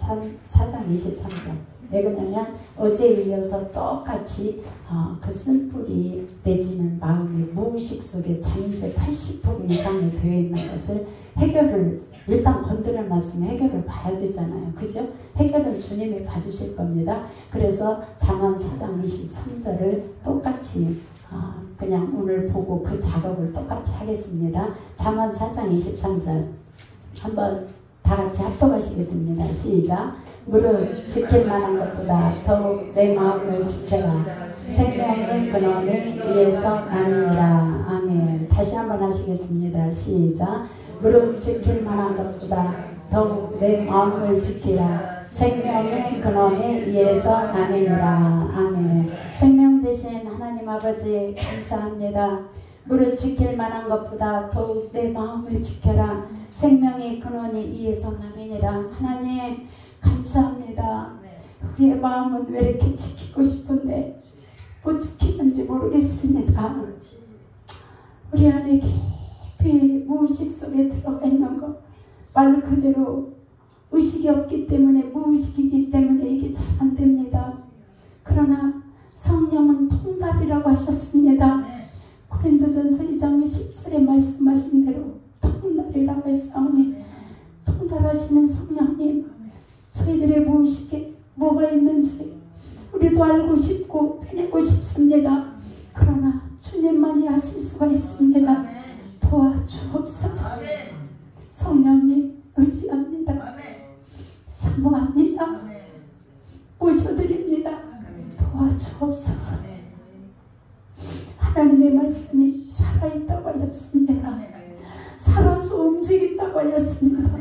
4장 23절. 왜 그러냐면 어제에 이어서 똑같이 그 쓴뿌리 내지는 마음의 무의식 속에 잠재 80% 이상이 되어 있는 것을 해결을 일단 건드려놨으면 해결을 봐야 되잖아요. 그죠? 해결은 주님이 봐주실 겁니다. 그래서 잠언 4장 23절을 똑같이 그냥 오늘 보고 그 작업을 똑같이 하겠습니다. 잠언 4장 23절 한번 다 같이 합독하시겠습니다. 시작. 무릇 지킬 만한 것보다 더욱 내 마음을 지켜라. 생명의 근원을 위해서 나누라. 아멘. 다시 한번 하시겠습니다. 시작. 무릇 지킬 만한 것보다 더욱 내 마음을 지키라. 생명의 근원을 위해서 나누라. 아멘. 생명 되신 하나님 아버지 감사합니다. 무릇 지킬 만한 것보다 더욱 내 마음을 지켜라. 생명의 근원이 위에서 나누니라. 하나님 감사합니다. 우리의 마음은 왜 이렇게 지키고 싶은데 못 지키는지 모르겠습니다. 우리 안에 깊이 무의식 속에 들어가 있는 것, 말 그대로 의식이 없기 때문에, 무의식이기 때문에 이게 잘 안 됩니다. 그러나 성령은 통달이라고 하셨습니다. 고린도전서 2장 10절에 말씀하신 대로 통달이라고 했사오니, 통달하시는 성령님, 저희들의 무의식에 뭐가 있는지 우리도 알고 싶고 빼내고 싶습니다. 그러나 주님만이 하실 수가 있습니다. 도와주옵소서. 성령님 의지합니다. 사모합니다. 모셔드립니다. 도와주옵소서. 하나님의 말씀이 살아있다고 하였습니다. 살아서 움직인다고 하였습니다.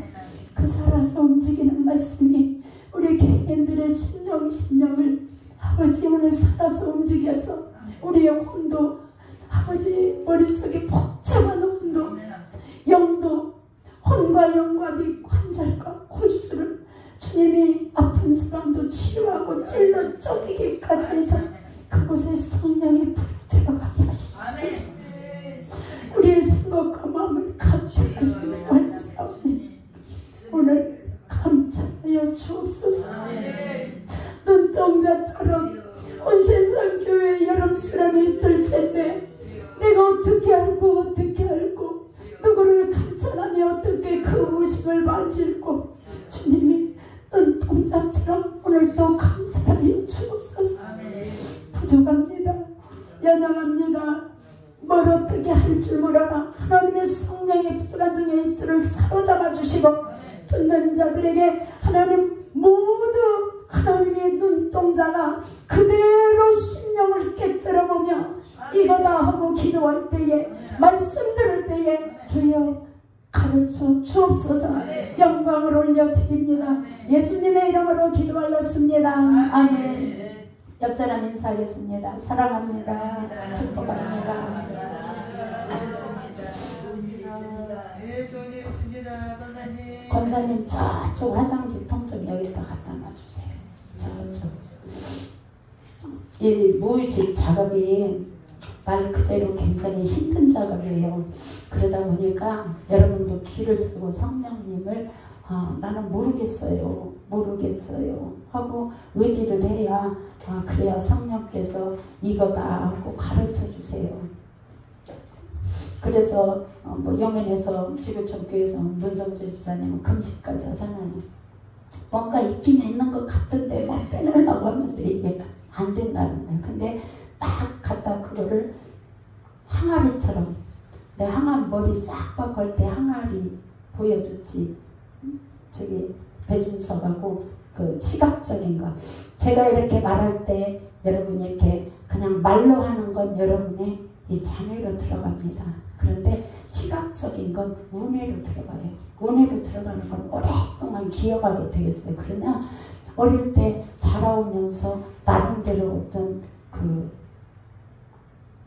그 살아서 움직이는 말씀이 우리 개인들의 심령을 아버지 오늘 살아서 움직여서 우리의 혼도 아버지 머릿속에 복잡한 혼도 영도 혼과 영과 및 관절과 골수를 주님이 아픈 사람도 치유하고 찔러 쪼개기까지 해서 그곳에 성령의 불이 들어가게 하시옵소서. 우리의 생각과 마음을 감찰하시는 원사오니 오늘 감찰하여 주옵소서. 눈동자처럼 온 세상 교회 여름 수련회 둘째인데 내가 어떻게 알고 누구를 감찰하며 어떻게 그 의식을 만질고 주님이 눈동자처럼 오늘도 감찰하여 주옵소서. 부족합니다. 연약합니다. 뭘 어떻게 할 줄 몰라. 하나님의 성령의 부족한 중에 입술을 사로잡아 주시고 듣는 자들에게 하나님 모두 하나님의 눈동자가 그대로 심령을 깨뜨려보며 이거다 하고 기도할 때에 말씀 들을 때에 주여 가르쳐 주옵소서. 영광을 올려드립니다. 예수님의 이름으로 기도하였습니다. 아멘. 옆 사람 인사하겠습니다. 사랑합니다. 축복합니다. 권사님 저쪽 화장지 통 좀 여기다 갖다 놔주세요. 저쪽. 이 무의식 작업이 말 그대로 굉장히 힘든 작업이에요. 그러다 보니까 여러분도 기를 쓰고 성령님을 나는 모르겠어요 하고 의지를 해야 그래야 성령께서 이거다 하고 가르쳐 주세요. 그래서 영현에서 지구촌 교회에서 문정주 집사님은 금식까지 하잖아요. 뭔가 있긴 있는 것 같은데 막 빼내려고 하는데 이게 안 된다는 거예요. 근데 딱 갖다 그거를 항아리처럼 내 항아리 머리 싹 바꿀 때 항아리 보여줬지. 저기 배준석하고 그 시각적인 거. 제가 이렇게 말할 때 여러분이 이렇게 그냥 말로 하는 건 여러분의 이 장애로 들어갑니다. 그런데 시각적인 건 운해로 들어가요. 운해로 들어가는 건 오랫동안 기억하게 되겠어요. 그러면 어릴 때 자라오면서 나름대로 어떤 그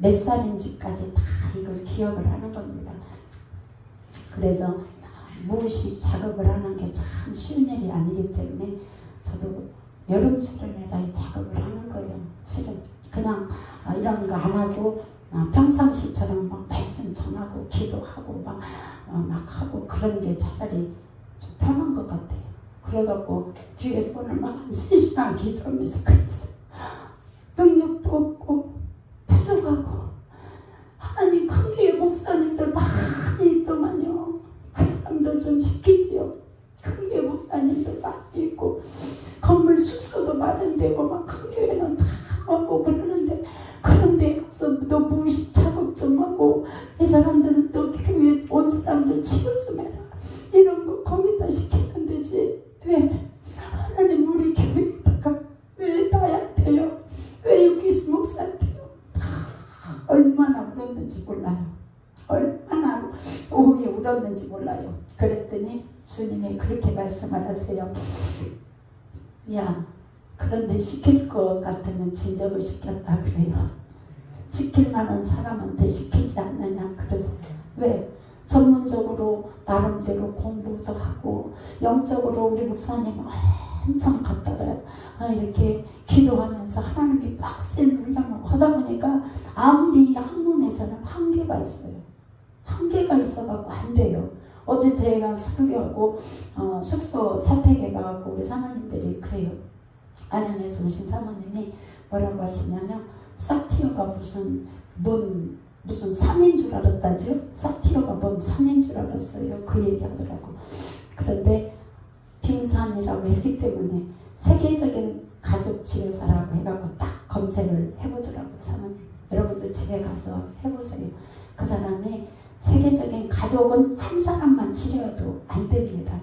몇 살인지까지 다 이걸 기억을 하는 겁니다. 그래서 무의식 작업을 하는 게 참 쉬운 일이 아니기 때문에 저도 여름 수련회라 이 작업을 하는 거예요. 실은 그냥 이런 거 안 하고 평상시처럼 막 말씀 전하고 기도하고 막 하고 그런 게 차라리 좀 편한 것 같아요. 그래갖고 뒤에서 오늘 막 3시간 기도하면서 그랬어. 능력도 없고 부족하고 하나님 큰 교회 목사님들 많이 있더만요. 그 사람들 좀 시키지요. 큰 교회 목사님들 많이 있고 건물 숙소도 마련되고 막 큰 교회는 다 하고 그러는데 그런데 가서 너 무의식 작업 좀 하고 이 사람들은 또 교회 온 사람들 치유 좀 해라 이런 거 거기다 시키면 되지. 왜 하나님 우리 교회에다가 왜 나한테요? 왜 유키스 목사한테요? 얼마나 울었는지 몰라요. 얼마나 오후에 울었는지 몰라요. 그랬더니 주님이 그렇게 말씀을 하세요. 야, 그런데 시킬 것 같으면 진접을 시켰다 그래요. 시킬 만한 사람한테 시키지 않느냐 그러세요. 왜? 전문적으로 나름대로 공부도 하고 영적으로 우리 목사님 한참 갔다가 이렇게 기도하면서 하나님이 빡센 훈련을 하다 보니까 아무리 학문에서는 한계가 있어요. 한계가 있어가지고 안 돼요. 어제 제가 설교하고 숙소 사택에 가고 우리 사모님들이 그래요. 안양에서 오신 사모님이 뭐라고 하시냐면 사티어가 무슨 산인 줄 알았다죠? 사티어가 뭔 산인 줄 알았어요. 그 얘기하더라고. 그런데 빙산이라고 했기 때문에 세계적인 가족 치료사라고 해갖고 딱 검색을 해보더라고요. 사모님. 여러분도 집에 가서 해보세요. 그 사람이 세계적인 가족은 한 사람만 치료해도 안 됩니다.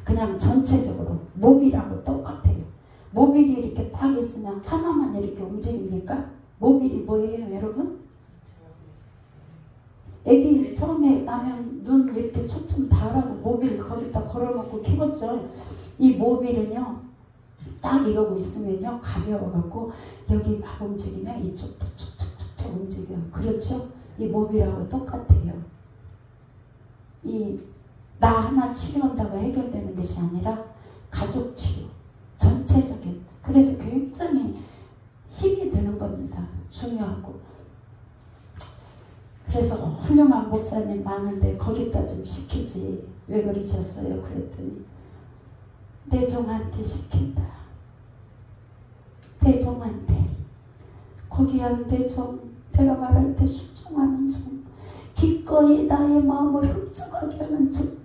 그냥 전체적으로 모빌하고 똑같아요. 모빌이 이렇게 딱 있으면 하나만 이렇게 움직입니까? 모빌이 뭐예요, 여러분? 애기 처음에 나면 눈 이렇게 초점 다 하라고 모빌 거기다 걸어놓고 키웠죠. 이 모빌은요, 딱 이러고 있으면요, 가벼워갖고 여기 막 움직이면 이쪽도 촉촉촉촉 움직여요. 그렇죠? 이 모빌하고 똑같아요. 나 하나 치료한다고 해결되는 것이 아니라 가족 치료, 전체적인. 그래서 굉장히 힘이 드는 겁니다. 중요하고. 그래서 훌륭한 목사님 많은데 거기다 좀 시키지. 왜 그러셨어요? 그랬더니 내 종한테 시킨다. 내 종한테. 거기 한 내 종, 내가 말할 때 순종하는 종, 기꺼이 나의 마음을 흡족하게 하는 종.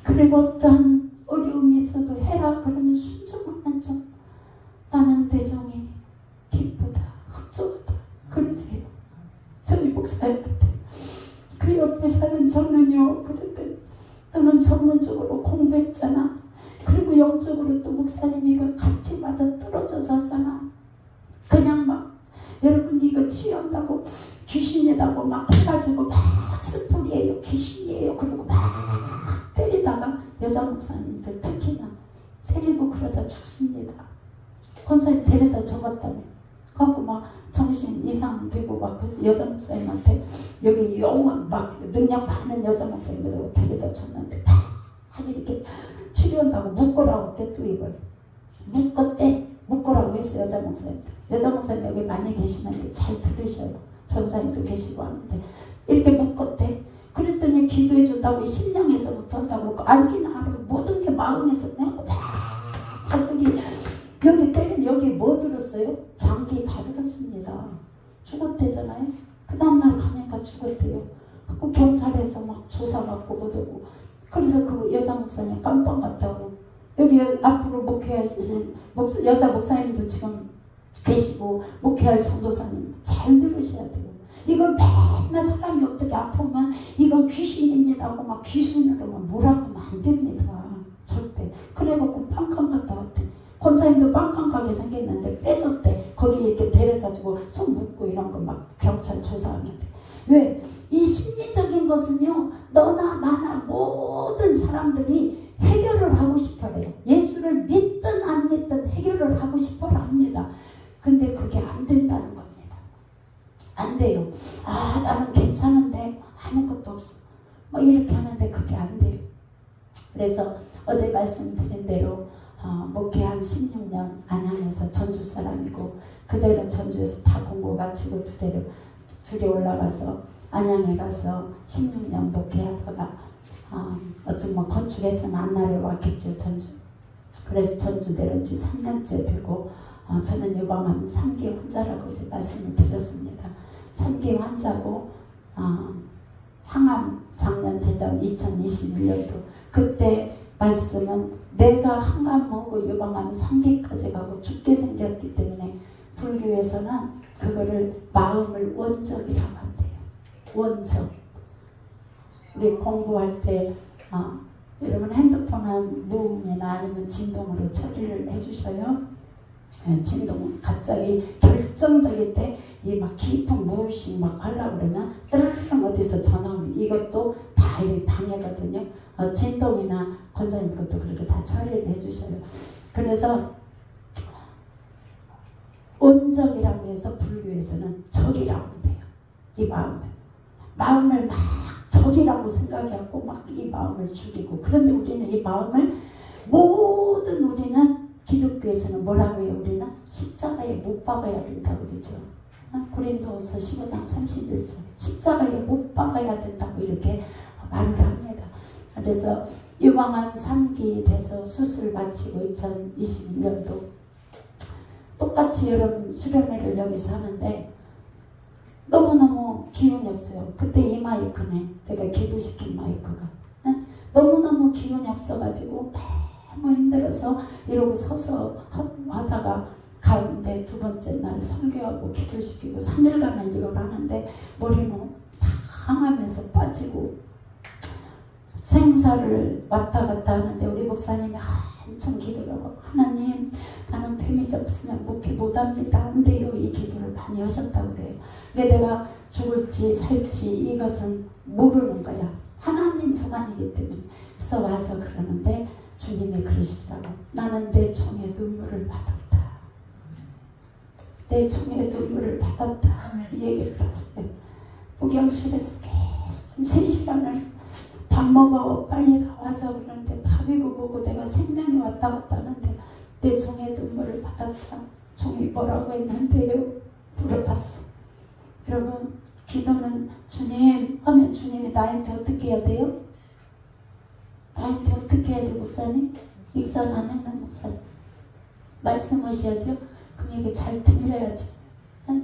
그리고 어떠한 어려움이 있어도 해라 그러면 순종하는 종. 나는 내 종이 기쁘다, 흡족하다. 그러세요. 저희 목사님한테. 그 옆에 사는 저는요, 그랬더니 너는 전문적으로 공부했잖아. 그리고 영적으로 또 목사님이 이거 같이 맞아 떨어져서 하잖아. 그냥 막 여러분 이거 치유한다고 귀신이라고 막 해가지고 막 스프리예요, 귀신이에요. 그러고 막 때리다가 여자 목사님들 특히나 때리고 그러다 죽습니다. 권사님 데려다 적었다며. 그래갖고 막 정신 이상 되고 막 그래서 여자 목사님한테 여기 영원 막 능력 많은 여자 목사님들 데려다 줬는데 막 이렇게 치료한다고 묶으라고 했대. 또 이걸 묶으라고 했어. 여자 목사님. 여자 목사님 여기 많이 계시는데 잘 들으셔요. 전사님도 계시고 하는데 이렇게 묶었대. 그랬더니 기도해 준다고 심령에서부터 한다고 알긴 알아요. 모든 게 마음에서 그냥 여기 때리면 여기 뭐 들었어요? 장기 다 들었습니다. 죽었대잖아요. 그 다음날 가니까 죽었대요. 그 경찰에서 막 조사받고 뭐되고. 그래서 그 여자 목사님 깜빵 갔다고. 여기 앞으로 목회하실 여자 목사님도 지금 계시고 목회할 전도사님 잘 들으셔야 돼요. 이걸 맨날 사람이 어떻게 아프면 이건 귀신입니다 하고 막 귀신으로만 뭐라고 하면 안 됩니다. 절대. 그래갖고 빵빵 갔다 왔대. 권사님도 빵빵 가게 생겼는데 빼줬대. 거기 이렇게 데려다주고 손 묶고 이런 거 막 경찰 조사하면 돼. 왜? 이 심리적인 것은요, 너나 나나 모든 사람들이 해결을 하고 싶어해요. 예수를 믿든 안 믿든 해결을 하고 싶어 합니다. 근데 그게 안 된다는 겁니다. 안 돼요. 아, 나는 괜찮은데 아무것도 없어. 뭐 이렇게 하는데 그게 안 돼요. 그래서 어제 말씀드린 대로 목회 한 16년 안양에서 전주 사람이고 그대로 전주에서 다 공부 마치고 둘이 올라가서 안양에 가서 16년 목회하다가 어떤 뭐 건축에서는 안날에 왔겠죠. 전주. 그래서 전주 내려온 지 3년째 되고 저는 유방암 3기 환자라고 이제 말씀을 드렸습니다. 3기 환자고 항암 작년 제작 2021년도 그때 말씀은 내가 항암하고 유방암 3기까지 가고 죽게 생겼기 때문에 불교에서는 그거를 마음을 원적이라고 한대요. 원적. 우리 공부할 때 여러분 핸드폰은 무음이나 아니면 진동으로 처리를 해주셔요. 진동 갑자기 결정적일 때 이 막 깊은 무의식 막 하려고 그러면 뜨르르 어디서 전화 오면 이것도 다 방해거든요. 진동이나 권사님 것도 그렇게 다 처리를 해주셔요. 그래서 온적이라고 해서 불교에서는 적이라고 한대요. 이 마음을 막 적이라고 생각해갖고 막 이 마음을 죽이고 그런데 우리는 이 마음을 모든 우리는 기독교에서는 뭐라고 해요? 우리는 십자가에 못 박아야 된다고 그러죠. 고린도서 15장 31절 십자가에 못 박아야 된다고 이렇게 말을 합니다. 그래서 유방암 3기 돼서 수술 마치고 2022년도 똑같이 여러분 수련회를 여기서 하는데 너무너무 기운이 없어요. 그때 이 마이크네. 내가 기도시킨 마이크가. 너무너무 기운이 없어가지고 너무 힘들어서 이러고 서서 하다가 가운데 두 번째 날 설교하고 기도시키고 3일간을 이걸 하는데 머리는 다 항하면서 빠지고 생사를 왔다 갔다 하는데 우리 목사님이 한참 기도를 하고 하나님 나는 뱀이 잡으면 목회 못합니다. 안 돼요. 이 기도를 많이 하셨다고 그래요. 근데 내가 죽을지 살지 이것은 모르는 거야. 하나님 소관이기 때문에. 그래서 와서 그러는데 주님이 그러시더라고. 나는 내 종의 눈물을 받았다. 내 종의 눈물을 받았다. 이 얘기를 하세요. 복영실에서 계속 3시간을 밥 먹어 빨리 나와서 그러는데 밥이고 뭐고 내가 생명이 왔다 갔다 하는데 내 종의 눈물을 받았다. 종이 뭐라고 했는데요? 물어봤어. 여러분 기도는 주님 하면 주님이 나한테 어떻게 해야 돼요? 나한테 어떻게 해야 돼요 목사님? 익산 안양남 목사님 말씀하셔야죠. 그럼 이게 잘 들려야지.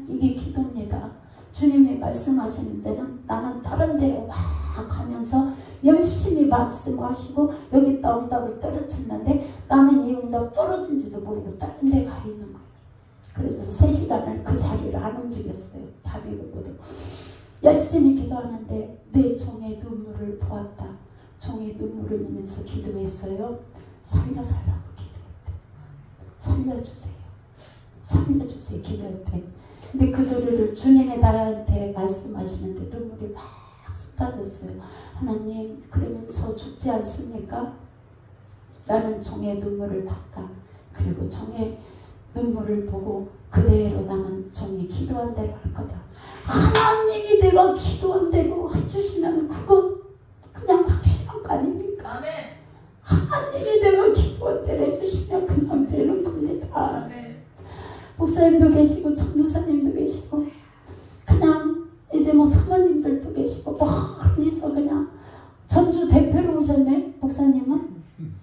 이게 기도입니다. 주님이 말씀하시는 데는 나는 다른 데로 막 가면서 열심히 말씀하시고 여기다 응답을 떨어졌는데 나는 이 응답 떨어진지도 모르고 다른 데 가 있는 거예요. 그래서 3시간을 그 자리를 안 움직였어요. 밥이고 뭐도. 열심히 기도하는데 내 종의 눈물을 보았다. 종의 눈물을 흘리면서 기도했어요. 살려달라고 기도했대. 살려주세요. 살려주세요. 기도했대. 근데 그 소리를 주님이 나한테 말씀하시는데 눈물이 막 쏟아졌어요. 하나님 그러면서 죽지 않습니까? 나는 종의 눈물을 봤다. 그리고 종의 눈물을 보고 그대로 나는 종이 기도한 대로 할 거다. 하나님이 내가 기도한 대로 해주시면 그거 그냥 확실한 거 아닙니까? 아멘. 하나님이 내가 기도한 대로 해주시면 그냥 되는 겁니다. 아멘. 목사님도 계시고 전도사님도 계시고 그냥 이제 뭐 사모님들도 계시고 멀리서 그냥 전주 대표로 오셨네. 목사님은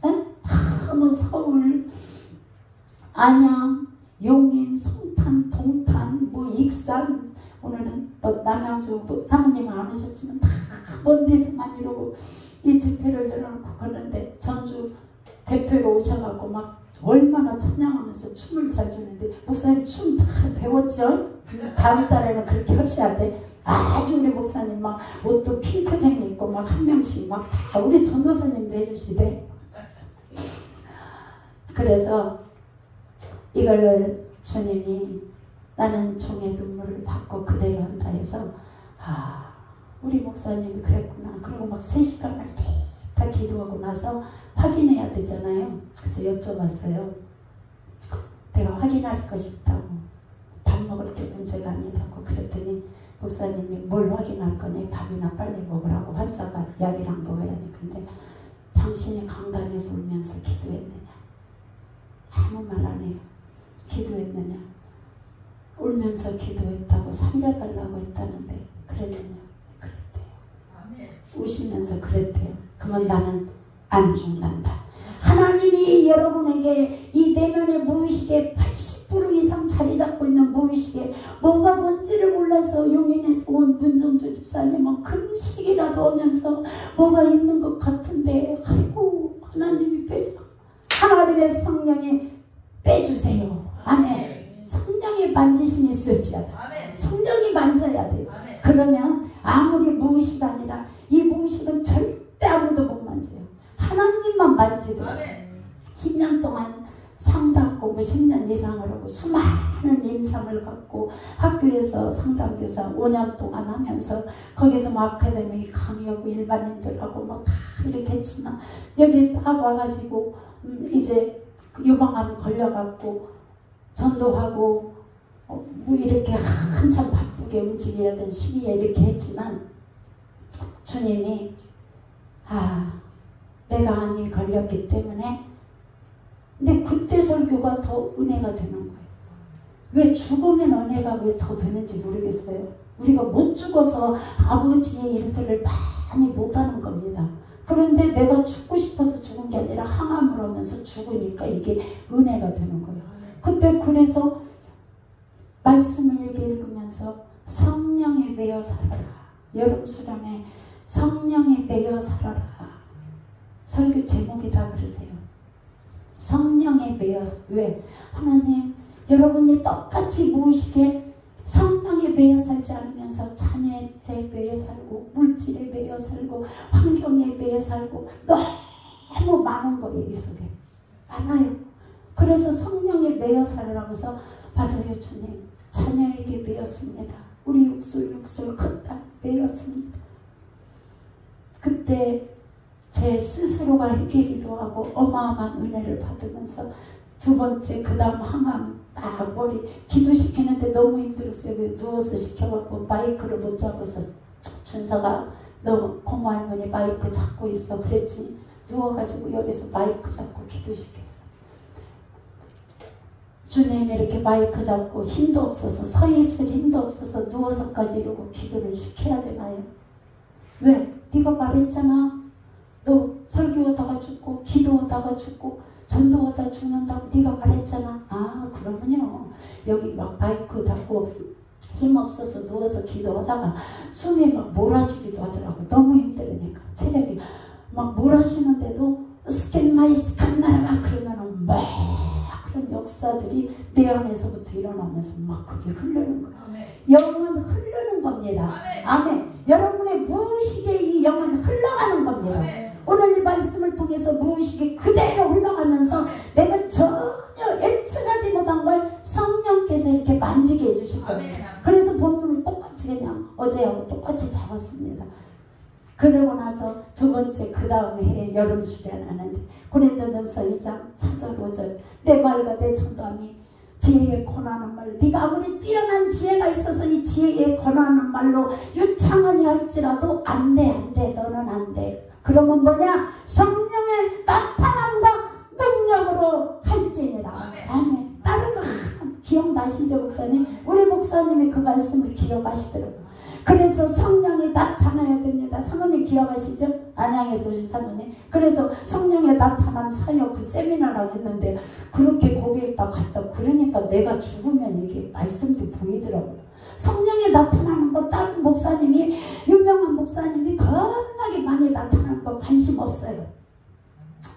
다 뭐 서울 안양 용인 송탄 동탄 뭐 익산 오늘은 뭐 남양주 뭐 사모님은 안 오셨지만 다 먼 데서만 이러고 이 집회를 열어놓고 그러는데 전주 대표로 오셔갖고 막 얼마나 찬양하면서 춤을 잘 추는데 목사님 춤 잘 배웠죠? 다음 달에는 그렇게 하셔야 돼. 아주 우리 목사님 막 옷도 핑크색 입고 막 한 명씩 막 다 우리 전도사님도 해주시대. 그래서 이걸 주님이 나는 종의 눈물을 받고 그대로 한다 해서 우리 목사님이 그랬구나. 그리고 막 3시간을 다 기도하고 나서 확인해야 되잖아요. 그래서 여쭤봤어요. 내가 확인할 것이 있다고. 밥 먹을 때 문제가 아니라고 그랬더니 목사님이 뭘 확인할 거니? 밥이나 빨리 먹으라고 환자가 약이랑 먹어야 돼. 근데 당신이 강단에서 울면서 기도했느냐? 아무 말 안 해요. 기도했느냐? 울면서 기도했다고 살려달라고 했다는데 그랬느냐? 그랬대요. 우시면서 그랬대요. 그러면 나는 안 죽는다. 하나님이 여러분에게 이 내면의 무의식에 80% 이상 자리 잡고 있는 무의식에 뭐가 뭔지를 몰라서 용인에서 온 문정주 집사님은 금식이라도 하면서 뭐가 있는 것 같은데 아이고 하나님이 빼줘. 하나님의 성령이 빼주세요. 아멘. 성령의 만지심이 있을지어다. 성령이 만져야 돼요. 그러면 아무리 무의식 아니라 이 무의식은 절대 아무도 못 만져요. 하나님만 만지더라고요. 10년 동안 상담고 10년 이상을 하고 수많은 임상을 갖고 학교에서 상담교사 5년 동안 하면서 거기서 뭐 아카데미 강의하고 일반인들하고 뭐 다 이렇게 했지만 여기 딱 와가지고 이제 유방암 걸려갖고 전도하고 뭐 이렇게 한참 바쁘게 움직여야 되는 시기에 이렇게 했지만 주님이 내가 암이 걸렸기 때문에 근데 그때 설교가 더 은혜가 되는 거예요. 왜 죽으면 은혜가 왜 더 되는지 모르겠어요. 우리가 못 죽어서 아버지의 일들을 많이 못하는 겁니다. 그런데 내가 죽고 싶어서 죽은 게 아니라 항암을 하면서 죽으니까 이게 은혜가 되는 거예요. 그때 그래서 말씀을 읽으면서 성령에 매여 살아라. 여름 수련회 성령에 매여 살아라. 설교 제목이 다 그러세요. 성령에 매여서 왜? 하나님 여러분이 똑같이 무의식에 성령에 매여 살지 않으면서 자녀에 매여 살고 물질에 매여 살고 환경에 매여 살고 너무 많은 거예요. 이 속에 많아요. 그래서 성령에 매여 살으라고 해서 맞아요 주님 자녀에게 매였습니다. 우리 육술 큰딸 매였습니다. 그때 제 스스로가 해결기도 하고 어마어마한 은혜를 받으면서 두 번째 그 다음 항암 딱 머리 기도시키는데 너무 힘들었어요. 누워서 시켜갖고 마이크를 못 잡아서 준서가 너 고모 할머니 마이크 잡고 있어 그랬지. 누워가지고 여기서 마이크 잡고 기도시켰어. 주님 이렇게 마이크 잡고 힘도 없어서 서 있을 힘도 없어서 누워서까지 이러고 기도를 시켜야 되나요? 왜? 네가 말했잖아. 너 설교하다가 죽고 기도하다가 죽고 전도하다 죽는다고 네가 말했잖아. 그러면요 여기 막 마이크 잡고 힘 없어서 누워서 기도하다가 숨이 막 몰아쉬기도 하더라고. 너무 힘들으니까 체력이 막 몰아쉬는데도 스캔마이 스칸나라 그러면은 막 그런 역사들이 내 안에서부터 일어나면서 막 그게 흐르는 거야. 영은 흐르는 겁니다. 아멘. 여러분의 무의식에 이 영은 흘러가는 겁니다. 오늘 이 말씀을 통해서 무의식이 그대로 흘러가면서 내가 전혀 예측하지 못한 걸 성령께서 이렇게 만지게 해주실 거예요. 그래서 본문을 똑같이 그냥 어제하고 똑같이 잡았습니다. 그러고 나서 두 번째 그 다음 해에 여름 수련하는데 고린도전서 2장 4절 5절 내 말과 내 전도함이 지혜에 권하는 말 네가 아무리 뛰어난 지혜가 있어서 이 지혜에 권하는 말로 유창하니 할지라도 안돼 너는 안돼. 그러면 뭐냐? 성령의 나타남과 능력으로 할지니라. 아멘. 다른 거 기억나시죠 목사님? 우리 목사님이 그 말씀을 기억하시더라고요. 그래서 성령이 나타나야 됩니다. 사모님 기억하시죠? 안양에서 오신 사모님. 그래서 성령의 나타남 사역 그 세미나라고 했는데 그렇게 거기에 딱 갔다 그러니까 내가 죽으면 이게 말씀도 보이더라고요. 성령이 나타나는 거 다른 목사님이 유명한 목사님이 겁나게 많이 나타나는 거 관심 없어요.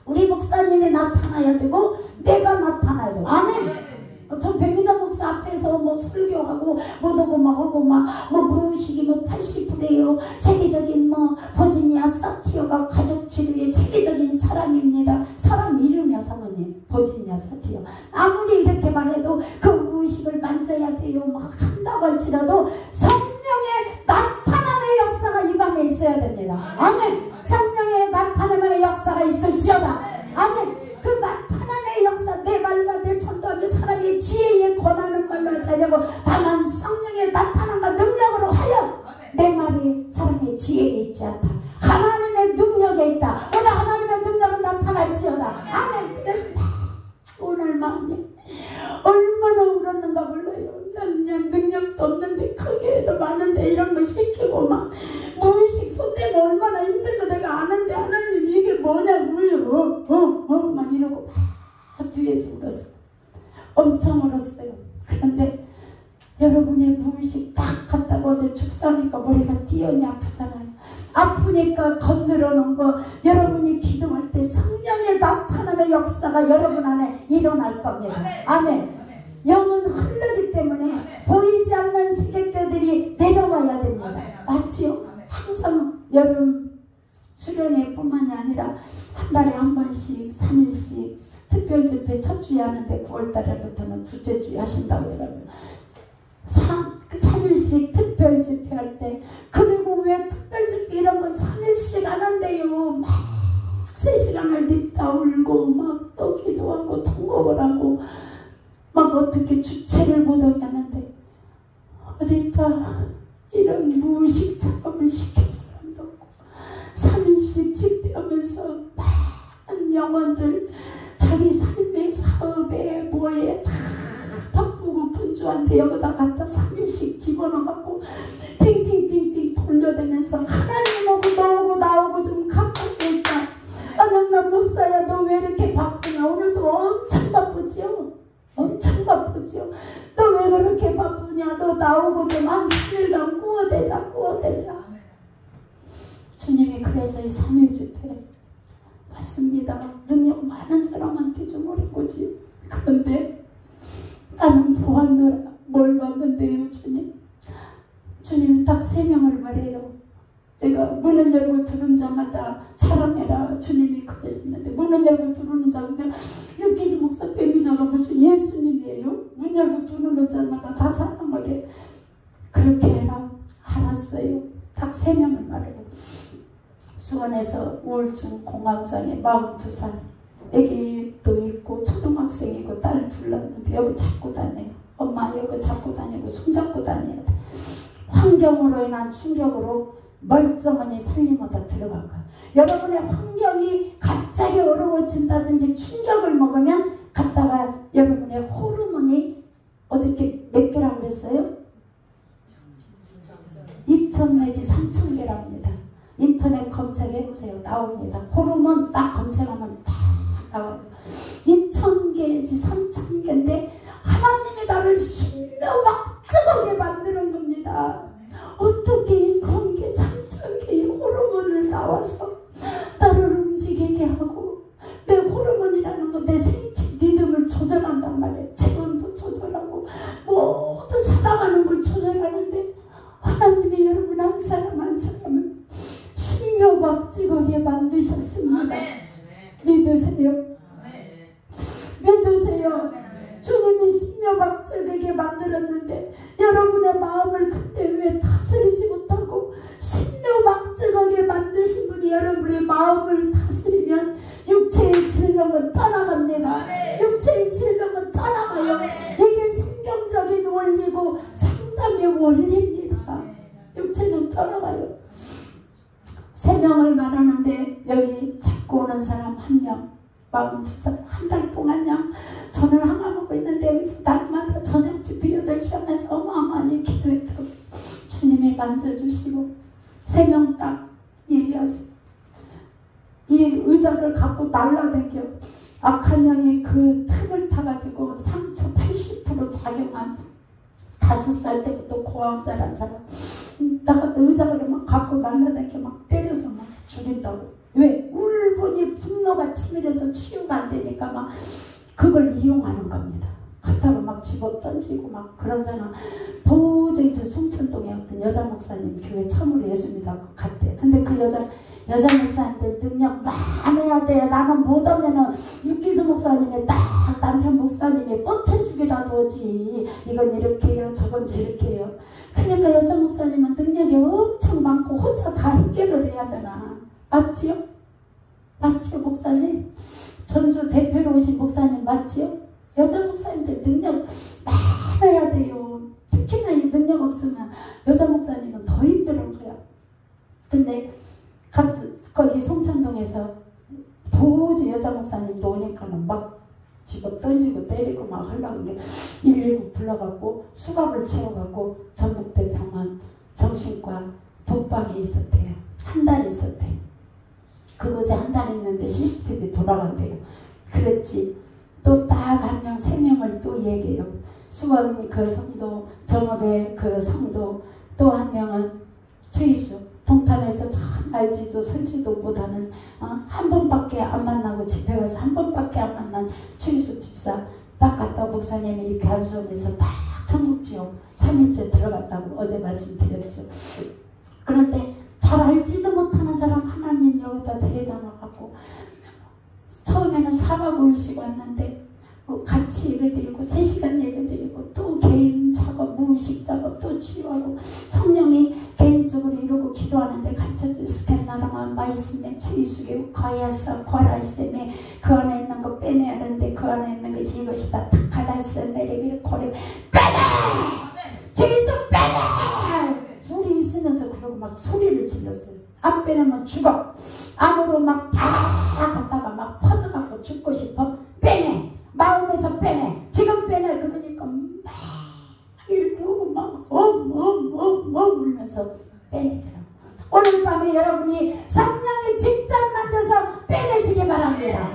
우리 목사님이 나타나야 되고 내가 나타나야 되고 아멘. 저 백미자 목사 앞에서 뭐 설교하고 뭐하고 막 하고 뭐 무의식이 뭐 80%예요. 세계적인 뭐 버지니아 사티어가 가족 치료의 세계적인 사람입니다. 사람 이름이야 사모님. 버지니아 사티어. 아무리 이렇게 말해도 그 무의식을 만져야 돼요. 막 한다고 할지라도 성령의 나타남의 역사가 이 방에 있어야 됩니다. 아멘. 성령의 나타남의 역사가 있을지어다. 아멘. 그 나타남의 역사 내 말과 내 전도하며 사람의 지혜에 권하는 말로 하자고 다만 성령의 나타남과 능력으로 하여 내 말이 사람의 지혜에 있지 않다. 하나님의 능력에 있다. 오늘 하나님의 능력은 나타날지어다. 아멘. 그래서 오늘 마음이 얼마나 울었는가 몰라요. 난 능력도 없는데 크게 해도 많은데 이런 거 시키고 막 무의식 손대면 얼마나 힘든 거 내가 아는데 하나님 계속 울었어요. 엄청 울었어요. 그런데 여러분의 무의식 딱 갔다가 어제 축사하니까 머리가 띄어니 아프잖아요. 아프니까 건드려 놓은 거 여러분이 기도할 때 성령의 나타남의 역사가 여러분 안에 일어날 겁니다. 아멘. 영은 흐르기 때문에 보이지 않는 세계들이 내려와야 됩니다. 맞지요? 항상 여름 수련회 뿐만이 아니라 한 달에 한 번씩 3일씩 특별집회 첫 주에 하는데 9월달부터는 둘째 주에 하신다고 여러분. 3일씩 특별집회 할 때, 그리고 왜 특별집회 이런 건 3일씩 안 한대요. 막 3시간을 립다 울고 막 또 기도하고 통곡을 하고 막 어떻게 주체를 못하게 하는데 어디다 이런 무의식 작업을 시킬 사람도 없고 3일씩 집회하면서 많은 영혼들 자기 삶의 사업에 뭐에 다 바쁘고 분주한데 여기다 갖다 3일씩 집어넣어갖고 빙빙빙빙 돌려대면서 하나님하고 너하고 나오고 좀 가깝게 있자. 난 목사야 너 왜 이렇게 바쁘냐. 오늘도 엄청 바쁘지요. 엄청 바쁘지요. 너 왜 그렇게 바쁘냐. 너 나오고 좀 한 3일간 꾸어대자. 주님이 그래서 이 3일 집회 맞습니다. 능력 많은 사람한테 좀 오는 거지. 그런데 나는 보았노라. 뭘 봤는데요 주님. 주님 딱 3명을 말해요. 내가 문을 열고 들은 자마다 사랑해라 주님이 그러셨는데, 문을 열고 들어오는 자마다 유기지 목사 뱀이자가 무슨 예수님이에요? 문 열고 들어오는 자마다 다 사랑하게 그렇게 해라. 알았어요. 딱 3명을 말해요. 수원에서 우울증 공황장애 42살 애기도 있고 초등학생이고 딸 둘렀는데 여기 잡고 다녀요. 엄마 여기 잡고 다니고 손잡고 다녀야 돼. 환경으로 인한 충격으로 멀쩡하니 살림하다 들어간 거야. 여러분의 환경이 갑자기 어려워진다든지 충격을 먹으면 갔다가 여러분의 호르몬이 어저께 몇 개라고 그랬어요? 2,000 내지 3,000개라고 합니다. 인터넷 검색해보세요. 나옵니다. 호르몬 딱 검색하면 다 나와요. 2,000개인지 3,000개인데 하나님이 나를 신명막적하게 만드는 겁니다. 어떻게 2,000개, 3,000개의 호르몬을 나와서 나를 움직이게 하고 내 호르몬이라는 건 내 생체 리듬을 조절한단 말이에요. 체온도 조절하고 모든 살아가는 걸 조절하는데 하나님이 여러분 한 사람 한 사람을 신묘박직하게 만드셨습니다. 믿으세요? 믿으세요? 주님이 신묘박직하게 만들었는데 여러분의 마음을 그때 왜 다스리지 못하고, 신묘박직하게 만드신 분이 여러분의 마음을 다스리면 육체의 질병은 떠나갑니다. 육체의 질병은 떠나가요. 이게 성경적인 원리고 상담의 원리입니다. 육체는 떠나가요. 3명을 말하는데 여기 잡고 오는 사람 1명, 42살, 한 달 동안요 전을 항암하고 있는데 여기서 날마다 저녁 집회 8시 하면서 어마어마하게 기도했다고 주님이 만져주시고 3명 딱 얘기하세요. 이 의자를 갖고 날라다녀 악한 영이 그 틈을 타가지고 상처 80% 작용한 5살 때부터 고아음자란 사람 나가 의자를 막 갖고 날라다녀 막 때려서 막 죽인다고. 왜? 울분이 분노가 치밀해서 치유가 안 되니까 막 그걸 이용하는 겁니다. 그렇다고 막 집어 던지고 막 그러잖아. 도저히 저 송천동에 어떤 여자 목사님 교회 처음으로 예수 믿다고 갔대요. 근데 그 여자 목사님들 능력 많아야 돼. 나는 못하면은 육기수 목사님이 딱 남편 목사님이 뻗쳐주기라도 하지. 이건 이렇게 해요. 저건 저렇게 해요. 그러니까 여자 목사님은 능력이 엄청 많고 혼자 다 해결을 해야 하잖아. 맞지요? 맞지요 목사님? 전주 대표로 오신 목사님 맞지요? 여자 목사님들 능력 많아야 돼요. 특히나 이 능력 없으면 여자 목사님은 더 힘든 거야. 근데 거기 송천동에서 도저히 여자 목사님도 오니까는 막 집어 던지고 때리고 막 하려는 게 119 불러갖고 수갑을 채워갖고 전북대 병원 정신과 독방에 있었대요. 한 달 있었대요. 그곳에 한 달 있는데 CCTV 돌아간대요. 그랬지 또 딱 한 명, 세 명을 또 얘기해요. 수원 그 성도, 정읍의 그 성도, 또 한 명은 최희수, 동탄에서 참 알지도 설지도 못하는 한 번밖에 안 만나고 집회 가서 한 번밖에 안 만난 최희수 집사 딱 갔다 목사님이 이렇게 안수하면서 딱 천국지옥 3일째 들어갔다고 어제 말씀드렸죠. 그런데 잘 알지도 못하는 사람 하나님 여기다 데려다 놔갖고 처음에는 4박 5일씩 왔는데 같이 예배드리고 3시간 예배드리고 또 개인 작업, 무의식 작업 또 치유하고 성령이 개인적으로 이루고 기도하는데 갇혀져 스캔나라마 마이스메 최이수게 과야사 과라이세메 그 안에 있는 거 빼내야 하는데 그 안에 있는 것이 이것이다 타카다스 내레비를 코레 빼내! 최이수 빼내! 둘이 있으면서 그러고 막 소리를 질렀어요. 안 빼내면 죽어. 안으로 막 다 갔다가 막 퍼져갖고 죽고 싶어. 빼내. 마음에서 빼내. 지금 빼내. 그러니까 막 이렇게 오고 막 울면서 빼내더라고. 오늘 밤에 여러분이 성령이 직접 만져서 빼내시기 바랍니다.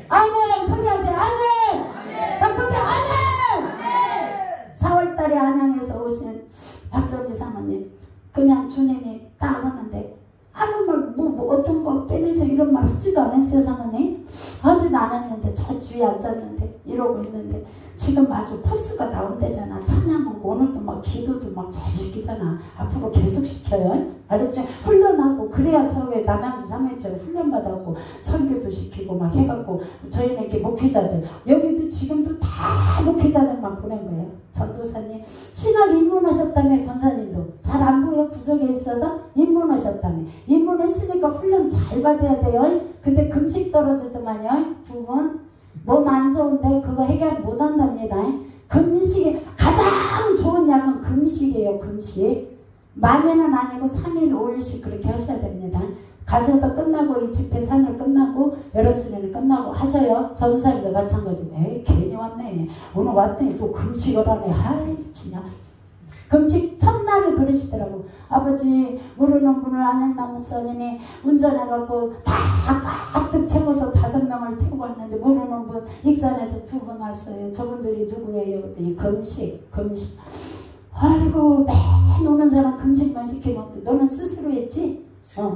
아멘. 거기 하세요. 아멘. 거기 아멘. 4월달에 안양에서 오신 박정희 사모님 그냥 주님이 딱 하는데 아무 말 뭐 어떤 거 빼내서 이런 말 하지도 않았어요. 사모님 하지도 않았는데 저 주위에 앉았는데 이러고 있는데 지금 아주 포스가 나온대잖아. 찬양은 오늘도 막 기도도 막 잘 시키잖아. 앞으로 계속 시켜요. 알았죠? 훈련하고 그래야 저게 남양주 사모님처럼 훈련받았고 설교도 시키고 막 해갖고 저희는 이렇게 목회자들 여기도 지금도 다 목회자들만 보낸 거예요. 전도사님 신학 입문하셨다며. 권사님도 잘 안 보여. 구석에 있어서 입문하셨다며. 입문했으니까 훈련 잘 받아야 돼요. 근데 금식 떨어지더만요. 2번 몸 안 좋은데 그거 해결 못한답니다. 금식이 가장 좋은 약은 금식이에요. 금식 만회는 아니고 3일 5일씩 그렇게 하셔야 됩니다. 가셔서 끝나고 이 집회 3일 끝나고 여러분들은 끝나고 하셔요. 전사님도 마찬가지고 에이 괜히 왔네. 오늘 왔더니 또 금식을 하네. 아이 진짜 금식 첫날을 그러시더라고. 아버지 모르는 분을 안양남 목사님이 운전해갖고 다 가득 채워서 5명을 태우고 왔는데 모르는 분 익산에서 2분 왔어요. 저분들이 누구예요? 그랬더니 금식. 아이고 맨 오는 사람 금식만 시키면 너는 스스로 했지?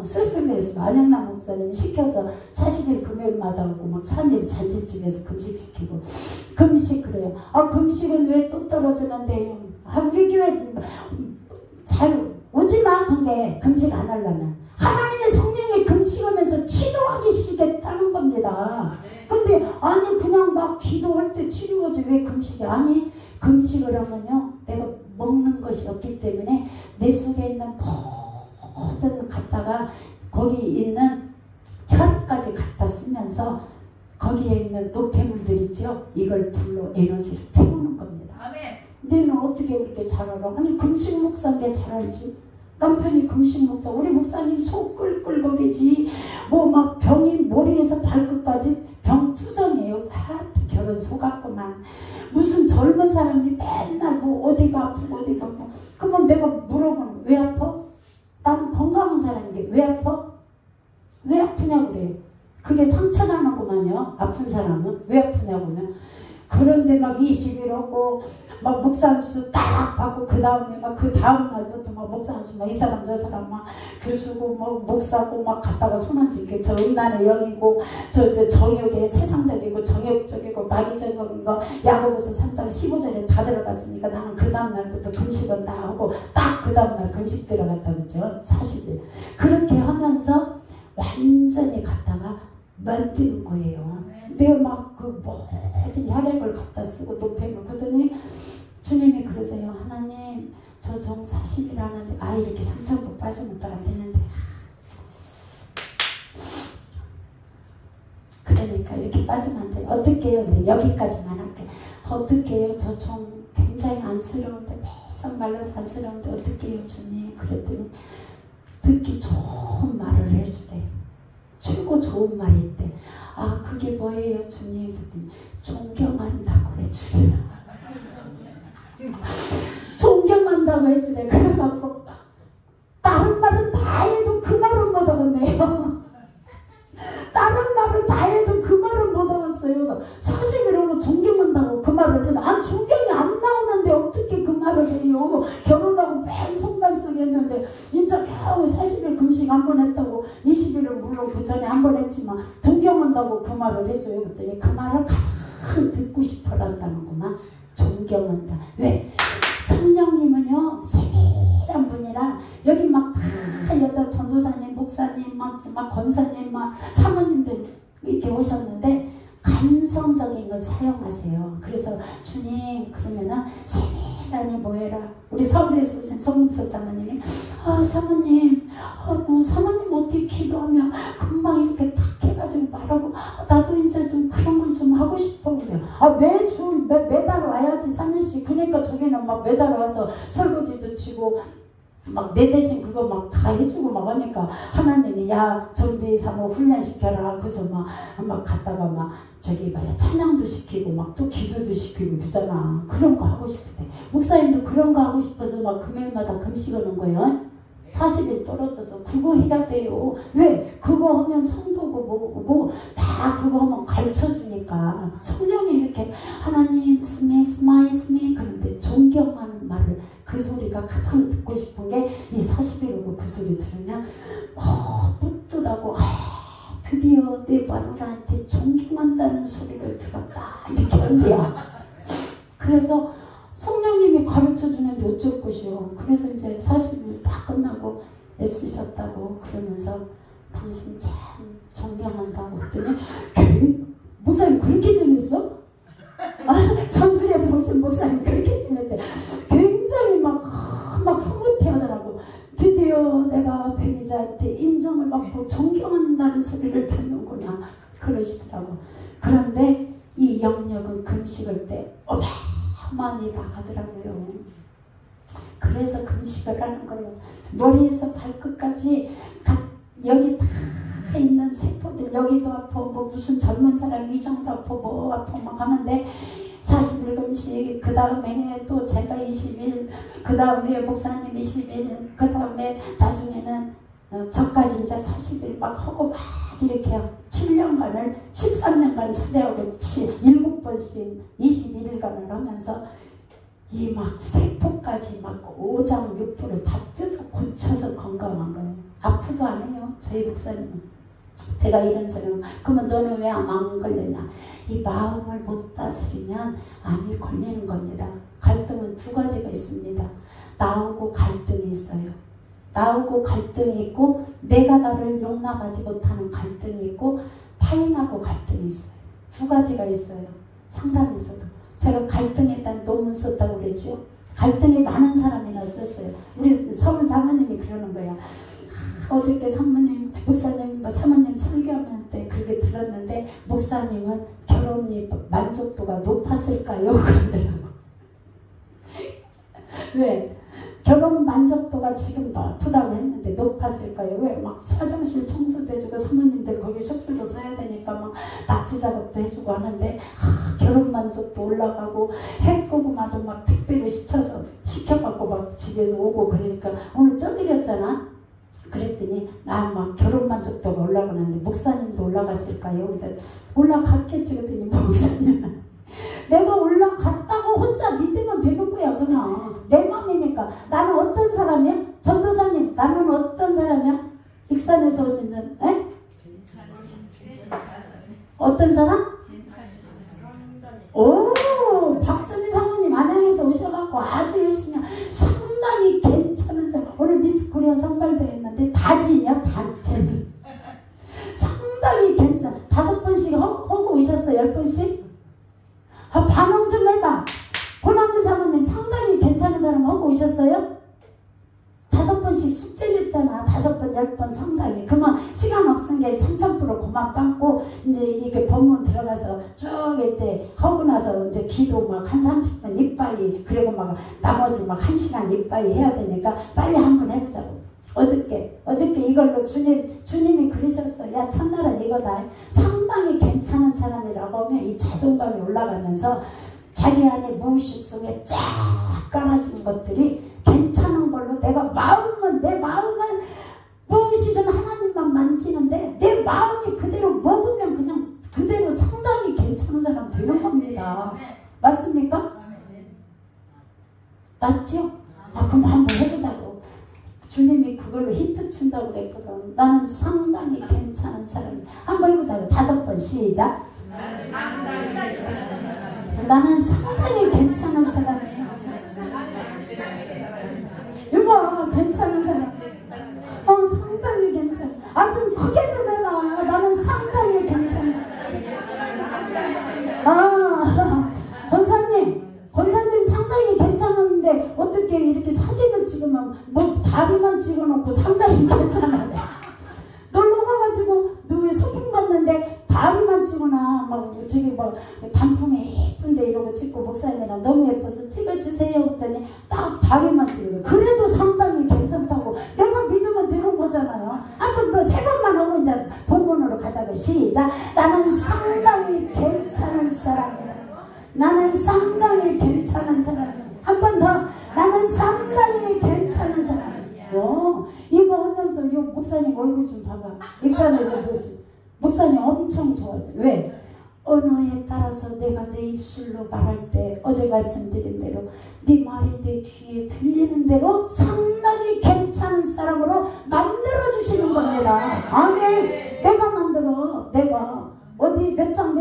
스스로 했어. 안양남 목사님이 시켜서 40일 금요일마다 오고 막 3일 잔치집에서 금식시키고 금식 그래요. 금식은 왜 또 떨어지는데요? 우리 교회 잘 오지마. 근데 금식 안 하려면 하나님의 성령이 금식하면서 치료하기 시겠다는 겁니다. 근데 아니 그냥 막 기도할 때 치료하지 왜 금식이 아니 금식을 하면요 내가 먹는 것이 없기 때문에 내 속에 있는 모든 갖다가 거기 있는 혈까지 갖다 쓰면서 거기에 있는 노폐물들 있죠. 이걸 불로 에너지를 태우는 겁니다. 아멘. 너는 어떻게 그렇게 잘 알아? 아니 금식 목사인데 잘 알지. 남편이 금식 목사. 우리 목사님 속 끌끌거리지. 뭐 막 병이 머리에서 발끝까지 병투성이에요. 결혼 속았구만. 무슨 젊은 사람이 맨날 뭐 어디가 아프고 어디가 뭐. 그러면 내가 물어보면 왜 아파? 나는 건강한 사람인데 왜 아파? 왜 아프냐고 그래요. 그게 상처나는 거만요. 아픈 사람은 왜 아프냐고요. 그런데 막 20일 오고 막 목사안수 딱 받고 그 다음에 막 그 다음 날부터 막 목사안수 막 이 사람 저 사람 막 교수고 뭐 목사고 막 갔다가 손안짓게 저 음란의 영이고 저 정욕에 세상적이고 정욕적이고 마귀적인 거 야고보서 3장 15절에 다 들어갔으니까 나는 그 다음 날부터 금식은 다 하고 딱 그 다음 날 금식 들어갔다 그랬죠. 40일 그렇게 하면서 완전히 갔다가 만드는 거예요. 내가 막 그 모든 혈액을 갖다 쓰고 노폐물 그러더니 주님이 그러세요. 하나님 저 정 40일 하는데 이렇게 상처도 빠지면 또 안 되는데 그러니까 이렇게 빠지면 안 돼. 어떻게 해요? 네, 여기까지만 할게. 어떻게 해요? 저 정 굉장히 안쓰러운데 매선 말라서 안쓰러운데 어떻게 해요 주님? 그랬더니 듣기 좋은 말을 해주래. 최고 좋은 말이 있대. 그게 뭐예요 주님? 존경한다고 해주래. 존경한다고 해주래. 그래갖고 다른 말은 다 해도 그 말은 못 하겠네요. 다른 말은 다 해도 그 말은 못 하겠어요. 40이라고 말을 해도 존경이 안 나오는데 어떻게 그 말을 해요. 결혼하고 매일 속만 쓰게 했는데 인자 겨우 40일 금식 한 번 했다고 20일은 물론 그 전에 한 번 했지만 존경한다고 그 말을 해줘요. 그랬더니 그 말을 가장 듣고 싶어한다는구만. 존경한다. 왜? 성령님은요 세밀한 분이라 여기 막 다 여자 전도사님, 목사님, 막 권사님, 막 사모님들 이렇게 오셨는데 감성적인 걸 사용하세요. 그래서 주님 그러면은 세밀하니 뭐해라. 우리 서울에서 오신 성문석 사모님이 사모님 사모님 어떻게 기도하면 금방 이렇게 탁 해가지고 말하고 나도 이제 좀 그런 건 좀 하고 싶어. 그래요. 매달 와야지 사면씨. 그러니까 저기는 막 매달 와서 설거지도 치고 막 내 대신 그거 막 다 해주고 막 하니까 하나님이 야 정비 사모 훈련시켜라. 그래서 막 갔다가 막 저기 찬양도 시키고 막 또 기도도 시키고 그러잖아. 그런 거 하고 싶을 때 목사님도 그런 거 하고 싶어서 막 금요일마다 금식 하는 거예요. 40일 떨어져서 그거 해야 돼요. 왜? 그거 하면 성도고 뭐고 다 그거 하면 가르쳐주니까 성령이 이렇게 하나님 스미 그런데 존경하는 말을 그 소리가 가장 듣고 싶은 게 이 40일 오고 그 소리 들으면 뿌듯하고 드디어 내 마누라한테 존경한다는 소리를 들었다 이렇게 한대요. 그래서 성령님이 가르쳐주는데 어쩔 것이요. 그래서 이제 40일 다 끝나고 애쓰셨다고 그러면서 당신 참 존경한다고 했더니 목사님 그렇게 재밌어? 전주에서 오신 목사님 그렇게 재밌대. 굉장히 막 흐뭇해 하더라고. 드디어 내가 배미자한테 인정을 받고 존경한다는 소리를 듣는구나 그러시더라고. 그런데 이 영역은 금식을 때 많이 나가더라고요. 그래서 금식을 하는 거예요. 머리에서 발끝까지 여기 다 있는 세포들 여기도 아파 뭐 무슨 젊은 사람 이정도 아파 뭐 아파 막 하는데 40일 금식 그 다음에 또 제가 20일 그 다음에 목사님 20일 그 다음에 나중에는 저까지 이제 40일 막 하고 막 이렇게 7년간을 13년간 차례하고 7번씩 21일간을 하면서 이 막 세포까지 막 오장육부를 다 뜯어 고쳐서 건강한 거예요. 아프도 안 해요. 저희 목사님은. 제가 이런 소리는 그러면 너는 왜 암 안 걸렸냐. 이 마음을 못 다스리면 암이 걸리는 겁니다. 갈등은 두 가지가 있습니다. 나오고 갈등이 있어요. 나오고 갈등이 있고 내가 나를 용납하지 못하는 갈등이 있고 타인하고 갈등이 있어요. 두 가지가 있어요. 상담에서도 제가 갈등에 대한 논문 썼다고 그랬죠. 갈등이 많은 사람이나 썼어요. 우리 서울 사모님이 그러는 거야. 어저께 사모님, 목사님, 사모님 설교하는 때 그렇게 들었는데 목사님은 결혼이 만족도가 높았을까요? 그러더라고. 왜? 결혼 만족도가 지금 나쁘다고 했는데 높았을까요? 왜? 막 화장실 청소도 해주고 사모님들 거기 숙소로 써야 되니까 막 낙수 작업도 해주고 하는데 결혼 만족도 올라가고 햇고구마도 막 특별히 시켜갖고 막 집에서 오고 그러니까 오늘 쪄드렸잖아. 그랬더니 나 막 결혼 만족도가 올라가는데 목사님도 올라갔을까요? 그랬더니 올라갔겠지. 그랬더니 목사님은 내가 올라갔다고 혼자 믿으면 되는 거야. 그냥 내 맘이니까. 나는 어떤 사람이야? 전도사님 나는 어떤 사람이야? 익산에서 오시는 어떤 사람? 오 박정희 사모님 안양에서 오셔갖고 아주 열심히 상당히 괜찮은 사람. 오늘 미스 코리아 선발도 했는데 다지냐 단체는 상당히 괜찮아. 5번씩 하고 오셨어요? 10번씩? 반응 좀 해봐. 고남주 사모님 상당히 괜찮은 사람 하고 오셨어요? 5번씩 숙제 냈잖아. 5번, 10번 상당히. 그러면 시간 없으니까 3,000% 그만 빵고 이제 이렇게 본문 들어가서 쭉 이렇게 하고 나서 이제 기도 막 한 30분 이빠이 그리고 막 나머지 막 1시간 이빠이 해야 되니까 빨리 한번 해보자고. 어저께 이걸로 주님이 그러셨어. 야 첫날은 이거다. 상당히 괜찮은 사람이라고 하면 이 자존감이 올라가면서 자기 안에 무의식 속에 쫙 깔아진 것들이 괜찮은 걸로 내 마음은 무의식은 하나님만 만지는데 내 마음이 그대로 먹으면 그냥 그대로 상당히 괜찮은 사람 되는 겁니다. 맞습니까? 맞죠? 아, 그럼 한번 해보자고. 주님이 그걸로 히트 친다고 그랬거든. 나는 상당히 괜찮은 사람. 한번 해보자고. 5번 시작. 나는 상당히 괜찮은 사람이야. 이거 괜찮은 사람. 상당히 괜찮아. 아, 좀 크게 좀 해라. 나는 상당히 괜찮아. 아, 권사님 상당히 괜찮은데 어떻게 이렇게 사진을 찍으면 뭐 다리만 찍어놓고 상당히 괜찮아. 놀러 가가지고 너 왜 소풍 갔는데 다리만 찍어놔. 막 저기 뭐 단풍에 예쁜데 이러고 찍고 목사님이랑 너무 예뻐서 찍어주세요 했더니 딱 다리만 찍어요. 그래도 상당히 괜찮다고 내가 믿으면 되는 거잖아요. 한 번 더 3번만 하고 이제 본문으로 가자고. 시작. 나는 상당히 괜찮은 사람이야. 나는 상당히 괜찮은 사람이야. 한 번 더. 나는 상당히 괜찮은 사람이야. 이거 하면서 이 목사님 얼굴 좀 봐봐. 익산에서 보지. 목사님 엄청 좋아해. 왜? 언어에 따라서 내가 내 입술로 말할 때 어제 말씀드린 대로 네 말이 내 귀에 들리는 대로 상당히 괜찮은 사람으로 만들어주시는 겁니다. 아멘. 내가 만들어. 내가 어디 몇 장?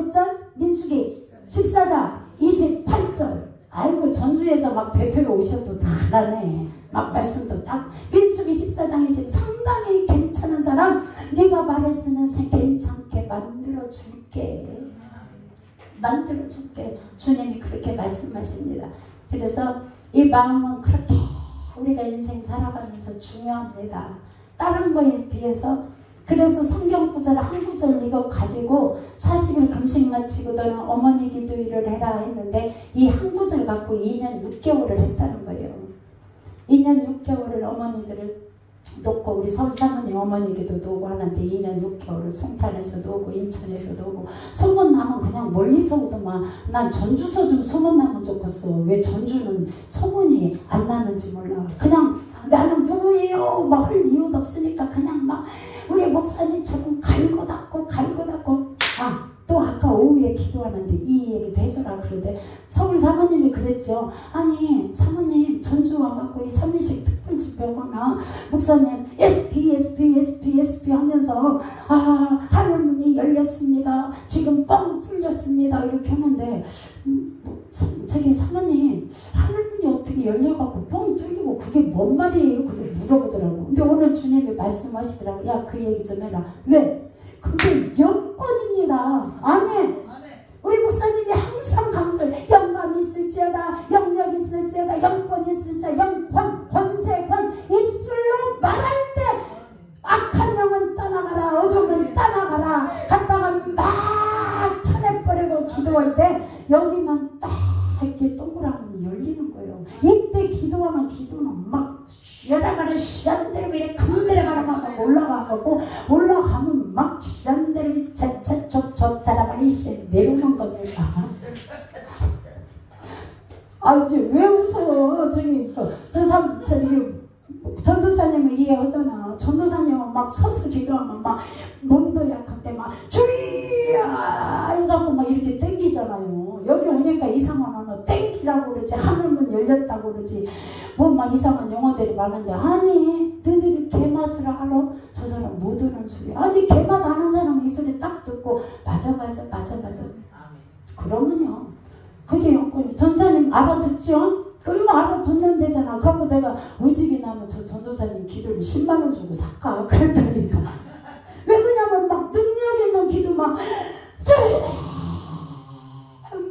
민수기 14장 28절. 아이고 전주에서 막 대표로 오셔도 다 알아네. 막 말씀도 딱. 민수기 14장 20 상당히 괜찮은 사람 네가 말했으면 괜찮게 만들어줄게. 만들어줄게. 주님이 그렇게 말씀하십니다. 그래서 이 마음은 그렇게 우리가 인생 살아가면서 중요합니다. 다른 거에 비해서. 그래서 성경 구절 한 구절 이거 가지고 40일 금식 마치고 너는 어머니 기도일을 해라 했는데 이 한 구절 갖고 2년 6개월을 했다는 거예요. 2년 6개월을 어머니들을 놓고 우리 서울 사모님 어머니 기도도 오고 하는데 2년 6개월을 송탄에서도 오고 인천에서도 오고 소문나면 그냥 멀리서 오더만. 난 전주서 좀 소문나면 좋겠어. 왜 전주는 소문이 안 나는지 몰라. 그냥 나는 누구예요 막 할 이유도 없으니까 그냥 막 우리 목사님처럼 갈고 닦고 아, 또 아까 오후에 기도하는데 이 얘기도 해줘라 그러는데 서울 사모님이 그랬죠. 아니 사모님 전주 와갖고 이 3일씩 특별 집회 오거나 목사님 SP 하면서 아 하늘문이 열렸습니다. 지금 뻥 뚫렸습니다. 이렇게 하는데 저기 사모님 하늘문이 어떻게 열려갖고 뻥 뚫리고 그게 뭔 말이에요? 그걸 물어보더라고. 근데 오늘 주님이 말씀하시더라고. 야 그 얘기 좀 해라. 왜? 그게 영권입니다. 아멘. 우리 목사님이 항상 강조해. 영감이 있을지어다, 영력이 있을지어다, 영권이 있을지어다, 영권, 권세권. 입술로 말할 때 악한 영은 떠나가라, 어둠은 떠나가라. 갔다가 막 쳐내버리고 기도할 때 여기만 딱 이렇게 동그라미 열리는 거예요. 이때 기도하면 기도는 막 열어가라 시안대로 이렇게 큰데를 막 올라가고 올라가면 막 시안대로 차차쪽 좋다라발이 내려오는 겁니다. 아주 왜 웃어? 저기 전도사님은 이해하잖아. 전도사님은 막 서서 기도하면 막 몸도 약한데 막 주야 이러고 막 이렇게 땡기잖아요. 여기 오니까 이상한 언어 땡기라고 그러지, 하늘문 열렸다고 그러지, 뭐 막 이상한 용어들이 많은데, 아니 너희들이 개맛을 알아? 저 사람 못 듣는 소리. 아니 개맛 아는 사람은 이 소리 딱 듣고 맞아. 그러면요 그게 영권이. 전사님 알아듣죠? 그거 알아듣는 데잖아. 그래서 내가 우직이 나면 저 전도사님 기도를 10만원 주고 살까? 그랬다니까. 왜 그러냐면 막 능력 있는 기도 막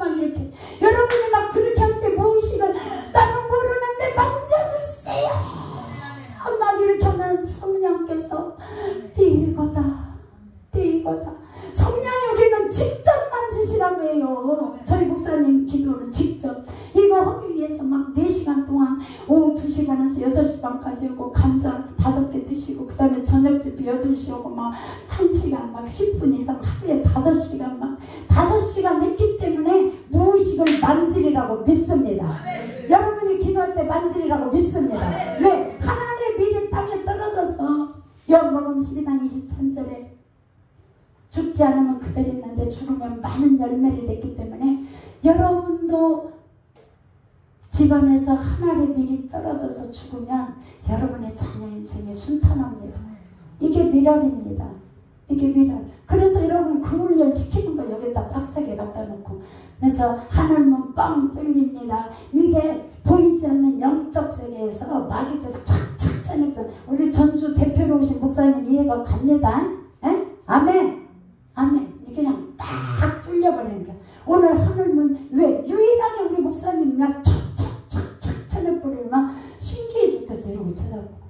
이렇게 여러분이 막 그렇게 할 때 무의식을 나는 모르는데 만져주세요 막 이렇게 하면 성령께서 네 이거다. 성령이 우리는 직접 만지시라고 해요. 저희 목사님 기도는 직접. 이거 하기 위해서 막 4시간 동안 오후 2시간에서 6시 반까지 오고 감자 5개 드시고 그 다음에 저녁집이 8시 오고 막 1시간 막 10분 이상 하루에 5시간 막 5시간 했기 때문에 무의식을 만지리라고 믿습니다. 여러분이 기도할 때 만지리라고 믿습니다. 왜? 하나님의 밀이 땅에 떨어져서 요한복음 12장 23절에 죽지 않으면 그대로 있는데 죽으면 많은 열매를 냈기 때문에 여러분도 집안에서 한 알이 미리 떨어져서 죽으면 여러분의 자녀 인생이 순탄합니다. 이게 미랄입니다. 이게 미랄. 그래서 여러분 그 훈련 지키는 거 여기다 빡세게 갖다 놓고, 그래서 하늘문 빵 뚫립니다. 이게 보이지 않는 영적 세계에서 마귀들이 착착 짜니까 우리 전주 대표로 오신 목사님 이해가 갑니다. 에? 아멘. 아멘. 이게 그냥 딱 뚫려버리는 거야. 오늘 하늘문 왜 유일하게 우리 목사님 그냥 착착착착 쳐내버리면 신기해 죽겠어. 이러고 쳐다보고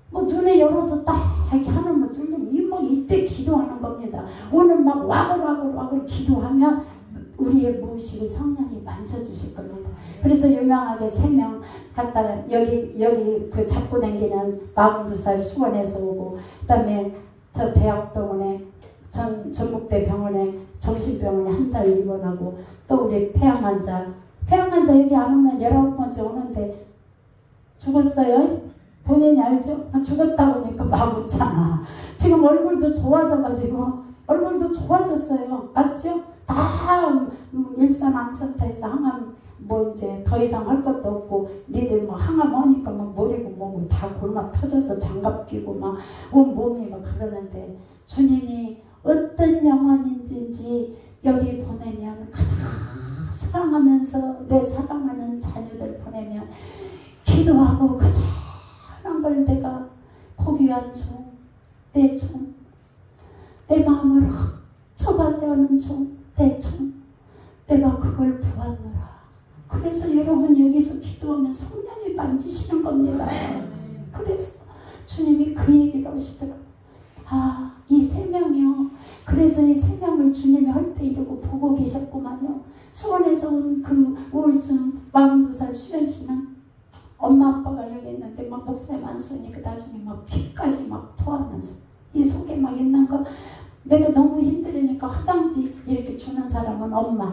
뭐 눈에 열어서 딱 이렇게 하늘문 뚫리면 이때 기도하는 겁니다. 오늘 막 와글와글 기도하면 우리의 무의식을 성령이 만져주실 겁니다. 그래서 유명하게 3명 갖다가 여기 그 잡고 다니는 42살 수원에서 오고, 그 다음에 저 대학병원에 전북대 병원에 정신병원에 한 달 입원하고, 또 우리 폐암 환자 여기 안 오면 19번째 오는데 죽었어요. 본인이 알죠? 죽었다고 하니까 막 웃잖아. 지금 얼굴도 좋아져가지고 얼굴도 좋아졌어요. 맞죠? 다 일산 암센터에서 항암 뭐 이제 더 이상 할 것도 없고, 니들 뭐 항암 오니까 막 머리고 뭐고 다 골막 터져서 장갑 끼고 막 온 몸이 막 그러는데, 주님이 어떤 영혼인지 여기 보내면 가장 사랑하면서 내 사랑하는 자녀들 보내면 기도하고 가장 걸 내가 고귀한 종, 내 마음을 흡족하게 하는 종, 내 종, 내가 그걸 보았노라. 그래서 여러분 여기서 기도하면 성령이 만지시는 겁니다. 그래서 주님이 그 얘기를 하시더라고요. 이 3명이요. 그래서 이 3명을 주님이 할 때 이러고 보고 계셨구만요. 수원에서 온 그 우울증 42살 수연씨는 엄마 아빠가 여기 있는데 막 목사님 안수니까 나중에 막 피까지 막 토하면서 이 속에 막 있는 거, 내가 너무 힘들으니까 화장지 이렇게 주는 사람은 엄마,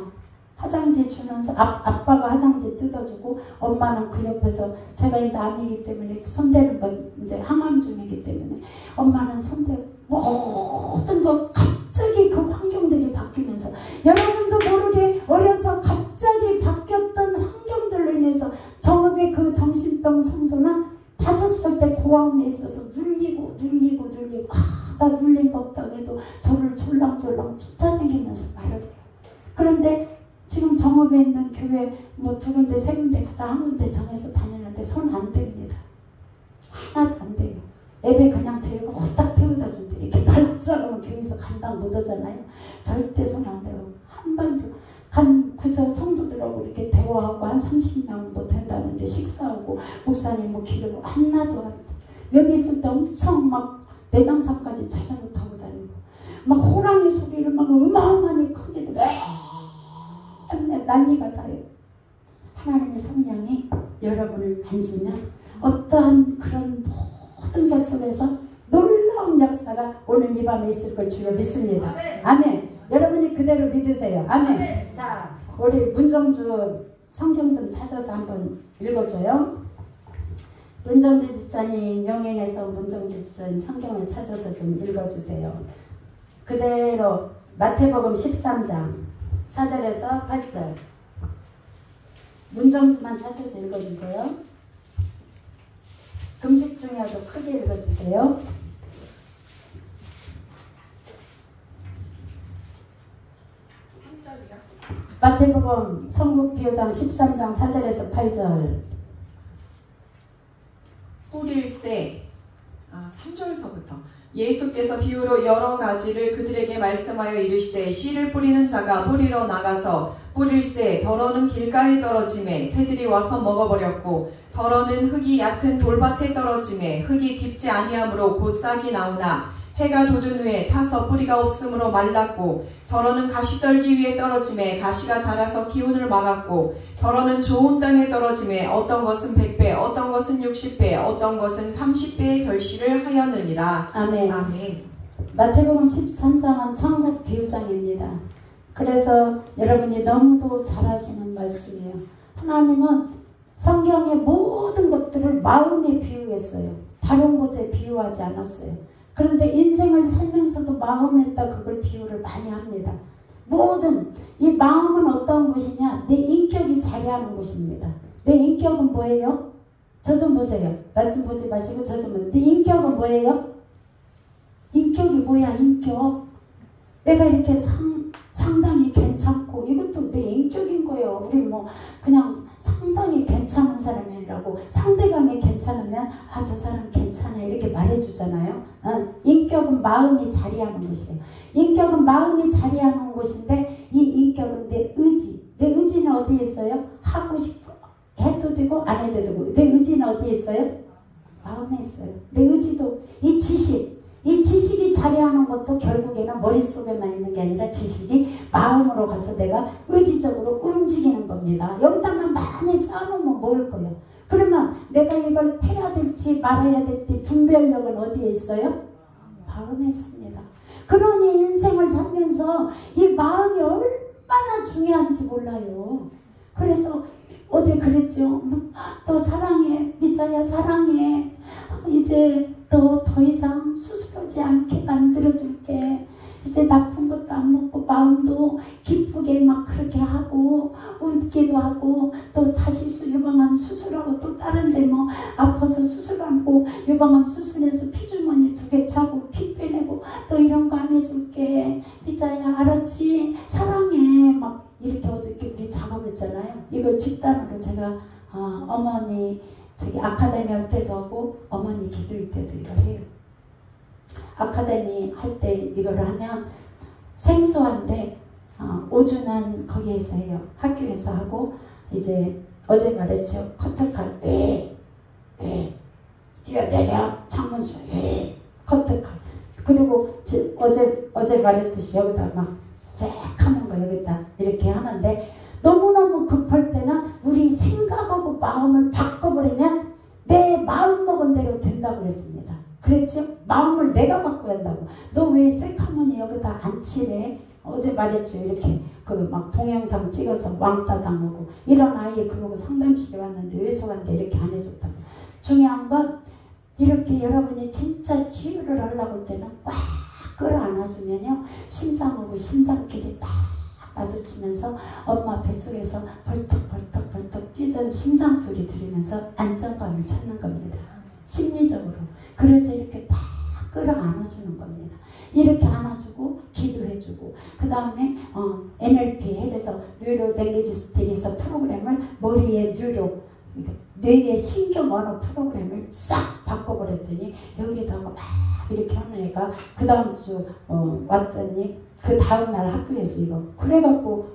화장지 주는 아빠가 화장지 뜯어주고, 엄마는 그 옆에서 제가 이제 암이기 때문에 손대는 건 이제 항암 중이기 때문에 엄마는 손대고, 모든 거 갑자기 그 환경들이 바뀌면서, 여러분도 모르게 어려서 갑자기 바뀌었던 환경들로 인해서 정읍의 그 정신병 성도는 5살 때 고아원에 있어서 눌리고 나 눌린 거 없다고 해도 저를 졸랑졸랑 쫓아다니면서 말을 해요. 그런데 지금 정읍에 있는 교회 뭐 2군데 3군데 갔다 한 군데 정해서 다니는데 손 안 댑니다. 하나도 안 돼요. 예배 그냥 들고 후딱 태워다 준대. 이렇게 발자국은 교회에서 감당 못 하잖아요. 절대 손 안 대고 한 번도 그래서 성도들하고 이렇게 대화하고 한 30명 뭐 된다는데 식사하고 목사님 뭐 기도하고 하나도 안 돼. 여기 있을 때 엄청 막 내장산까지 자전거 타고 다니고 막 호랑이 소리를 막 어마어마하니 크게 난리가 나요. 하나님의 성령이 여러분을 만지면 어떠한 그런 모든 것 속에서 놀라운 역사가 오늘 이 밤에 있을 걸 주여 믿습니다. 아멘. 아멘. 여러분이 그대로 믿으세요. 아멘. 아멘. 자, 우리 문정주 성경 좀 찾아서 한번 읽어줘요. 문정주 집사님, 용인에서 문정주 집사님 성경을 찾아서 좀 읽어주세요. 그대로 마태복음 13장 4절에서 8절 문정주만 찾아서 읽어주세요. 금식 중이어도 크게 읽어주세요. 마태복음 성국비유장 13장 4절에서 8절. 뿌릴새 3절서부터 예수께서 비유로 여러 가지를 그들에게 말씀하여 이르시되, 씨를 뿌리는 자가 뿌리러 나가서 뿌릴새 더러는 길가에 떨어지매 새들이 와서 먹어버렸고, 더러는 흙이 얕은 돌밭에 떨어지매 흙이 깊지 아니하므로 곧 싹이 나오나 해가 돋은 후에 타서 뿌리가 없으므로 말랐고, 더러는 가시떨기 위에 떨어지매 가시가 자라서 기운을 막았고, 더러는 좋은 땅에 떨어지매 어떤 것은 100배, 어떤 것은 60배, 어떤 것은 30배의 결실을 하였느니라. 아멘. 아멘. 마태복음 13장은 천국 비유장입니다. 그래서 여러분이 너무도 잘하시는 말씀이에요. 하나님은 성경의 모든 것들을 마음에 비유했어요. 다른 곳에 비유하지 않았어요. 그런데 인생을 살면서도 마음에다 그걸 비유를 많이 합니다. 모든 이 마음은 어떤 곳이냐? 내 인격이 자리하는 곳입니다. 내 인격은 뭐예요? 저 좀 보세요. 말씀 보지 마시고 저 좀 보세요. 내 인격은 뭐예요? 인격이 뭐야? 인격. 내가 이렇게 상당히 괜찮고 이것도 내 인격인 거예요. 우리 뭐 그냥 상당히 괜찮은 사람이라고 상대방이 괜찮으면 아, 저 사람 괜찮아 이렇게 말해주잖아요. 인격은 마음이 자리하는 곳이에요. 인격은 마음이 자리하는 곳인데 이 인격은 내 의지. 내 의지는 어디에 있어요? 하고 싶고 해도 되고 안 해도 되고. 내 의지는 어디에 있어요? 마음에 있어요. 내 의지도 이 지식이 자리하는 것도 결국에는 머릿속에만 있는 게 아니라 지식이 마음으로 가서 내가 의지적으로 움직이는 겁니다. 여기다만 많이 쌓아놓으면 먹을 거예요. 그러면 내가 이걸 해야 될지 말아야 될지 분별력은 어디에 있어요? 마음에 있습니다. 그러니 인생을 살면서 이 마음이 얼마나 중요한지 몰라요. 그래서 어제 그랬죠. 너 사랑해. 미자야 사랑해. 이제 너 더 이상 수술하지 않게 만들어줄게. 이제 나쁜 것도 안 먹고 마음도 기쁘게 막 그렇게 하고 웃기도 하고 또 다시 유방암 수술하고 또 다른데 뭐 아파서 수술하고 유방암 수술해서 피주머니 2개 차고 피 빼내고 또 이런 거 안 해줄게. 미자야 알았지? 사랑해. 막 이렇게 어저께 우리 작업했잖아요. 이걸 집단으로 제가 어머니 저기 아카데미 할 때도 하고 어머니 기도일 때도 이걸 해요. 아카데미 할 때 이걸 하면 생소한데 5주는 거기에서 해요. 학교에서 하고 이제 어제 말했죠. 커트칼 뛰어내려 창문수 커트칼 그리고 어제 말했듯이 여기다 막 색 하는 거 여기다 이렇게 하는데 너무너무 급할 때는 우리 생각하고 마음을 바꿔버리면 내 마음 먹은 대로 된다고 그랬습니다. 그랬죠? 마음을 내가 바꿔야 한다고. 너 왜 셀카머니 여기다 안 칠해? 어제 말했죠. 이렇게 그 막 동영상 찍어서 왕따 당하고 이런 아이 그러고 상담실에 왔는데 왜 속한테 이렇게 안 해줬다고. 중요한 건 이렇게 여러분이 진짜 치유를 하려고 할 때는 꽉 끌어안아주면요. 심장하고 심장끼리 딱 마주치면서 엄마 뱃속에서 벌떡벌떡 뛰던 심장 소리 들으면서 안정감을 찾는 겁니다. 심리적으로. 그래서 이렇게 딱 끌어안아주는 겁니다. 이렇게 안아주고 기도해주고 그 다음에 NLP 해서 뉴로 랭귀지스틱에서 프로그램을 머리에 뉴로 뇌의 신경 언어 프로그램을 싹 바꿔버렸더니 여기다가 막 이렇게 하는 애가 그 다음 주 왔더니 그 다음날 학교에서 이거 그래갖고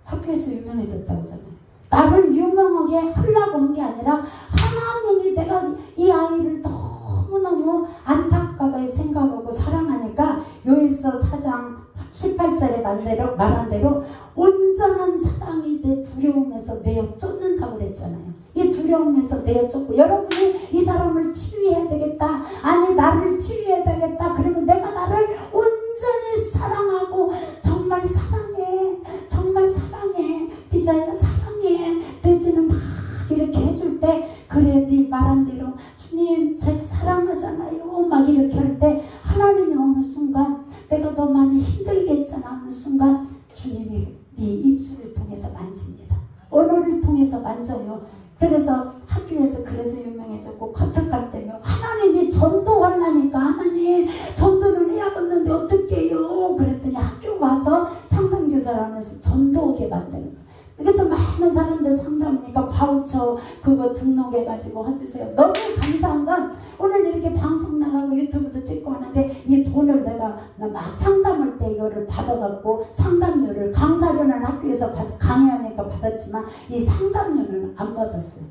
학교에서 유명해졌다고 하잖아요. 나를 유명하게 하려고 한 게 아니라 하나님이 내가 이 아이를 너무너무 안타깝게 생각하고 사랑하니까 요일서 4장 18절에 말한 대로 온전한 사랑이 내 두려움에서 내어 쫓는다고 그랬잖아요. 이 두려움에서 내어 쫓고 여러분이 이 사람을 치유해야 되겠다. 아니 나를 치유해야 되겠다. 그러면 내가 나를 온전히 사랑하고 정말 사랑해. 정말 사랑해. 비자야 사랑해. 내지는 막 이렇게 해줄 때 그래 네 말한 대로 주님 제가 사랑하잖아요. 막 이렇게 할 때 하나님이 어느 순간 내가 너 많이 힘들게 했잖아. 어느 순간 주님이 네 입술을 통해서 만집니다. 언어를 통해서 만져요. 그래서 학교에서 그래서 유명해졌고 커트칼 때문에 하나님이 전도하려니까 하나님 전도를 해야겠는데 어떻게 해요? 그랬더니 학교 가서 상담교사를 하면서 전도하게 만드는 거예요. 그래서 많은 사람들 상담이니까 바우처 그거 등록해가지고 해주세요. 너무 감사한 건 오늘 이렇게 방송 나가고 유튜브도 찍고 하는데 이 돈을 내가 막 상담할 때 이거를 받아갖고 상담료를 강사료는 학교에서 강의하니까 받았지만 이 상담료는 안 받았어요.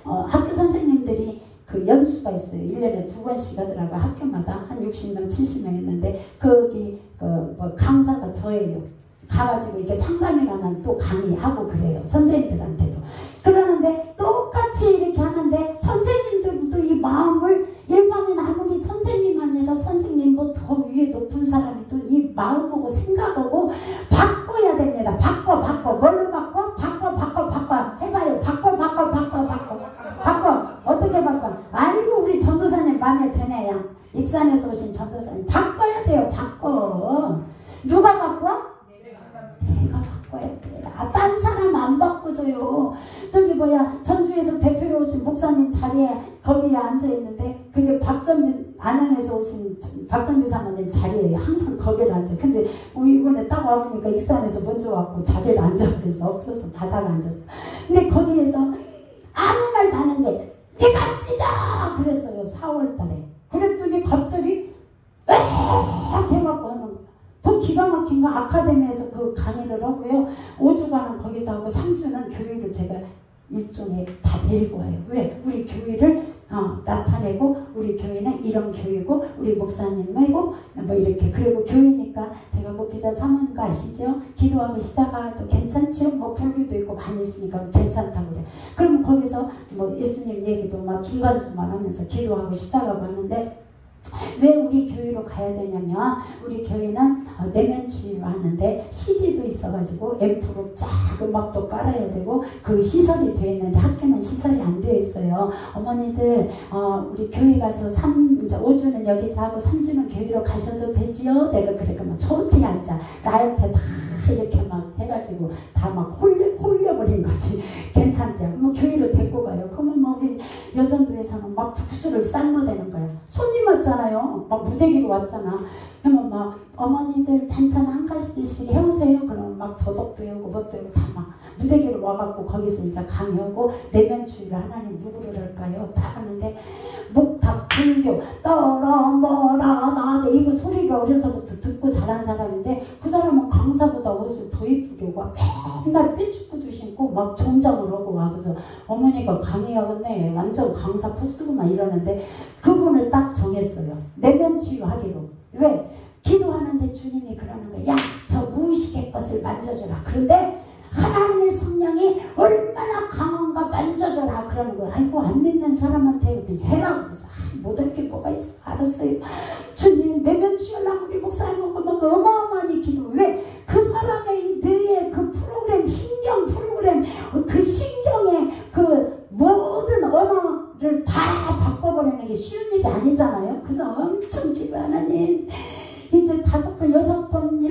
학교 선생님들이 그 연수가 있어요. 1년에 2번씩 하더라고. 학교마다 한 60명 70명 있는데 거기 뭐 강사가 저예요. 가가지고 이렇게 상담이라는 또 강의하고 그래요. 선생님들한테도. 그러는데 똑같이 이렇게 하는데 선생님들도 이 마음을 일반인 아무리 선생님 아니라 선생님 뭐 더 위에 높은 사람이 또 이 마음하고 생각하고 바꿔야 됩니다. 바꿔. 뭘로 바꿔? 바꿔. 해봐요. 바꿔. 어떻게 바꿔? 아이고 우리 전도사님 마음에 드네요. 익산에서 오신 저기 뭐야 전주에서 대표로 오신 목사님 자리에 거기에 앉아있는데 그게 박정비 안양에서 오신 박정비 사모님 자리에 항상 거기를 앉아. 근데 이번에 딱 와보니까 익산에서 먼저 왔고 자리를 앉아버려서 없어서 바닥에 앉았어. 근데 거기에서 아무 말도 안 하는데 네가 찢어 그랬어요. 4월달에. 그랬더니 갑자기 에악 해갖고 하는 거야. 더 기가 막힌 건 아카데미에서 그 강의를 하고요. 5주간은 거기서 하고 3주는 교회를 제가 일종의 다 데리고 와요. 왜? 우리 교회를 나타내고 우리 교회는 이런 교회고 우리 목사님이고 뭐 이렇게. 그리고 교회니까 제가 목회자 사모님 거 아시죠? 기도하고 시작해도 괜찮죠? 뭐 불교도 있고 많이 있으니까 괜찮다고 그래. 그럼 거기서 뭐 예수님 얘기도 막 중간중간 하면서 기도하고 시작하고 하는데 왜 우리 교회로 가야 되냐면 우리 교회는 내면 치유를 하는데 CD도 있어가지고 앰프로 쫙 음악도 깔아야 되고 그 시설이 되어 있는데 학교는 시설이 안 되어 있어요. 어머니들 우리 교회 가서 이제 5주는 여기서 하고 3주는 교회로 가셔도 되지요? 내가 그러니까 막 초티에 앉아 나한테 다 이렇게 막 해가지고 다 막 홀려버린 거지. 괜찮대요. 뭐 교회로 데리고 가요. 그러면 뭐 우리 여전도에서는 막 국수를 삶아대는 거야. 손님 왔잖아요. 막 무대기로 왔잖아. 그러면 막 어머니들 반찬 한 가지씩 해오세요. 그러면 막 더덕도 해오고 뭣도 해오고 다 막 무대기로 와갖고 거기서 이제 강의하고 내면주의를 하나님 누구를 할까요? 다 하는데 목탑 불교 떠라 뭐라 나다 이거 소리를 어려서부터 듣고 자란 사람인데 그 사람은 강사보다 옷을 더 이쁘게 와 맨날 삐죽구도 신고 막 정장을 하고 와. 그래서 어머니가 강의하겠네 완전 강사 포스구만 이러는데 그분을 딱 정했어요. 내면치유하기로. 왜? 기도하는데 주님이 그러는 거야. 야, 저 무의식의 것을 만져줘라. 그런데 하나님의 성령이 얼마나 강한가 만져줘라 그러는 거야. 아이고 안 믿는 사람한테 해라. 그래서 못할 게 뭐가 있어. 알았어요. 주님 내면 치유하려고 우리 목사님하고 막 어마어마하게 기도. 왜? 그 사람의 뇌의 그 프로그램 신경 프로그램 그 신경의 그 모든 언어를 다 바꿔버리는 게 쉬운 일이 아니잖아요. 그래서 엄청 기도. 하나님 이제 5번 6번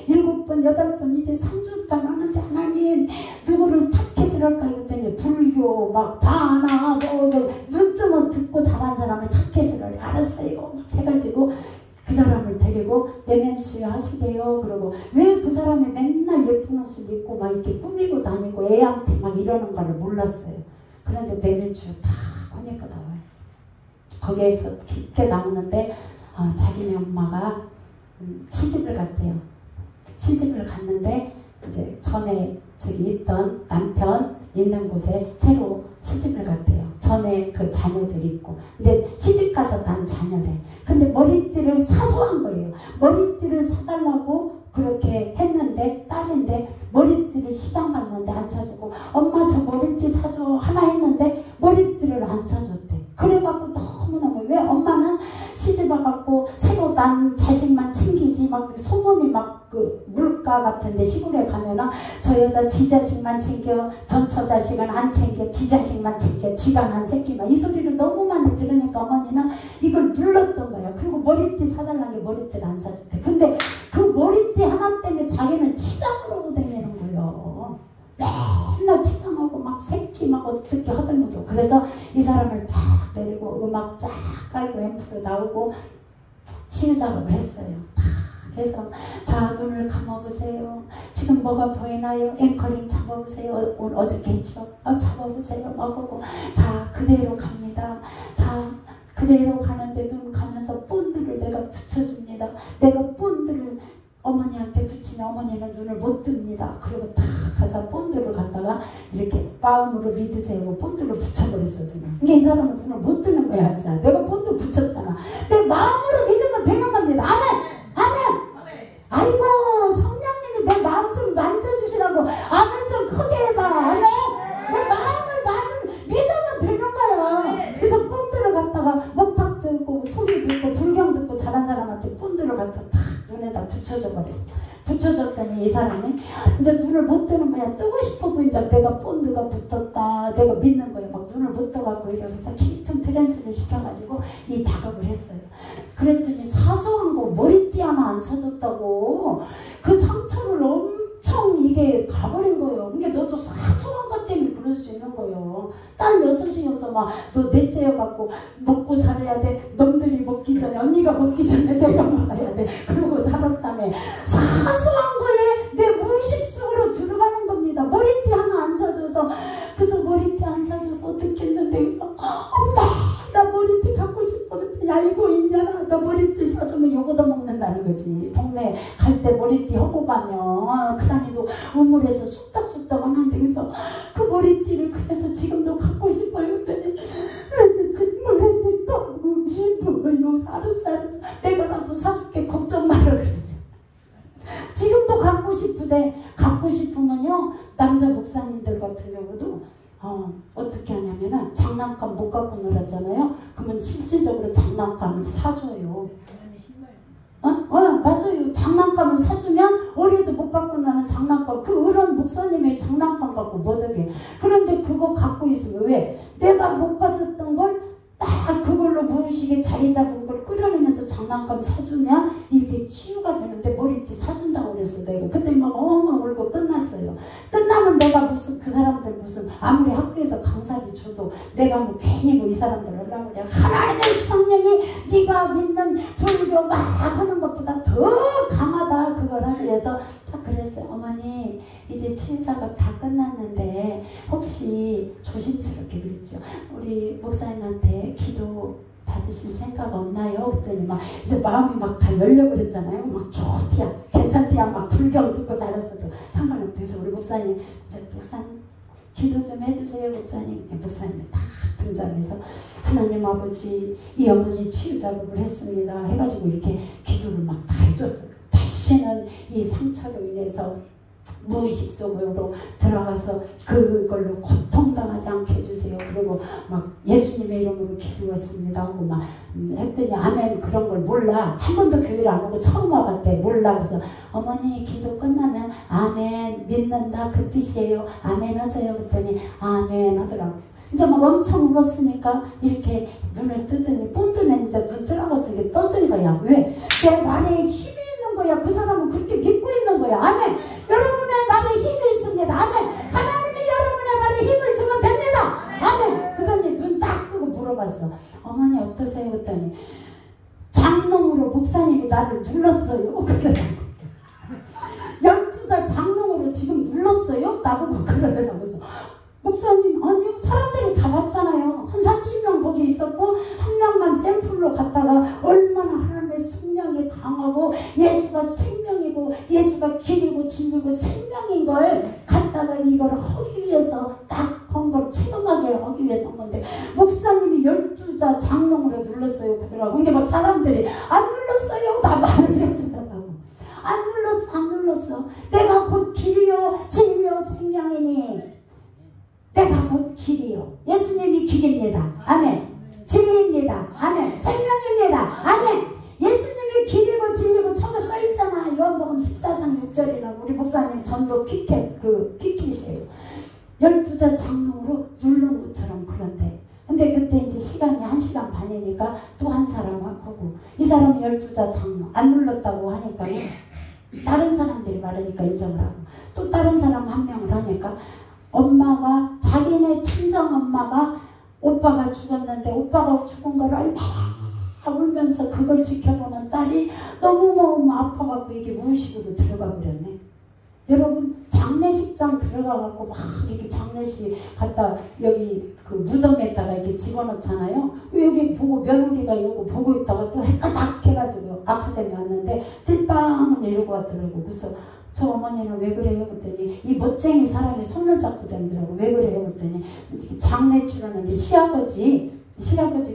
7번 8번 이제 3주간 하는데 하나님 누구를 타켓을 할까 이랬더니 불교 막 바나 뭐 눈 뜨면 듣고 자란 사람을 타켓을 할. 알았어요 막 해가지고 그 사람을 데리고 내면치유 하시게요. 그러고 왜 그 사람이 맨날 예쁜 옷을 입고 막 이렇게 꾸미고 다니고 애한테 막 이러는 거를 몰랐어요. 그런데 내면치유 다 하니까 나와요. 거기에서 깊게 나오는데 자기네 엄마가 시집을 갔대요. 시집을 갔는데 이제 전에 저기 있던 남편 있는 곳에 새로 시집을 갔대요. 전에 그 자녀들이 있고. 근데 시집 가서 난 자녀래. 근데 머리띠를 사소한 거예요. 머리띠를 사달라고 그렇게 했는데 딸인데 머리띠를 시장 갔는데 안 사주고 엄마 저 머리띠 사줘 하나 했는데 머리띠를 안 사줬대. 그래갖고 너무너무 왜 엄마는 시집 와갖고 새로 난 자식만 챙기지 막 소문이 막 그 물가 같은데 시골에 가면은 저 여자 지 자식만 챙겨 전 처 자식은 안 챙겨 지 자식만 챙겨 지가 난 새끼만 이 소리를 너무 많이 들으니까 어머니는 이걸 눌렀던 거야. 그리고 머리띠 사달라는 게 머리띠를 안 사줬대. 근데 그 머리띠 하나 때문에 자기는 치장을 하고 다니는 거예요. 맨날 치장하고 막 새끼 막 어떻게 하더라도. 그래서 이 사람을 딱 내리고 음악 쫙 깔고 앰프로 나오고 치유 작업을 했어요. 그래서 자 눈을 감아보세요. 지금 뭐가 보이나요? 앵커링 잡아보세요. 오늘 어저께 했죠? 잡아보세요. 먹고 자 그대로 갑니다. 자 그대로 가는데 눈 감면서 본드를 내가 붙여줍니다. 내가 본드를 어머니한테 붙이면 어머니는 눈을 못 뜹니다. 그리고 탁 가서 본드를 갖다가 이렇게 마음으로 믿으세요. 본드를 붙여버렸어. 이게 이 사람은 눈을 못 뜨는 거야. 진짜. 내가 본드 붙였잖아. 내 마음으로 믿으면 되는 겁니다. 아멘! 아멘! 아이고 성령님이 내 마음 좀 만져주시라고 아멘 좀 크게 해봐. 아멘! 내 마음을 믿으면 되는 거야. 그래서 본드를 갖다가 목탁 듣고 소리 듣고 불경 듣고 자란 사람한테 본드를 갖다 탁 눈에다 붙여줘 버렸어. 붙여줬더니 이 사람이 이제 눈을 못 뜨는 거야. 뜨고 싶어도 이제 내가 본드가 붙었다. 내가 믿는 거야. 막 눈을 못 떠갖고 이러면서 깊은 트랜스를 시켜가지고 이 작업을 했어요. 그랬더니 사소한 거 머리띠 하나 안 쳐줬다고 그 상처를 엄청 이게 가버린 거예요. 그러니까 너도 사소한 것 때문에 그럴 수 있는 거예요. 딸 6이어서 막 너 넷째여 갖고 먹고 살아야 돼. 남들이 먹기 전에 언니가 먹기 전에 내가 먹어야 돼. 그러고 살았다며. 사소한 거에 내 무의식 속으로 들어가는 겁니다. 머리띠 하나 안 사줘서 그래서 머리띠 안 사줘서 어떻게 했는데 그래서 엄마 나 머리띠 갖고 싶었는데 야 이거 있냐 나 머리띠 사주면 요거도 먹는다는 거지. 동네 갈 때 머리띠 하고 가면 그러니도 우물에서 쑥덕쑥덕 하는데 그래서 그 머리띠를 그래서 지금도 갖고 싶어요. 근데 머리띠 너무 싶어요. 사르사르 내가라도 사줄게 걱정 마라 그랬어. 지금도 갖고 싶은데 갖고 싶으면요 남자 목사님들 같은 경우도 어떻게 하냐면은 장난감 못 갖고 놀았잖아요. 그러면 실질적으로 장난감을 사줘요. 맞아요. 장난감을 사주면 어려서 못 갖고 나는 장난감 그 어른 목사님의 장난감 갖고 못하게. 그런데 그거 갖고 있으면 왜? 내가 못 가졌던 걸 딱 그걸로 무의식에 자리 잡은 걸 끌어내면서 장난감 사주면 이게 치유가 되는데 머리띠 사준다고 그랬어 내가. 그때 막 엉엉 울고 끝났어요. 끝나면 내가 무슨 그 사람들 무슨 아무리 학교에서 강사비 줘도 내가 뭐 괜히 뭐 이 사람들 하려고 그래. 하나님의 성령이 네가 믿는 불교 막 하는 것보다 더 강하다 그거라. 그래서 딱 그랬어요. 어머니 이제 치유작업 다 끝났는데 혹시 조심스럽게 그랬죠. 우리 목사님한테 기도 받으실 생각 없나요? 그랬더니 막 이제 마음이 막 다 열려버렸잖아요. 막 좋디야 괜찮디야 막 불경 듣고 잘했어도 상관없고. 그래서 우리 목사님 이제 목사님 기도 좀 해주세요 목사님. 목사님이 다 등장해서 하나님 아버지 이 어머니 치유 작업을 했습니다 해가지고 이렇게 기도를 막 다 해줬어요. 다시는 이 상처로 인해서 무의식 속으로 들어가서 그걸로 고통당하지 않게 해주세요. 그리고 막 예수님의 이름으로 기도했습니다 하고 막 했더니 아멘 그런 걸 몰라. 한 번도 교회를 안 오고 처음 와봤대. 몰라. 그래서 어머니 기도 끝나면 아멘 믿는다 그 뜻이에요. 아멘 하세요. 그랬더니 아멘 하더라고. 이제 막 엄청 울었으니까 이렇게 눈을 뜨더니 본드는 이제 눈 뜨라고서 이게 떠진 거야. 왜? 내 말에 힘이 있는 거야. 그 사람은 그렇게 믿고 있는 거야. 아멘. 여러분의 말에 힘이 있습니다. 아멘. 하나님이 여러분의 말에 힘을 주면 됩니다. 아멘. 그러더니 눈 딱 뜨고 물어봤어. 어머니 어떠세요? 그랬더니 장롱으로 목사님이 나를 눌렀어요. 그러더라고. 12달 장롱으로 지금 눌렀어요? 나보고 그러더라고. 그래서 목사님 아니요 사람들이 다 봤잖아요. 한 30명 거기 있었고 한 명만 샘플로 갔다가 얼마나 하나님의 성령이 강하고 예수가 생명이고 예수가 길이고 진리고 생명인 걸 갖다가 이걸 하기 위해서 딱 한 걸 체험하게 하기 위해서 한 건데 목사님이 12자 장롱으로 눌렀어요 그러더라고. 근데 막 사람들이 안 눌렀어요 다 말을 해준다고. 안 눌렀어. 내가 곧 길이요 진리요 생명이니 내가 곧 길이요. 예수님이 길입니다. 아멘. 진리입니다. 아멘. 생명입니다. 아멘. 예수님이 길이고 진리고 처음에 써있잖아. 요한복음 14장 6절이라고. 우리 목사님 전도 피켓이에요. 12자 장롱으로 누른 것처럼 그런데. 근데 그때 이제 시간이 1시간 반이니까 또 한 사람 하고 이 사람이 12자 장롱 안 눌렀다고 하니까 다른 사람들이 말하니까 인정을 하고 또 다른 사람 한 명을 하니까 엄마가 자기네 친정엄마가 오빠가 죽었는데 오빠가 죽은 걸 얼마나 울면서 그걸 지켜보는 딸이 너무너무 아파갖고 이게 무의식으로 들어가 버렸네. 여러분 장례식장 들어가갖고 막 이렇게 장례식 갖다 여기 그 무덤에다가 이렇게 집어넣잖아요. 여기 보고 며느리가 이러고 보고 있다가 또 헷가닥 해가지고 아카데미 왔는데 뜰빵 이러고 왔더라고. 그래서 저 어머니는 왜 그래요? 그랬더니 이 멋쟁이 사람이 손을 잡고 다니더라고. 왜 그래요? 그랬더니 장례 치르는데 시아버지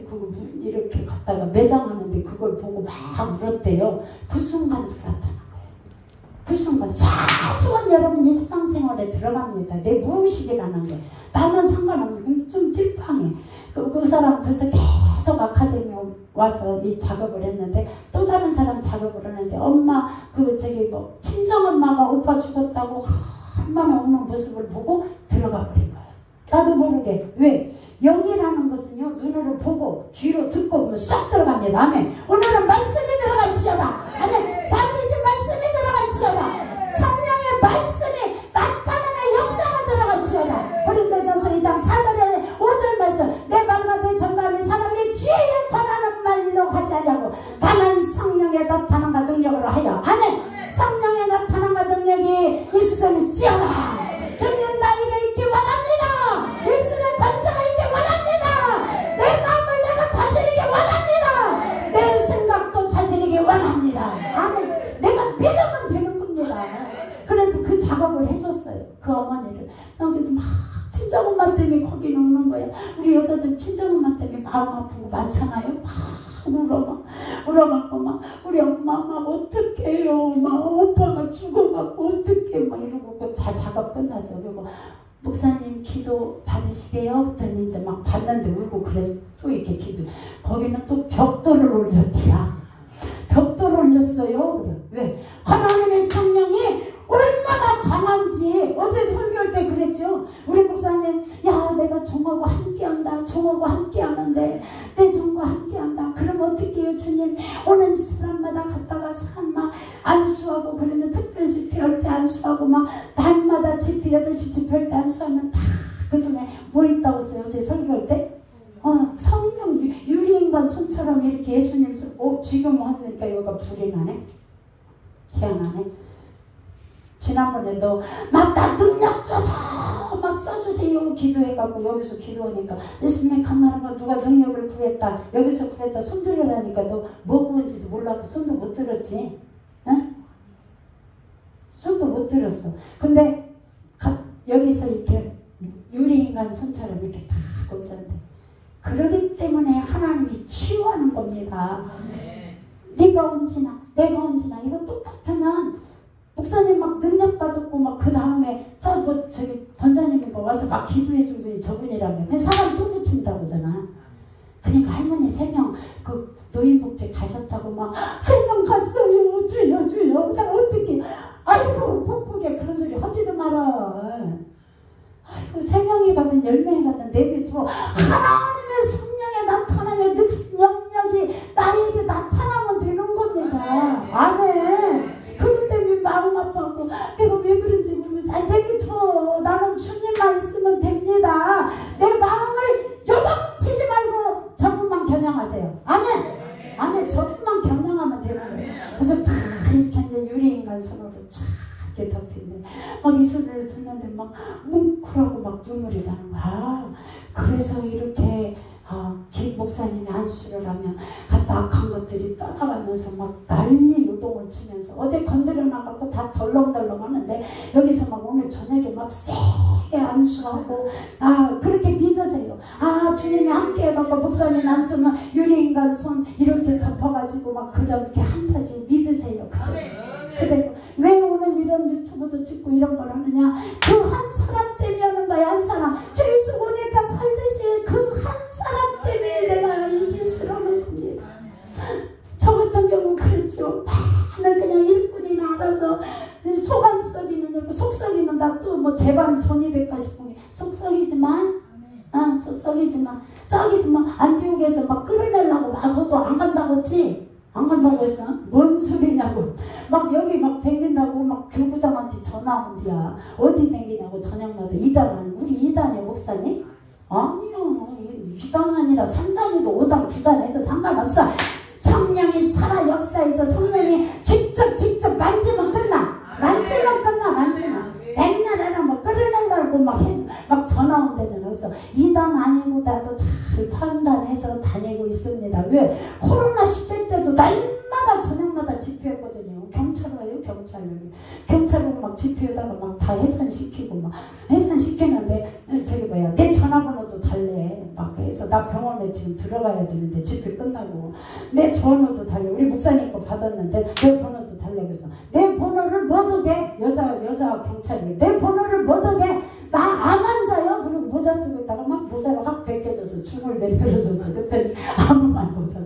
그거 이렇게 갖다가 매장하는데 그걸 보고 막 울었대요. 그 순간 나타난 거예요. 그 순간 사소한 여러분 일상생활에 들어갑니다. 내 무의식이라는 게 나는 상관없는 좀 딜팡해. 그 사람 그래서 계속 아카데미 와서 이 작업을 했는데 또 다른 사람 작업을 하는데 엄마 뭐 친정엄마가 오빠 죽었다고 얼마나 우는 모습을 보고 들어가 버린 거예요. 나도 모르게. 왜? 영이라는 것은요 눈으로 보고 귀로 듣고 보면 쏙 들어갑니다. 아멘. 오늘은 말씀이 들어갈지어다. 아멘. 살리신 말씀이 들어갈지어다. 성령의 말씀 고린도전서 2장 4절에 5절 말씀 내 말과 내 정감이 사람이 지혜에 관하는 말로 하지 않냐고 다만 성령의 나타남과 능력으로 하여 아멘. 성령의 나타남과 능력이 있을지어다. 주님 나에게 있기 원합니다. 예수의 권세가 있기 원합니다. 내 마음을 내가 다스리기 원합니다. 내 생각도 다스리기 원합니다. 아멘. 내가 믿으면 되는 겁니다. 그래서 그 작업을 해줬어요. 그 어머니를. 여기도 막 친정엄마 때문에 거기는 오는 거야. 우리 여자들 친정엄마 때문에 마음 아픈 거 많잖아요. 막 울어갖고 막 우리 엄마 막 어떡해요. 막 오빠가 죽어갖고 어떡해. 막 이러고 그 작업 끝났어요. 그리고 목사님 기도 받으시게요? 그랬더니 이제 막 받는데 울고 그래서 또 이렇게 기도. 거기는 또 벽돌을 올렸디야. 벽돌을 올렸어요. 그래. 왜? 하나님의 성령이 얼마나 강한지 어제 설교할 때 그랬죠. 우리 목사님 야 내가 종하고 함께한다. 종하고 함께하는데 내 종과 함께한다. 그럼 어떻게 해요 주님? 오는 사람마다 갔다가 막 안수하고 그러면 특별 집회할 때 안수하고 막 날마다 집회 8시 집회할 때 안수하면 다 그 전에 뭐 있다고 했어요. 어제 설교할 때? 성령 유리인간 손처럼 이렇게 예수님 지금 하니까 여기가 불이 나네. 희한하네. 지난번에도 막 다 능력 줘서 막 써주세요 기도해갖고 여기서 기도하니까 예수님 간나라가 누가 능력을 구했다 여기서 구했다 손 들으라니까 너 뭐 구한지도 몰라고 손도 못 들었지. 응? 손도 못 들었어. 근데 여기서 이렇게 유리인간 손처럼 이렇게 다 꽂았는데 그러기 때문에 하나님이 치유하는 겁니다. 네가 언제나 내가 언제나 이거 똑같으면 목사님 막 능력 받았고 막 그 다음에 저기 권사님인가 와서 막 기도해 주더니 저분이라면 그냥 사람 또 붙인다고 하잖아. 그러니까 할머니 3명 그 노인복지 가셨다고 막 3명 갔어요. 주여 나 어떻게 아이고 복복에 그런 소리 하지도 마라. 아이고 3명이 가든 10명이 가든 내비두어 하나님의 성령의 나타남의 영역이 나에게 나타나면 되는 겁니다. 아멘. 그것 때문에 마음 아파하고 내가 왜 그런지 모르겠어. 내비두어 나는 주님만 있으면 됩니다. 내 마음을 요동치지 말고 저분만 겨냥하세요. 아멘. 아멘. 저분만 겨냥하면 되는 거예요. 그래서 다 이렇게 이제 유리인간 손으로 쫙 이렇게 덮이는데 막 이 소리를 듣는데 막 뭉클하고 막 눈물이 나는 거야. 그래서 이렇게 목사님이 안수를 하면 갔다 악한 것들이 떠나가면서 막 난리 요동을 치면서 어제 건드려 나가고 다 덜렁덜렁 하는데 여기서 막 오늘 저녁에 막 세게 안수하고 그렇게 믿으세요. 주님이 함께 해갖고 목사님 안수면 유리인간 손 이렇게 덮어가지고 막 그렇게 한다지 믿으세요. 그대로 왜 오늘 이런 유튜브도 찍고 이런 걸 하느냐? 그 한 사람 때문에 하는 거야. 한 사람 죄수 보니까 살듯이 그 한 사람 때문에 내가 이 짓을 하는 겁니다. 저 같은 경우는 그랬죠. 맨날 그냥 일꾼이나 알아서 속 안 썩이는 일고 속 썩이면 나 또 뭐 제발 전이 될까 싶은 게 속 썩이지만 속 썩이지만 저기서 안티옥에서 막 끌어내려고 막 그것도 안 간다고 했지. 안 간다고 했어? 뭔 소리냐고. 막 여기 막 댕긴다고 막 교구장한테 전화 온디야. 어디 댕기냐고 저녁마다 2단 우리 2단이야 목사님? 아니요. 2단 아니라 3단이도 5단 9단 해도 상관없어. 성령이 살아 역사에서 성령이 직접 만지면 끝나. 만지면 백날 해라 뭐 끌어내려고 막 전화 온대잖아. 그래서 2단 아니고 나도 잘 판단해서 다니고 있습니다. 왜? 코로나 시대 때도 날마다 저녁마다 집회했거든요. 경찰 와요. 경찰로 막 집회하다가 막 다 해산시키고 해산시키는데 내 전화번호도 달래. 막 해서 나 병원에 지금 들어가야 되는데 집회 끝나고 내 번호도 달래. 우리 목사님 거 받았는데 내 번호도 달래. 그래서 내 번호를 못 오게 여자 경찰이 내 번호를 못 오게 나 안 앉아요. 그리고 모자 쓰고 있다가 막 모자를 확 벗겨줘서 중을 만들어줬어. 그때 아무 말 못하고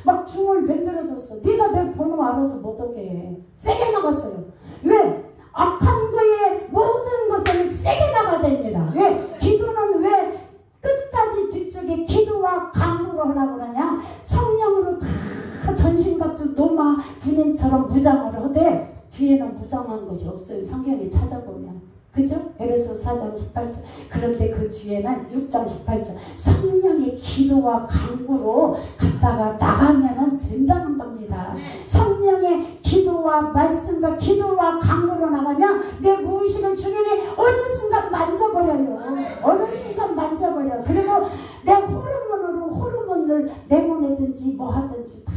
막 중을 만들어줬어. 네가 내 번호 알아서 못 오게 해. 세게 나갔어요. 왜? 악한 거에 모든 것을 세게 나가야 됩니다. 왜? 기도는 왜 끝까지 뒤쪽에 기도와 간구로 하라고 그러냐? 성령으로 다 전신갑주 노마 군인처럼 무장을 하되 뒤에는 무장한 것이 없어요. 성경에 찾아보면 그죠? 에베소 4장 18절. 그런데 그 뒤에는 6장 18절. 성령의 기도와 간구로 갔다가 나가면은 된다는 겁니다. 성령의 기도와 말씀과 기도와 간구로 나가면 내 무의식을 주님이 어느 순간 만져버려요. 어느 순간 만져버려. 그리고 내 호르몬을 내보내든지 뭐 하든지 다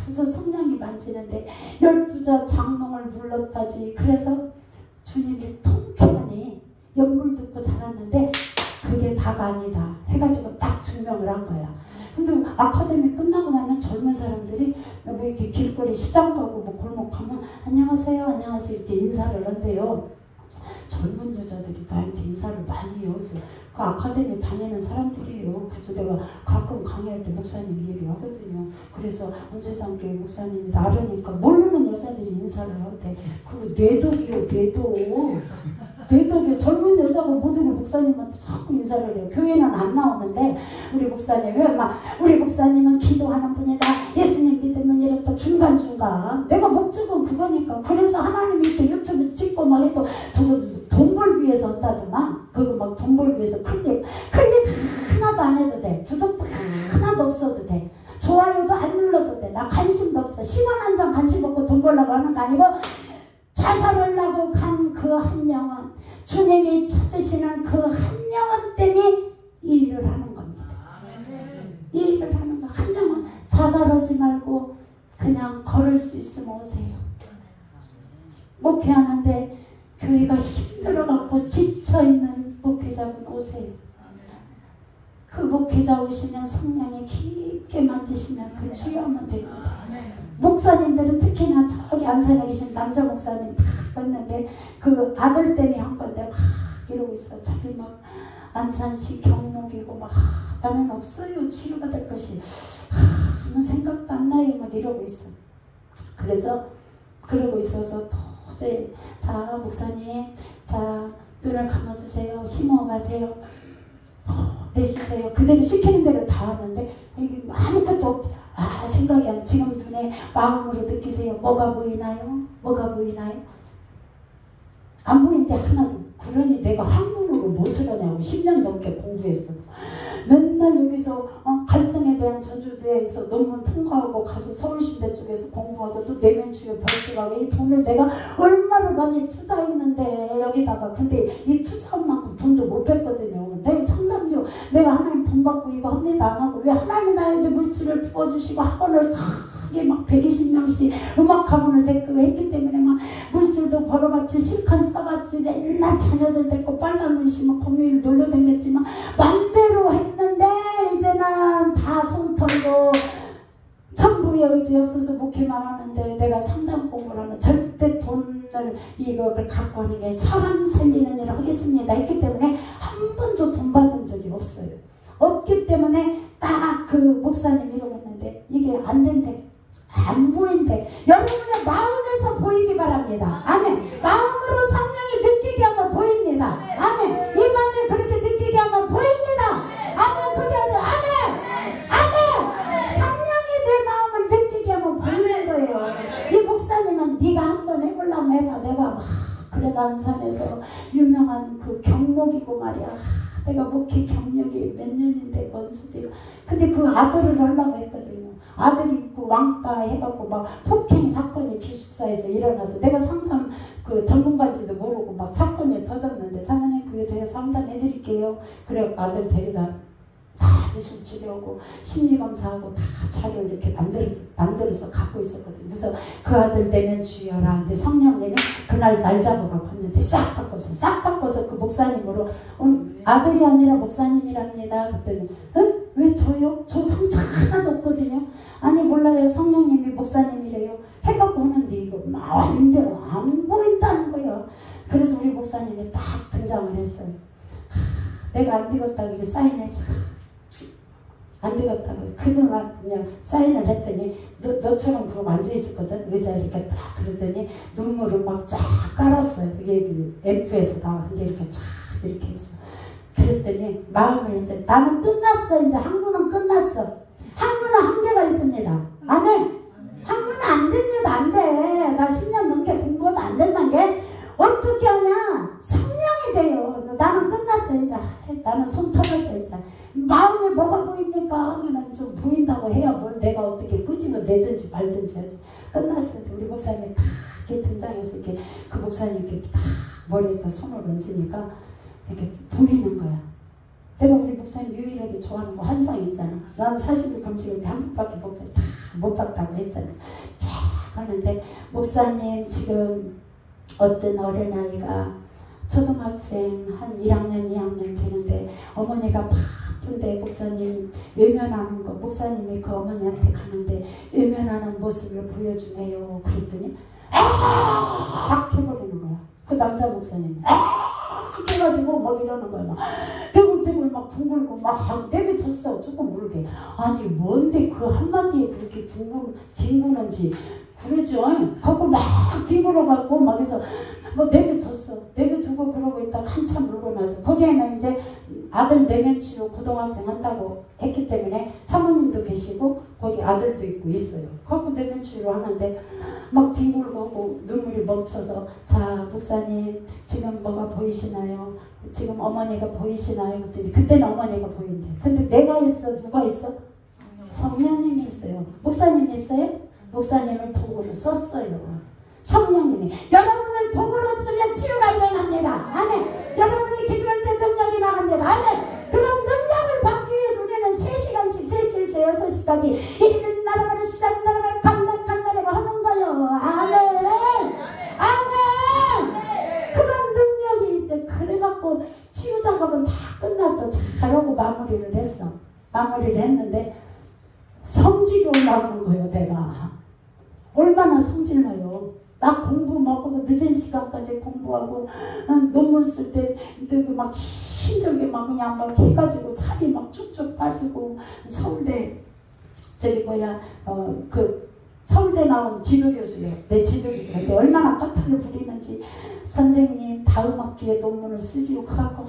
해서 성령이 만지는데 12자 장롱을 눌렀다지. 그래서 주님이 통쾌하니 연물 듣고 자랐는데 그게 다가 아니다 해가지고 딱 증명을 한 거야. 근데 아카데미 끝나고 나면 젊은 사람들이 뭐 이렇게 길거리 시장 가고 뭐 골목 가면 안녕하세요 안녕하세요 이렇게 인사를 한대요. 젊은 여자들이 나한테 인사를 많이 해요. 그래서 그 아카데미 다니는 사람들이에요. 그래서 내가 가끔 강의할 때 목사님 얘기하거든요. 그래서 온세상교회 목사님이 나르니까 모르는 여자들이 인사를 하대. 그거 뇌독이요 뇌독이요. 젊은 여자가 모두를 목사님한테 자꾸 인사를 해요. 교회는 안 나오는데 우리 목사님 우리 목사님은 기도하는 분이다. 예수님 믿으면 이렇다. 중간중간 내가 목적은 그거니까. 그래서 하나님이 이렇게 유튜브 찍고 막 해도 저거 돈 벌기 위해서 한다더만. 그거 막 돈 벌기 위해서 클릭 하나도 안 해도 돼. 구독도 하나도 없어도 돼. 좋아요도 안 눌러도 돼. 나 관심도 없어. 10원 한 장 간식 먹고 돈 벌려고 하는 거 아니고 자살하려고 간 그 한 영혼, 주님이 찾으시는 그 한 영혼 때문에 이 일을 하는 겁니다. 이 일을 하는 거. 한 영혼 자살하지 말고 그냥 걸을 수 있으면 오세요. 목회하는데 교회가 힘들어갖고 지쳐있는 목회자분 오세요. 그 목회자 오시면 성령이 깊게 만지시면 그 치유하면 됩니다. 목사님들은 특히나 저기 안산에 계신 남자 목사님 다 봤는데 그 아들 때문에 한 건데 막 이러고 있어. 자기 막 안산시 경목이고 막 나는 없어요. 치유가 될 것이 아무 생각도 안 나요. 막 이러고 있어. 그래서 그러고 있어서 도저히 자 목사님 자 눈을 감아주세요. 심호흡하세요. 내쉬세요. 그대로 시키는 대로 다 하는데 이게 아무것도 없더라. 생각이 안 지금 눈에 마음으로 느끼세요. 뭐가 보이나요? 뭐가 보이나요? 안 보이는데 하나도. 그러니 내가 한문으로 못 쓰려냐고 10년 넘게 공부했어. 맨날 여기서 갈등에 대한 전주대에서 논문 통과하고 가서 서울신대 쪽에서 공부하고 또 내면치유 발표하고 이 돈을 내가 얼마나 많이 투자했는데 여기다가. 근데 이 투자한 만큼 돈도 못 뺐거든요. 내가 상담료 내가 하나님 돈 받고 이거 합니다 안 하고 왜 하나님이 나한테 물질을 부어주시고 학원을 크게 막 120명씩 음악학원을 데리고 했기 때문에 막 물질도 벌어봤지 실컷 써봤지 맨날 자녀들 데리고 빨간 눈 심어 공휴일 놀러 다녔지만 맘대로 했는데 이제는 다 손 털고 천부의 의지 없어서 목회만 하는데 내가 상담 공부를 하면 절대 돈을 이거를 갖고 하는 게 사람 살리는 일을 하겠습니다 했기 때문에 한 번도 돈 받은 적이 없어요. 없기 때문에 딱 그 목사님 이러고 있는데 이게 안 된대. 안 보인대. 여러분의 마음에서 보이기 바랍니다. 아멘. 마음으로 성령이 느끼게 하면 보입니다. 아멘. 이 맘에 그렇게 느끼게 하면 보입니다. 아멘. 그게 해서 아멘. 아멘. 성령이 내 마음을 느끼게 하면 보이는 거예요. 이 목사님은 네가 한번 해보려면 해봐. 내가 막 그래도 안산에서 유명한 그 경목이고 말이야. 내가 목회 경력이 몇 년인데 뭔 소리야. 근데 그 아들을 하려고 했거든요. 아들이 그 왕따 해갖고 막 폭행 사건이 기숙사에서 일어나서 내가 상담 그 전문가인지도 모르고 막 사건이 터졌는데 사모님 그게 제가 상담해드릴게요. 그래 아들 데리다 다 미술 치료하고 심리검사하고 다 자료 이렇게 만들어서 갖고 있었거든요. 그래서 그 아들 내면 주여라. 근데 성령님이 그날 날 잡으라고 했는데 싹 바꿔서 그 목사님으로 아들이 아니라 목사님이랍니다. 그랬더니 왜 저요? 저 상처 하나도 없거든요. 아니 몰라요. 성령님이 목사님이래요. 해갖고 오는데 이거 마음대로 안 보인다는 거예요. 그래서 우리 목사님이 딱 등장을 했어요. 내가 안 되겠다고 이거 사인했어. 안 되겠다고 그날 그냥 사인을 했더니 너처럼 그거 앉아있었거든. 의자 이렇게 딱 그러더니 눈물을 막 쫙 깔았어요. 이게 앰프에서 나와. 근데 이렇게 쫙 이렇게 했어. 그랬더니 마음을 이제 나는 끝났어. 이제 학문은 끝났어. 학문은 한계가 있습니다. 아멘. 학문은 안 됩니다. 안 돼. 나 10년 넘게 공부해도 안 된다는 게 어떻게 하냐. 성령이 끝났어 이제. 나는 손 터졌어 이제. 마음에 뭐가 보입니까? 하면은 좀 보인다고 해야 뭘 내가 어떻게 끄집어내든지 말든지 하지. 끝났을 때 우리 목사님이 다 이렇게 등장해서 이렇게 그 목사님 이렇게 다 머리에다 손을 얹으니까 이렇게 보이는 거야. 내가 우리 목사님 유일하게 좋아하는 거 환상 있잖아. 난 사실 검증을 한 번밖에 못 봤다고 했잖아. 자 하는데 목사님 지금 어떤 어린아이가 초등학생 한 1학년 2학년 되는데 어머니가 바쁜데 목사님 외면하는 거 목사님이 그 어머니한테 가는데 외면하는 모습을 보여주네요. 그랬더니 악 해버리는 거야. 그 남자 목사님이 해가지고 막 이러는 거야. 막 대굴대굴 막 둥글고 막 내비뒀어. 조금 울게. 아니 뭔데 그 한마디에 그렇게 뒹구는지 그러죠. 갖고 막 뒹굴어갖고 막 해서 뭐 내비뒀어. 내비두고 그러고 있다가 한참 울고 나서 거기에는 이제 아들 내면치료 고등학생 한다고 했기 때문에 사모님도 계시고 거기 아들도 있고 있어요. 갖고 내면치료 하는데 막 뒹굴고 눈물이 멈춰서 자 목사님 지금 뭐가 보이시나요? 지금 어머니가 보이시나요? 그랬더니 그때는 어머니가 보인대. 근데 내가 있어? 누가 있어? 성령님이 있어요. 목사님이 있어요? 목사님을 도구로 썼어요. 성령님이 여러분을 도구로 쓰면 치유가 일어납니다. 아멘. 여러분이 기도할 때 능력이 나갑니다. 아멘. 그런 능력을 받기 위해서 우리는 3시간씩 3시에서 6시까지 이리면 나라바를 시작 나라바를 간다라고 하는 거예요. 아멘. 아멘. 그런 능력이 있어요. 그래갖고 치유 작업은 다 끝났어. 잘하고 마무리를 했어. 마무리를 했는데 성질이 올라오는 거예요. 내가 얼마나 성질나요. 나 공부 막 늦은 시간까지 공부하고 논문 쓸 때 막 힘들게 막 그냥 막 해가지고 살이 막 쭉쭉 빠지고 서울대 그 서울대 나온 지도교수예요. 내 지도교수가 근데 얼마나 까탈을 부리는지 선생님 다음 학기에 논문을 쓰지요. 그래갖고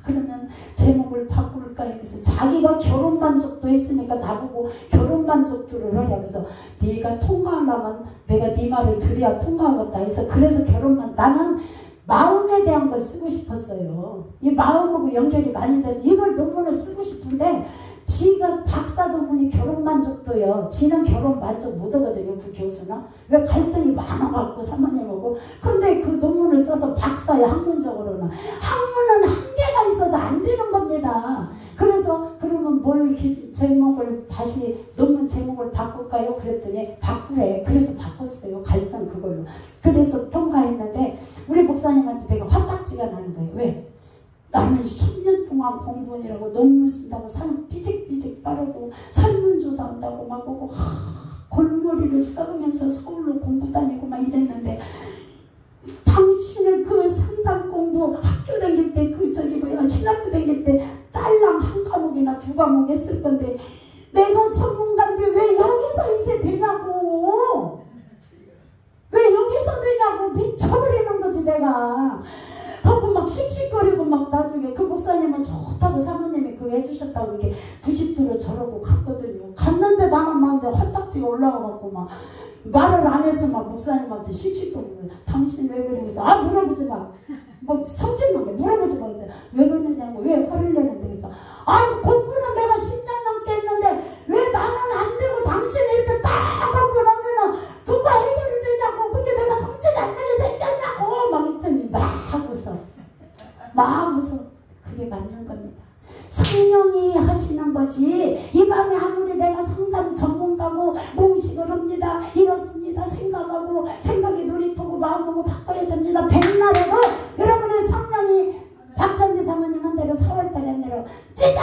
그러면 제목을 바꿀까 해서 자기가 결혼 만족도 했으니까 나보고 결혼 만족도를 하려 그래서 네가 통과하려면 내가 네 말을 들어야 통과하겠다 해서 그래서 결혼만 나는 마음에 대한 걸 쓰고 싶었어요. 이 마음하고 연결이 많이 돼서 이걸 논문을 쓰고 싶은데 지가 박사 논문이 결혼 만족도요. 지는 결혼 만족 못 하거든요. 그 교수는. 왜 갈등이 많아갖고 사모님하고. 근데 그 논문을 써서 박사의 학문적으로는. 학문은 한계가 있어서 안 되는 겁니다. 그래서 그러면 뭘 제목을 다시 논문 제목을 바꿀까요? 그랬더니 바꾸래. 그래서 바꿨어요. 갈등 그걸로. 그래서 통과했는데 우리 목사님한테 내가 화딱지가 나는 거예요. 왜? 나는 10년 동안 공부원이라고 논문 쓴다고 살 삐직삐직 빠르고 설문조사 한다고 막 오고 골머리를 썩으면서 서울로 공부 다니고 막 이랬는데 당신은 그 상담 공부 학교 다닐 때 신학교 다닐 때 딸랑 한 과목이나 2과목 했을 건데 내가 전문가인데 왜 여기서 이게 되냐고. 왜 여기서 되냐고. 미쳐버리는 거지 내가. 하고 막 씩씩거리고 막 나중에 그 목사님은 좋다고 사모님이 그거 해주셨다고 이렇게 90도로 저러고 갔거든요. 갔는데 나는 막 이제 화딱지가 올라와갖고 막 말을 안 해서 막 목사님한테 씩씩거리고 당신 왜 그래? 그래서 물어보지 마. 뭐 성질나게 물어보지 마. 왜 그러냐고 왜 화를 내는데 그래서 공부는 내가 10년 넘게 했는데 왜 나는 안 되고 당신이 이렇게 딱 하고 나면은 그거 해결이 되냐고. 그게 내가 성질이 안 나게 생겼냐고 막 했더니 막 웃어. 그게 맞는 겁니다. 성령이 하시는 거지. 이 밤에 아무리 내가 상담 전문가고 무의식을 합니다. 이렇습니다. 생각하고 생각이 놀이터고 마음하고 바꿔야 됩니다. 백날에도 여러분의 성령이 박찬기 사모님 한 대로 4월달에 내려 찢어!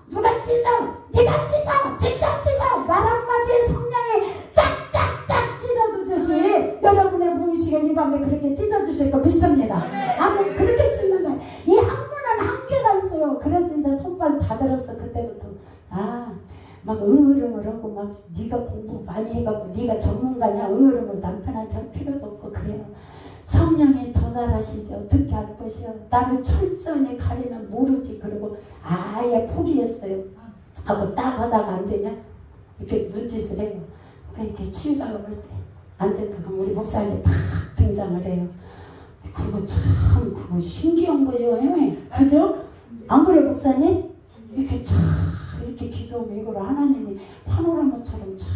누가 찢어? 네가 찢어! 직접 찢어! 말 한마디에 성령이 짝짝짝 찢어주듯이 여러분의 무의식을 이 밤에 그렇게 찢어주실 거 믿습니다. 아멘. 그렇게 찢는 거예요. 이 학문은 한계가 있어요. 그래서 이제 손발 다 들었어. 그때부터 막 응으름을 막 네가 공부 많이 해갖고 네가 전문가냐 응으름을 남편한테 할 필요도 없고 그래요. 성령이 조절하시죠. 어떻게 할 것이요. 나를 철저히 가리면 모르지. 그러고 아예 포기했어요. 하고 딱 하다가 안 되면 이렇게 눈짓을 해요. 이렇게 치유 작업을 할 때 안 된다. 그럼 우리 목사님이 탁 등장을 해요. 그거 참 그거 신기한 거예요. 그죠? 안 그래 목사님? 이렇게 쫙 이렇게 기도하면 이걸 하나님이 파노라마처럼 쫙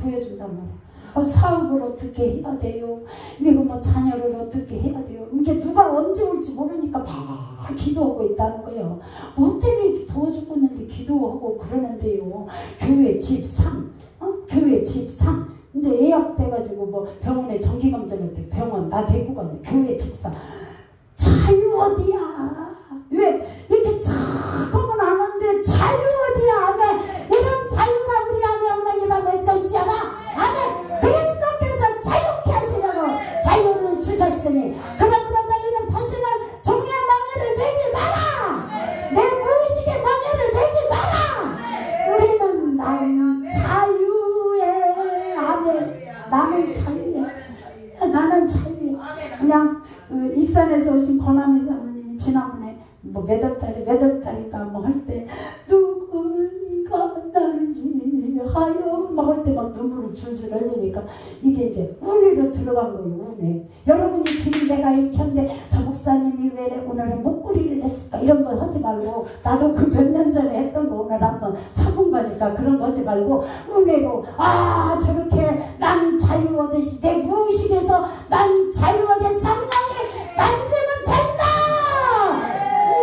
보여준단 말이야. 사업을 어떻게 해야 돼요? 이거 뭐 자녀를 어떻게 해야 돼요? 이게 누가 언제 올지 모르니까 막 기도하고 있다는 거예요. 뭐 때문에 더워 죽겠는데 기도하고 그러는데요. 교회 집 상, 교회 집 상. 이제 예약돼가지고 뭐 병원에 정기검진할 때 병원 나 데리고 가네. 교회 집 상. 자유 어디야? 왜 이렇게 자꾸만 하는데 자유 어디야? 아멘. 이런 자유가 우리 안에 하나님 안에 있지 않아? 아멘. 그리스도께서 자유케 하시려고 자유를 주셨으니 그러나 너희는 다시는 종의 망에를 매지 마라. 내 무의식의 망에를 매지 마라. 우리는 나는 자유에 아멘. 나는 자유에 나는 자유에 그냥 익산에서 오신 권하미 사모님이 지난번에 뭐 몇 월달인가 뭐 할 때 누군가 나를 위하여 막 할 때 막 눈물을 줄줄 흘리니까 이게 이제 운해로 들어간 거예요. 운해. 여러분이 지금 내가 이렇게 하는데 저 목사님이 왜 오늘은 목걸이를 했을까 이런 거 하지 말고 나도 그 몇 년 전에 했던 거 오늘 한번 쳐본 거니까 그런 거 하지 말고 운해로 저렇게 난 자유 얻으시 내 무의식에서 난 자유 얻은 성령이 만지면 된다.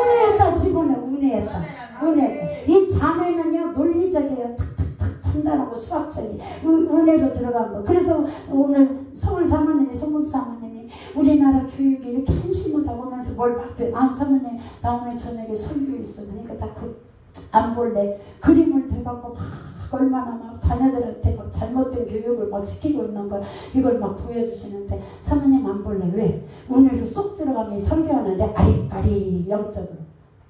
운해했다 집어넣어. 운해. 이 자매는요 논리적이에요. 탁탁탁 판단하고 수학적이 운해로 들어간 거. 그래서 오늘 서울 사모님이 송금 사모님이 우리나라 교육이 이렇게 한심하다고 하면서 뭘 막대. 사모님 나 오늘 저녁에 설교 있어. 그러니까 나 안 볼래. 그림을 대갖고 막 얼마나 막 자녀들한테 막 잘못된 교육을 막 시키고 있는 걸 이걸 막 보여주시는데 사모님 안 볼래. 왜? 운해로 쏙 들어가면 설교하는데 아리까리 영적으로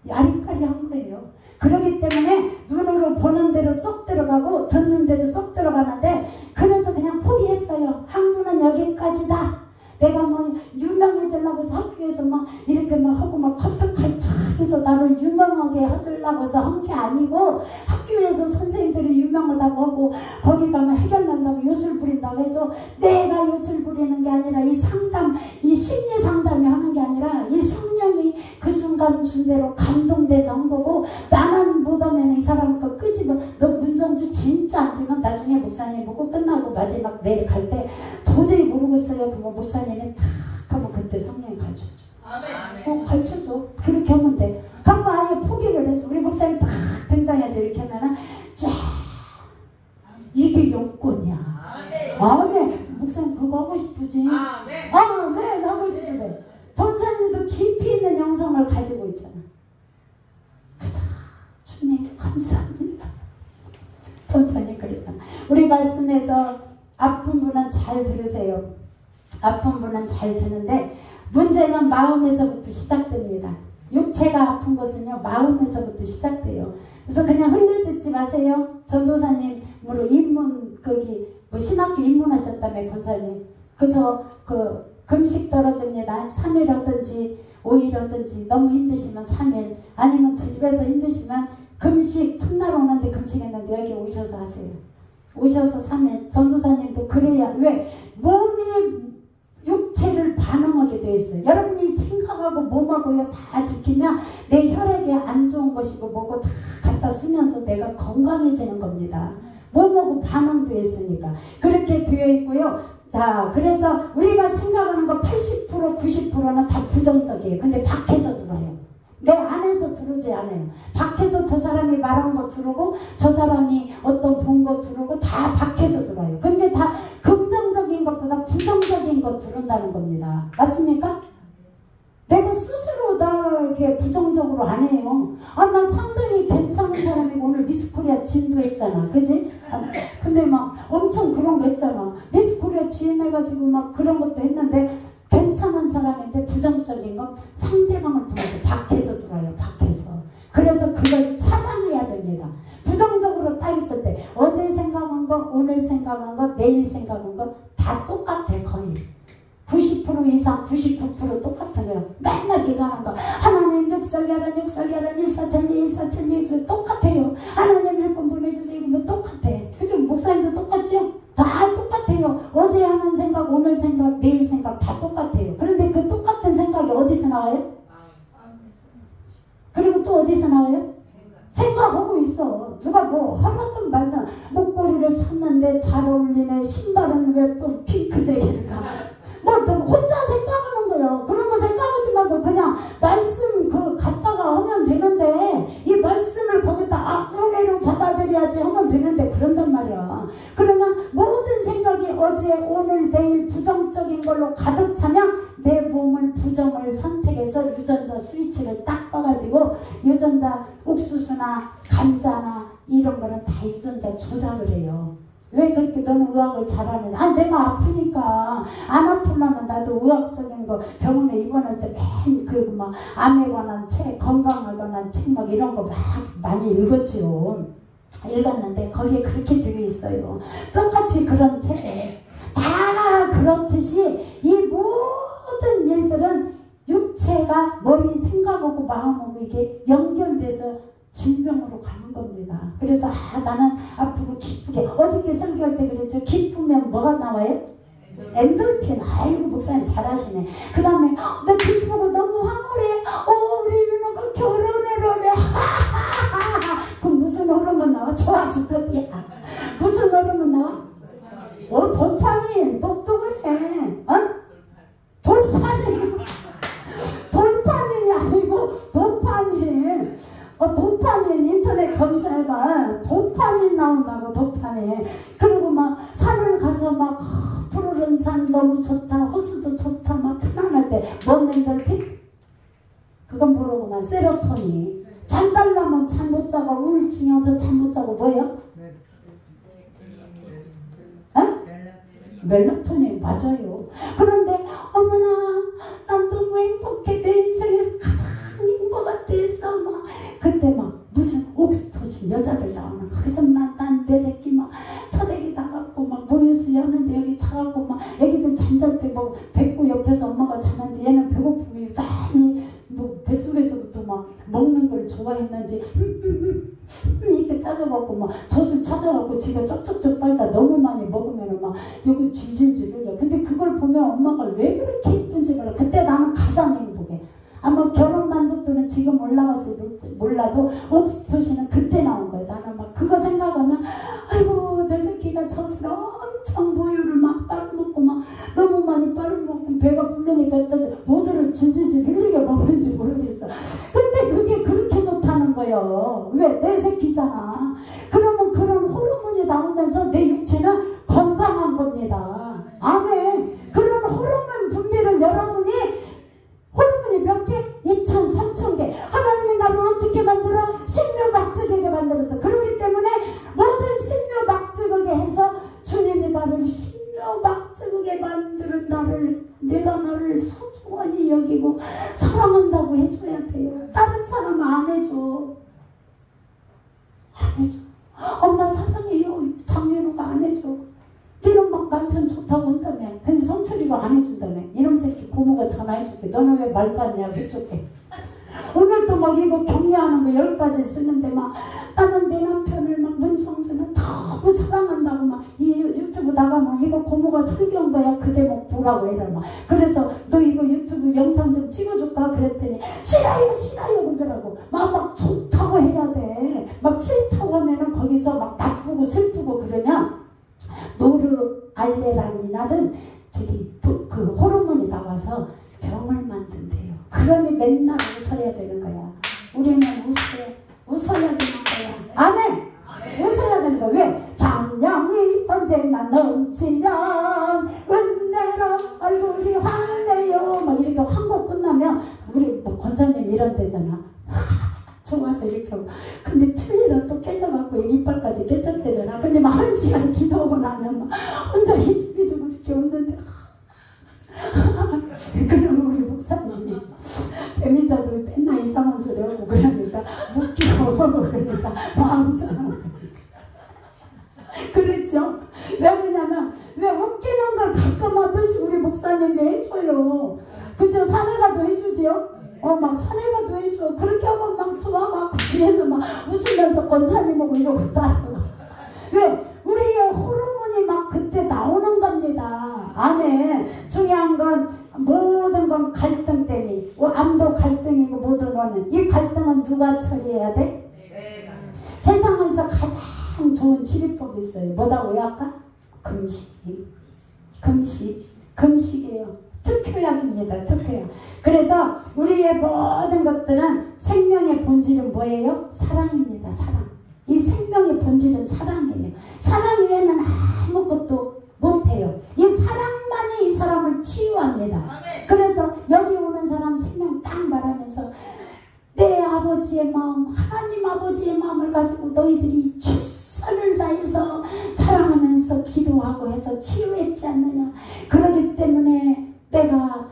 아리까리 한 거예요. 그렇기 때문에 눈으로 보는 대로 쏙 들어가고 듣는 대로 쏙 들어가는데 그래서 그냥 포기했어요. 학문은 여기까지다. 내가 뭐 유명해지려고 해서 학교에서 막 이렇게 막 하고 막 커트칼 착 해서 나를 유명하게 해주려고 해서 한 게 아니고 학교에서 선생님들이 유명하다고 하고 거기 가면 해결난다고 요술 부린다고 해서 내가 요술 부리는 게 아니라 이 상담, 이 심리 상담이 하는 게 아니라 이 성령이 그 순간 준 대로 감동돼서 한 거고 나는 못하면 이 사람 거 끄집어 너 문정주 진짜 안 되면 나중에 목사님 보고 끝나고 마지막 내일 갈 때 도저히 모르겠어요. 그러면 목사님이 탁 하면 그때 성령이 가르쳐줘. 가르쳐줘. 그렇게 하면 돼. 그럼 아예 포기를 해서 우리 목사님 탁 등장해서 이렇게 하면은 쫙 이게 용건이야. 아멘. 목사님 그거 하고 싶으지? 네, 하고 싶은데 전사님도 깊이 있는 영성을 가지고 있잖아. 그죠? 주님 감사합니다. 전사님 그랬잖아. 우리 말씀에서 아픈 분은 잘 들으세요. 아픈 분은 잘 듣는데 문제는 마음에서부터 시작됩니다. 육체가 아픈 것은요 마음에서부터 시작돼요. 그래서 그냥 흘려듣지 마세요. 전도사님으로 입문 거기 뭐 신학교 입문하셨다며 권사님. 그래서 그 금식 떨어집니다. 3일 하든지 5일 하든지 너무 힘드시면 3일 아니면 집에서 힘드시면 금식 첫날 오는데 금식했는데 여기 오셔서 하세요. 오셔서 3일. 전도사님도 그래야 왜? 몸이 육체를 반응하게 되어 있어요. 여러분이 생각하고 몸하고요 다 지키면 내 혈액에 안 좋은 것이고 뭐고 다 갖다 쓰면서 내가 건강해지는 겁니다. 몸하고 반응되어 있으니까 그렇게 되어 있고요. 자, 그래서 우리가 생각하는 거 80% 90%는 다 부정적이에요. 근데 밖에서 들어요. 내 안에서 들어오지 않아요. 밖에서 저 사람이 말한 거 들어오고 저 사람이 어떤 본 거 들어오고 다 밖에서 들어요. 근데 다 긍정적인 것보다 부정적인 거 들어온다는 겁니다. 맞습니까? 내가 스스로 나를 이렇게 부정적으로 안 해요. 난 상당히 괜찮은 사람이고 오늘 미스코리아 진도했잖아. 그지? 근데 막 엄청 그런 거 했잖아. 미스코리아 진해가지고 막 그런 것도 했는데 괜찮은 사람인데 부정적인 건 상대방을 통해서 밖에서 들어요. 밖에서. 그래서 그걸 차단해야 됩니다. 부정적으로 딱 있을 때 어제 생각한 거, 오늘 생각한 거, 내일 생각한 거 다 똑같아. 거의 90% 이상 99% 똑같은 거예요. 맨날 기도하는 거 하나님 육설결혼 일사천리 똑같아요. 하나님 일꾼 보내주세요. 이러면 똑같아. 그죠? 목사님도 똑같죠? 다 똑같아요. 어제 하는 생각, 오늘 생각, 내일 생각 다 똑같아요. 그런데 그 똑같은 생각이 어디서 나와요? 그리고 그리고 또 어디서 나와요? 생각하고 있어. 누가 뭐 하나든 말든 목걸이를 찾는데 잘 어울리네. 신발은 왜 또 핑크색일까? 뭐 혼자 생각하는 거예요. 그런 거 생각하지 말고 그냥 말씀 그 갖다가 하면 되는데 이 말씀을 거기다 은혜로 받아들여야지 하면 되는데 그런단 말이야. 그러면 모든 생각이 어제 오늘 내일 부정적인 걸로 가득 차면 내 몸을 부정을 선택해서 유전자 스위치를 딱 꺼가지고 유전자 옥수수나 감자나 이런 거는 다 유전자 조작을 해요. 왜 그렇게 너는 의학을 잘하는? 내가 아프니까. 안 아프려면 나도 의학적인 거 병원에 입원할 때 맨 그 막 암에 관한 책, 건강에 관한 책 막 이런 거 막 많이 읽었지요. 읽었는데 거기에 그렇게 되어 있어요. 똑같이 그런 책에 다 그렇듯이 이 모든 일들은 육체가 머리 생각하고 마음하고 이게 연결돼서 질병으로 가는 겁니다. 그래서 나는 앞으로 기쁘게 어저께 설교할 때 그랬죠. 기쁘면 뭐가 나와요? 엔돌핀. 아이고 목사님 잘하시네. 그 다음에 나 기쁘고 너무 황홀해. 우리 누나가 결혼을 하래. 그럼 무슨 호르몬 나와? 좋아 죽겠야. 무슨 호르몬 나와? 도파민. 똑똑하네. 돌파민이 아니고 도파민. 도파민 인터넷 검사해봐. 도파민 나온다고. 도파민. 그리고 막 산을 가서 막 푸르른 산 너무 좋다. 호수도 좋다. 막 편안할 때 뭔 엔돌핀? 그건 모르고만 세로토닌. 잠 달라면 잠 못 자고 우울증이 어서 잠 못 자고 뭐예요? 멜라토닌. 맞아요. 그런데 어머나 난 너무 행복해. 내 인생에서 가장 행복했어. 막 그때 막 무슨 옥스토신 여자들 나오는 거. 그래서 난 내 새끼 막 처대기 나갔고 막 모유수유 하는데 여기 자갖고 막 애기들 잠잘 때 뭐 뱉고 옆에서 엄마가 자는데 얘는 배고픔이 많이 뭐 뱃속에서부터 막 먹는 걸 좋아했는지 이렇게 따져갖고 막 젖을 찾아갖고 지가 쩍쩍쩍 빨다 너무 많이 먹으면은 막 여기 질질질 흘려. 근데 그걸 보면 엄마가 왜 그렇게 예쁜지 몰라. 그때 나는 가장 행복해. 아마 결혼 만족도는 지금 올라갔어도 몰라도 옥스토신은 그때 나온 거야. 나는 막 그거 생각하면 아이고 내 새끼가 젖을 엄청 모유를 막 빨아먹고 막 너무 많이 빨아먹고 배가 부르니까 모두를 질질질 흘리게 먹는지 모르겠어. 근데 그게 그렇게 좋다는 거예요. 왜? 내 새끼잖아. 그러면 그런 호르몬이 나오면서 내 육체는 건강한 겁니다. 아멘. 그런 호르몬 분비를 여러분이 호르몬이 몇 개? 2,000, 3,000개. 하나님이 나를 어떻게 만들어? 신묘막적하게 만들었어. 그렇기 때문에 모든 신묘막적하게 해서 주님이 나를 신묘막적하게 만드는 나를 내가 나를 소중하니 여기고 사랑한다고 해줘야 돼요. 다른 사람은 안 해줘. 안 해줘. 엄마 사랑해요. 장현우가 안 해줘. 니는 막 남편 좋다고 한다며. 근데 성철이가 안 해준다며. 이놈 새끼 고모가 전화해줄게. 너는 왜 말도 안 냐 그쪽에. 오늘도 막 이거 격려하는 거 10가지 쓰는데 막 나는 내 남편을 막 문성준은 너무 사랑한다고 막 이 유튜브 나가면 이거 고모가 설교한 거야. 그 대목 보라고 해라 막. 그래서 너 이거 유튜브 영상 좀 찍어줄까? 그랬더니 싫어요 그러더라고. 막 좋다고 해야 돼. 막 싫다고 하면은 거기서 막 나쁘고 슬프고 그러면 노르알레란이라는 그 호르몬이 나와서 병을 만든대요. 그러니 맨날 웃어야 되는 거야. 우리는 웃어야 되는 거야. 아멘. 웃어야 되는 거야. 왜? 장량이 언제나 넘치면 은혜로 얼굴이 환해요. 막 이렇게 환고 끝나면 우리 뭐 권사님 이런 데잖아. 좋아서 이렇게 하고. 근데 틀리면 또 깨져갖고 이빨까지 깨졌대잖아. 근데 막 1시간 기도하고 나면 막 혼자 희죽희죽 이렇게 웃는데 그러면 우리 목사님이 배미자도 맨날 이상한 소리 하고 그러니까 웃기고 그러니까 마음 상하고 그랬죠. 왜 그러냐면 왜 웃기는 걸 가끔 한 번씩 우리 목사님이 해줘요. 그죠? 사내가도 해주지요. 막 사내가도 해줘. 그렇게 하면 막 좋아갖고 뒤에서 막 웃으면서 권사님하고 이러고 따라가. 왜? 우리의 호르몬이 막 그때 나오는 겁니다. 아멘. 중요한 건 모든 건 갈등 때문에 암도 갈등이고 모든 거는 이 갈등은 누가 처리해야 돼? 세상에서 가장 좋은 치료법이 있어요. 뭐라고요 아까? 금식이에요. 특효약입니다. 특효약. 그래서 우리의 모든 것들은 생명의 본질은 뭐예요? 사랑입니다. 사랑. 이 생명의 본질은 사랑이에요. 사랑 외에는 아무것도 못해요. 이 사랑만이 이 사람을 치유합니다. 그래서 여기 오는 사람 생명 딱 말하면서 내 아버지의 마음, 하나님 아버지의 마음을 가지고 너희들이 최선을 다해서 사랑하면서 기도하고 해서 치유했지 않느냐. 그렇기 때문에 내가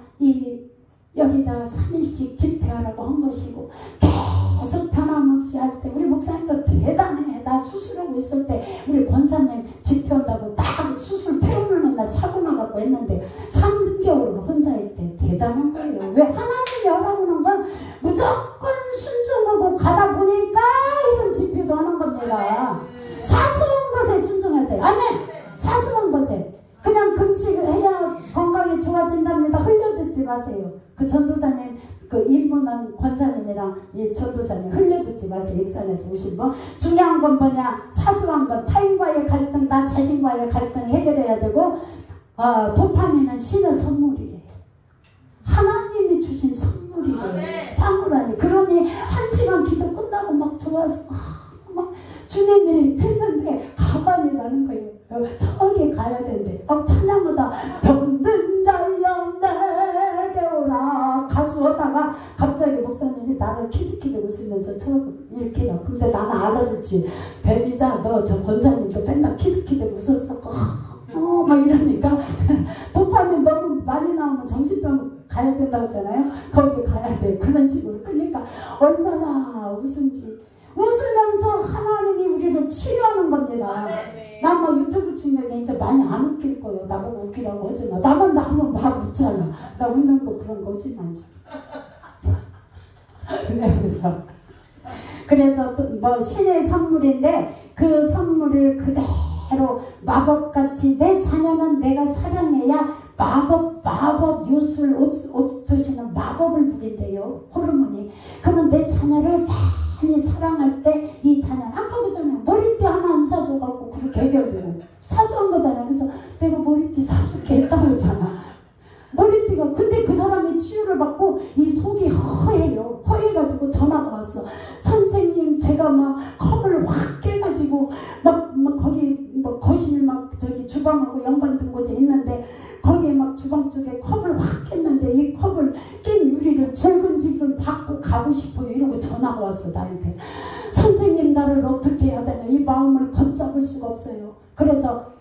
여기다 3일씩 집회하라고 한 것이고 계속 변함없이 할 때 우리 목사님도 대단해. 나 수술하고 있을 때 우리 권사님 집회한다고 딱 수술 폐원하는 날 사고 나가고 했는데 3개월을 혼자 있대. 대단한 거예요. 왜? 하나님이 하라고는 건 무조건 순종하고 가다 보니까 이런 집회도 하는 겁니다. 사소한 것에 순종하세요. 아멘. 사소한 것에 그냥 금식을 해야 건강이 좋아진답니다. 흘려듣지 마세요. 그 전도사님 그 입문한 권사님이랑 이 전도사님 흘려듣지 마세요. 익산에서 오신 분. 중요한 건 뭐냐? 사소한 건 타인과의 갈등, 나 자신과의 갈등 해결해야 되고 도파민은 신의 선물이에요. 하나님이 주신 선물이에요. 황홀하니. 그러니 1시간 기도 끝나고 막 좋아서 막 주님이 했는데 가만히 나는 거예요. 저기 가야 되는데 찬양하다 병든 자여 내게 오라 가수 하다가 갑자기 목사님이 나를 키득키득 웃으면서 이렇게 해요. 근데 나는 알아듣지. 벨리자 너 저 권사님도 맨날 키득키득 웃었었고 막 이러니까 도파민 너무 많이 나오면 정신병 가야 된다고 했잖아요. 거기 가야 돼. 그런 식으로. 그러니까 얼마나 웃으면서 하나님이 우리를 치료하는 겁니다. 난 막 유튜브 찍는 게 이제 많이 안 웃길 거예요. 나보고 웃기라고 하잖아. 나만 나오면 막 웃잖아. 나 웃는 거 그런 거 하지 말자. 그래서 뭐 신의 선물인데 그 선물을 그대로 마법같이 내 자녀는 내가 사랑해야 마법 요술 옥스토시는 마법을 부린대요. 호르몬이. 그러면 내 자녀를 많이 사랑할 때 이 자녀 아까 그잖아요. 머리띠 하나 안 사줘갖고 그렇게 해결되고 사소한 거잖아요. 그래서 내가 머리띠 사줄게 했다고 했잖아. 머리띠가 근데 그 사람이 치유를 받고 이 속이 허해요. 허해가지고 전화가 왔어. 선생님 제가 막 컵을 확 깨가지고 막 거기 뭐 거실 막 저기 주방하고 연관된 곳에 있는데 거기에 막 주방 쪽에 컵을 확 깼는데 이 컵을 깬 유리를 질근질근 받고 가고 싶어요. 이러고 전화가 왔어 나한테. 선생님 나를 어떻게 해야 되나. 이 마음을 걷잡을 수가 없어요. 그래서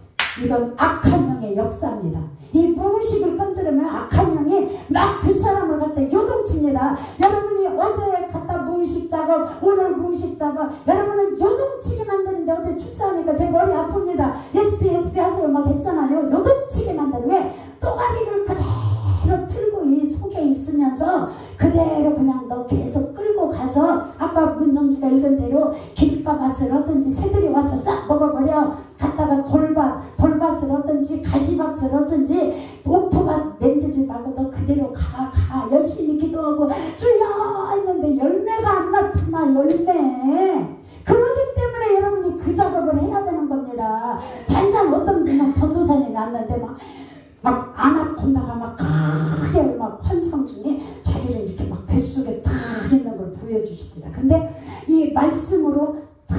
이건 악한 영의 역사입니다. 이 무의식을 건드리면 악한 영이 막 그 사람을 갖다 요동칩니다. 여러분이 어제 갖다 무의식 작업, 오늘 무의식 작업, 여러분은 요동치게 만드는데 어제 축사하니까 제 머리 아픕니다. SP 하세요 막 했잖아요. 요동치게 만드는. 왜? 또가리를 그대로 틀고 이 속에 있으면서 그대로 그냥 너 계속 끌고 가서 아까 문정주가 읽은 대로 길가밭을 하든지 새들이 와서 싹 먹어버려. 갔다가 돌밭을 하든지 가시밭을 하든지 옥토밭 만들지 말고 너 그대로 가 열심히 기도하고 주여 했는데 열매가 안 나타나. 열매. 그렇기 때문에 여러분이 그 작업을 해야 되는 겁니다. 잔잔 어떤 분은 전도사님이 왔는데 막 아나콘다가 막 크게 막 환상 중에 자기를 이렇게 막 뱃속에 탁 있는 걸 보여주십니다. 근데 이 말씀으로 탁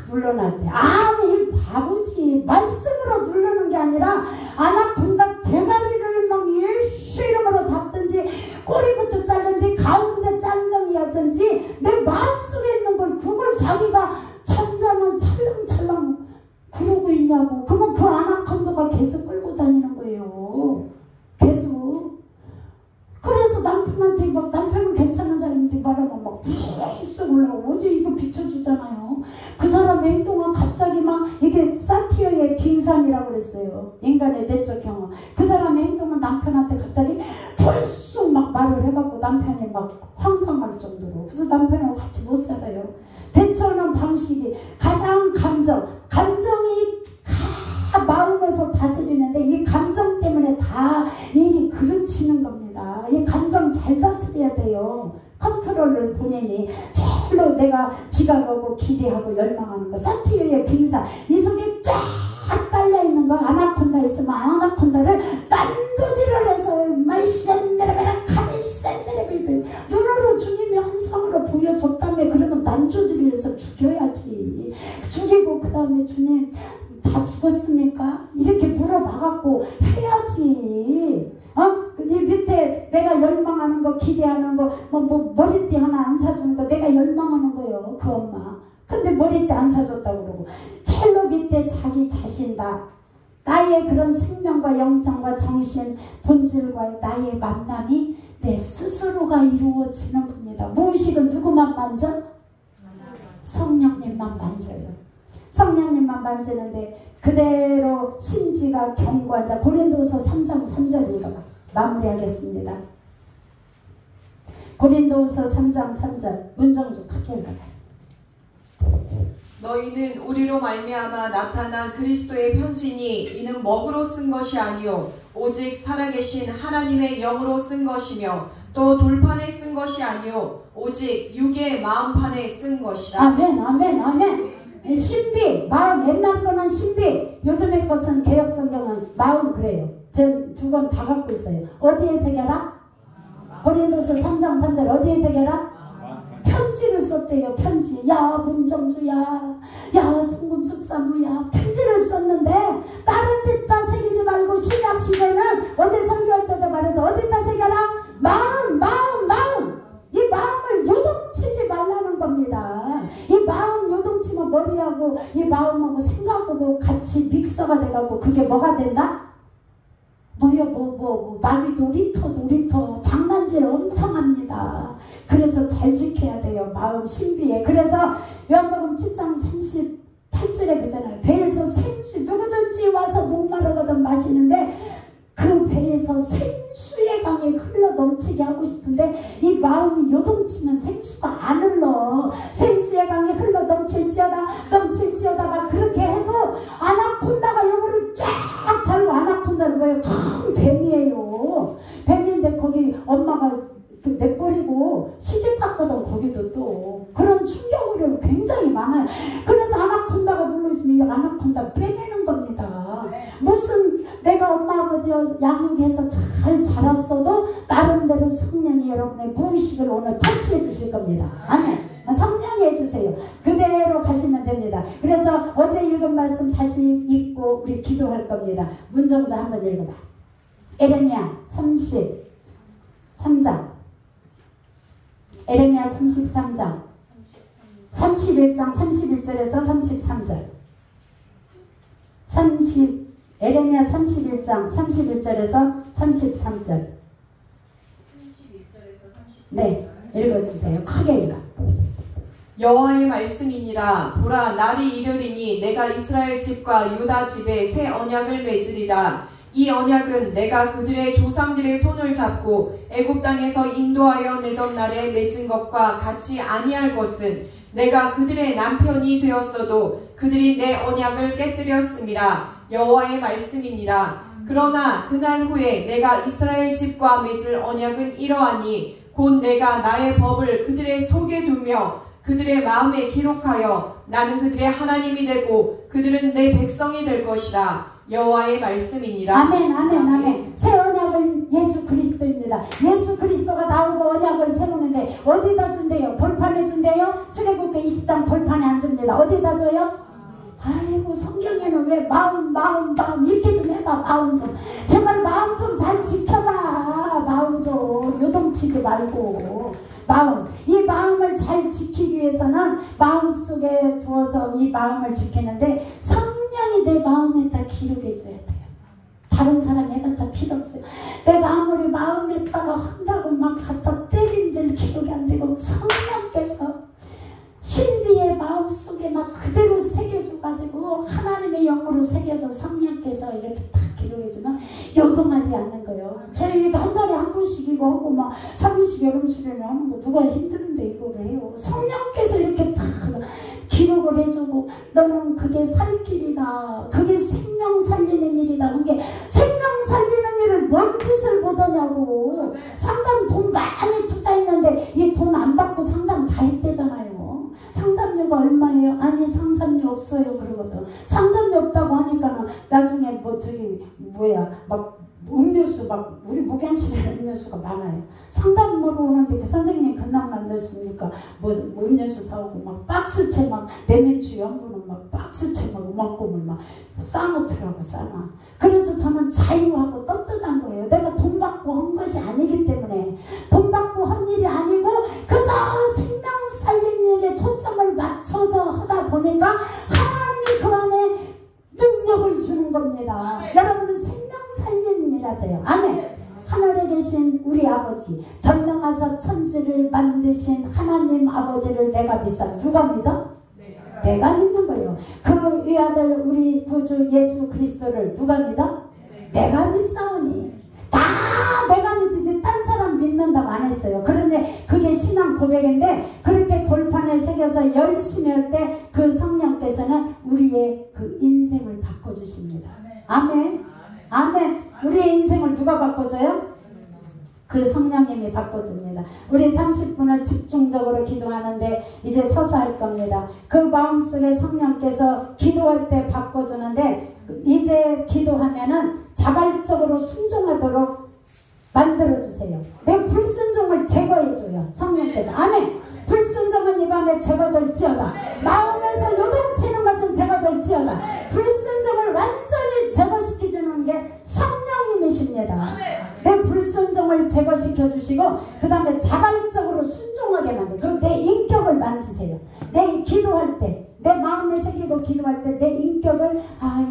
눌러놨대. 아니 이 바보지. 말씀으로 누르는 게 아니라 아나콘다 대가리를 막 예수 이름으로 잡든지 꼬리부터 자르든지 가운데 짤렁이 하든지 내 마음속에 있는 걸 그걸 자기가 천자는 찰랑찰랑 그러고 있냐고. 그러면 그 아나콘다가 계속 끌고 다니는 거예요. 계속. 그래서 남편한테 막 남편은 괜찮은 사람인데 말하면 막 계속 올라오고 어제 이거 비춰주잖아요. 그 사람의 행동은 갑자기 막 이게 사티어의 빙산이라고 그랬어요. 인간의 내적 경험. 그 사람의 행동은 남편한테 갑자기 불쑥 막 말을 해갖고 남편이 막 황당할 정도로. 그래서 남편하고 같이 못 살아요. 대처하는 방식이 가장 감정이 다 마음에서 다스리는데 이 감정 때문에 다 일이 그르치는 겁니다. 겁니다. 이 감정 잘 다스려야 돼요. 컨트롤을 본인이 제일로 내가 지각하고 기대하고 열망하는 거, 사티유의 빙사, 이 속에 쫙 깔려있는 거, 아나콘다 있으면 아나콘다를 난도질을 해서 마이센데레베라 카니센데레베 눈으로 주님이 환상으로 보여줬다며. 그러면 난조질을 해서 죽여야지. 죽이고 그 다음에 주님 다 죽었습니까? 이렇게 물어봐갖고 해야지. 이 밑에 내가 열망하는 거, 기대하는 거, 뭐 머리띠 하나 안 사주는 거 내가 열망하는 거예요, 그 엄마. 근데 머리띠 안 사줬다고 그러고. 첼로 밑에 자기 자신다. 나의 그런 생명과 영성과 정신, 본질과의 나의 만남이 내 스스로가 이루어지는 겁니다. 무의식은 누구만 만져? 성령님만 만져요. 성령님만 만지는데 그대로 심지가 견고하자. 고린도서 3장 3절 읽어봐. 마무리하겠습니다. 고린도서 3장 3절 문정주 크게 읽어봐. 너희는 우리로 말미암아 나타난 그리스도의 편지니 이는 먹으로 쓴 것이 아니요 오직 살아계신 하나님의 영으로 쓴 것이며 또 돌판에 쓴 것이 아니요 오직 육의 마음판에 쓴 것이라. 아멘 아멘 아멘. 신비 마음, 옛날 거는 신비, 요즘의 것은 개혁성경은 마음. 그래요. 전 두 권 다 갖고 있어요. 어디에 새겨라? 고린도서 3장 3절 어디에 새겨라? 편지를 썼대요. 편지. 야 문정주야, 야 송금숙사무야, 편지를 썼는데 다른 데다 새기지 말고 신약 시대는 어제 설교할 때도 말해서 어디다 새겨라? 마음 마음 마음. 이 마음을 요동치지 말라는 겁니다. 이 마음 요동치면 머리하고 이 마음하고 생각하고 같이 믹서가 돼가고 그게 뭐가 된다? 마귀 놀이터 장난질 엄청 합니다. 그래서 잘 지켜야 돼요. 마음 신비에. 그래서 요한복음 7장 38절에 그잖아요. 배에서 생수, 누구든지 와서 목마르거든 마시는데 그 배에서 생수의 강이 흘러 넘치게 하고 싶은데 이 마음이 요동치면 생수가 안 흘러. 생수의 강이 흘러 넘칠지어다가 그렇게 해도 아나콘다가 영어를 쫙 잘고, 아나콘다는 거예요. 큰 뱀이에요. 뱀인데 거기 엄마가 내버리고 시집 갔거든. 거기도 또 그런 충격으로 굉장히 많아요. 그래서 아나콘다가 눌러있으면 아나콘다 빼내는 겁니다. 무슨 내가 엄마 아버지 양육해서 잘 자랐어도 나름대로 성령이 여러분의 무의식을 오늘 터치해 주실 겁니다. 아멘. 성령이 해주세요. 그대로 가시면 됩니다. 그래서 어제 읽은 말씀 다시 읽고 우리 기도할 겁니다. 문정주 한번 읽어봐. 에레미야 33장, 에레미야 33장 31장 31절에서 33절. 에레미야 31장 31절에서 33절. 네, 읽어주세요. 크게 읽어. 여호와의 말씀이니라. 보라, 날이 이르리니 내가 이스라엘 집과 유다 집에 새 언약을 맺으리라. 이 언약은 내가 그들의 조상들의 손을 잡고 애굽 땅에서 인도하여 내던 날에 맺은 것과 같이 아니할 것은 내가 그들의 남편이 되었어도 그들이 내 언약을 깨뜨렸음이라. 여호와의 말씀이니라. 그러나 그날 후에 내가 이스라엘 집과 맺을 언약은 이러하니 곧 내가 나의 법을 그들의 속에 두며 그들의 마음에 기록하여 나는 그들의 하나님이 되고 그들은 내 백성이 될 것이라. 여호와의 말씀이니라. 아멘 아멘 아멘. 새 언약은 예수 그리스도입니다. 예수 그리스도가 나오고 언약을 세우는데 어디다 준대요? 돌판에 준대요? 출애굽기 20장 돌판에 안 줍니다. 어디다 줘요? 아이고, 성경에는 왜 마음 이렇게 좀 해봐. 마음 좀 제발 마음 좀 잘 지켜봐. 마음 좀 요동치지 말고. 마음, 이 마음을 잘 지키기 위해서는 마음속에 두어서 이 마음을 지키는데 성령이 내 마음에다 기록해 줘야 돼요. 다른 사람 해봤자 필요 없어요. 내가 아무리 마음에다가 한다고 막 갖다 때린들 기록이 안 되고 성령께서 신비의 마음속에 막 그대로 새겨줘가지고 하나님의 영으로 새겨서 성령께서 이렇게 딱 기록해주면 요동하지 않는 거예요. 저희 한 달에 한 번씩 이거 하고 막 3일씩 여름 수련을 하는 거 누가 힘드는데 이걸 해요. 성령께서 이렇게 딱 기록을 해주고 너는 그게 살 길이다. 그게 생명 살리는 일이다. 그게 생명 살리는 일을 뭔 짓을 보더냐고. 상담 돈 많이 투자했는데 이 돈 안 받고 상담 다 했대잖아요. 상담료가 얼마예요? 아니 상담료 없어요 그러거든. 상담료 없다고 하니까 나중에 뭐 저기 뭐야 막 음료수 막 우리 목양실에 음료수가 많아요. 상담으로 오는데 그 선생님이 그날 만들었습니까? 뭐 음료수 사오고 막 박스채 막 내매추 연구는 막 박스채 막 우만큼을 막 싸놓더라고 싸놔. 그래서 저는 자유하고 떳떳한 거예요. 내가 돈 받고 한 것이 아니기 때문에 돈 받고 한 일이 아니고 그저 생명 살린 일에 초점을 맞춰서 하다 보니까 하나님이 그 안에 능력을 주는 겁니다. 여러분은 생명 살리는 일 하세요. 아멘. 하늘에 계신 우리 아버지, 전능하사 천지를 만드신 하나님 아버지를 내가 믿사. 누가 믿어? 내가 믿는 거예요. 그 위아들 우리 구주 예수 그리스도를 누가 믿어? 내가 믿사오니. 다 내가 믿지 딴 사람 믿는다고 안 했어요. 그런데 그게 신앙 고백인데 그렇게 돌판에 새겨서 열심히 할 때 그 성령께서는 우리의 그 인생을 바꿔주십니다. 아멘. 아멘. 우리의 인생을 누가 바꿔줘요? 그 성령님이 바꿔줍니다. 우리 30분을 집중적으로 기도하는데 이제 서서 할 겁니다. 그 마음속에 성령께서 기도할 때 바꿔주는데 이제 기도하면은 자발적으로 순종하도록 만들어주세요. 내 불순종을 제거해줘요. 성령께서. 아멘. 불순종은 이 밤에 제거될지어다. 마음에서 요동치는 것은 제거될지어다. 불순종을 완전히 제거시켜주는 게 성령님이십니다. 내 불순종을 제거시켜주시고 그 다음에 자발적으로 순종하게 만들어요. 그리고 내 인격을 만지세요. 내 기도할 때 내 마음에 새기고 기도할 때 내 인격을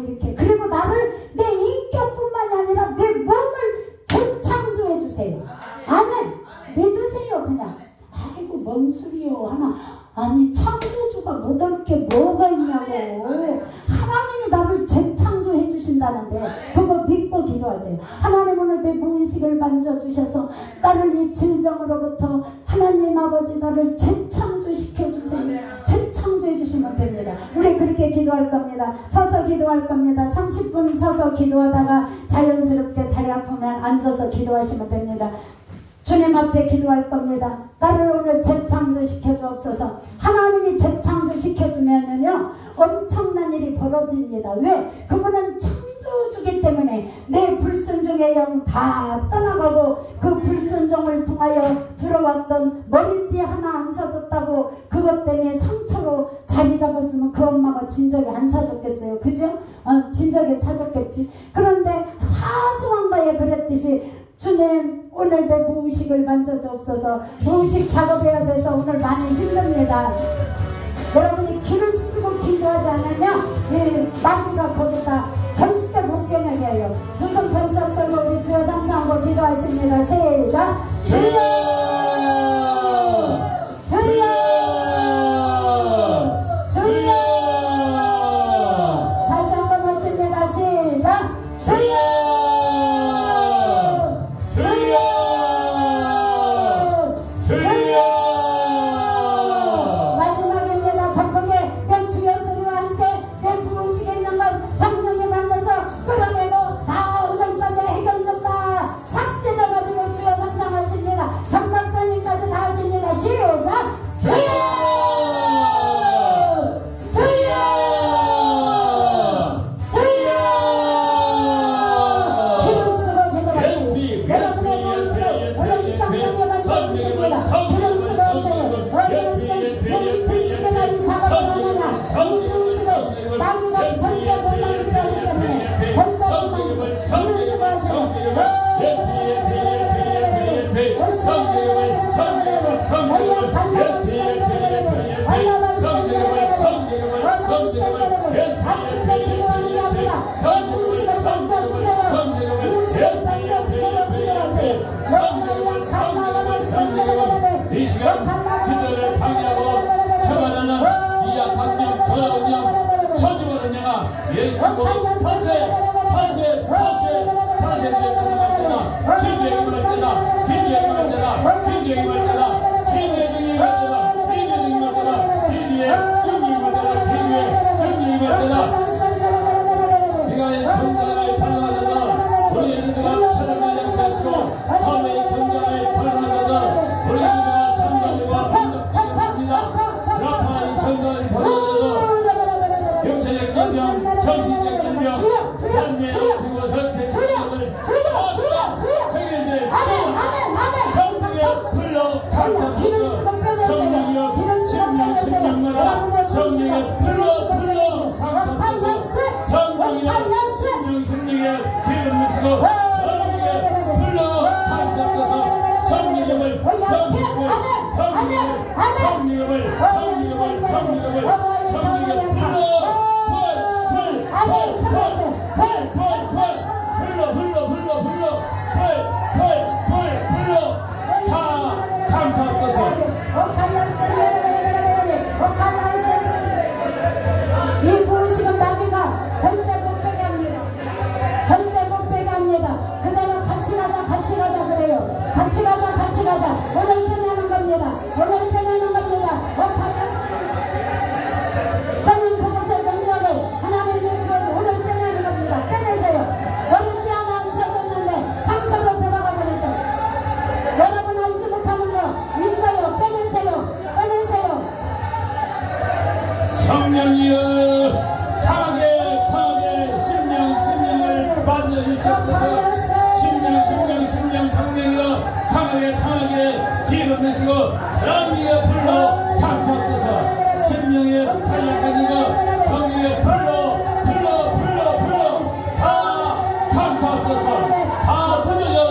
이렇게 그리고 나를 내 인격뿐만이 아니라 내 몸을 재창조해 주세요. 아멘. 믿으세요. 그냥 아이고 뭔 소리요 하나. 아니 창조주가 못할 게 뭐가 있냐고. 하나님이 나를 재창조해 주신다는데 그거 믿고 기도하세요. 하나님 오늘 내 무의식을 만져주셔서 나를 이 질병으로부터 하나님 아버지 나를 재창조시켜 주세요. 재창조해 주시면 됩니다. 우리 그렇게 기도할 겁니다. 서서 기도할 겁니다. 30분 서서 기도하다가 자연스럽게 다리 아프면 앉아서 기도하시면 됩니다. 주님 앞에 기도할 겁니다. 나를 오늘 재창조시켜 주옵소서. 하나님이 재창조시켜 주면은요 엄청난 일이 벌어집니다. 왜? 그분은 창조주기 때문에 내 불순종의 영 다 떠나가고 그 불순종을 통하여 들어왔던 머리띠 하나 안 사줬다고 그것 때문에 상처로 자리 잡았으면 그 엄마가 진작에 안 사줬겠어요. 그죠? 진작에 사줬겠지. 그런데 사소한 거에 그랬듯이 주님 오늘 내 무의식을 만져주옵소서. 무의식 작업해야 돼서 오늘 많이 힘듭니다. 여러분이 기를 쓰고 기도하지 않으면 마귀가 거기다 절대 못 변하게 해요. 두 손 번쩍 들고 우리 주여 상상하고 기도하십니다. 시작. 주여 주여 주여. 다시 한번 하십니다. 시작. 주여 이 시간 기도를 방해하고 처벌하는 이 약한 영, 더러운 영, 저주하는 영아 예수 이름으로 우리의 가정, 정신적 질병, 삶의 영수고 전체 질병을 해결될 성령의 불로 강타하소서. 성령이여 심령마다 성령의 불로 강타하소서. 성령이여 심령의 기름 부시고 성령의 불로 강타하소서. 성령을 이 부으시는 나비가 절대 못 빼게 합니다. 절대 못 빼게 합니다. 그대로 같이 가자 그래요. 같이 가자. 오늘 끝내는 겁니다. 하나님 그곳의 능력을 하나님의 그곳 오늘 끝내는 겁니다. 빼내세요. 머리띠 하나 안 써졌는데 상처로 들어가 버리죠. 여러분 알지 못하는 거 있어요. 빼내세요. 성령이여 강하게 심령을 만져주시옵소서. 심령 성령이여 강하게 기름 부시고 성령의 불로 강타하소서. 심령의 사역하는 것 성령의 불로 다 강타하소서. 다 부서져라.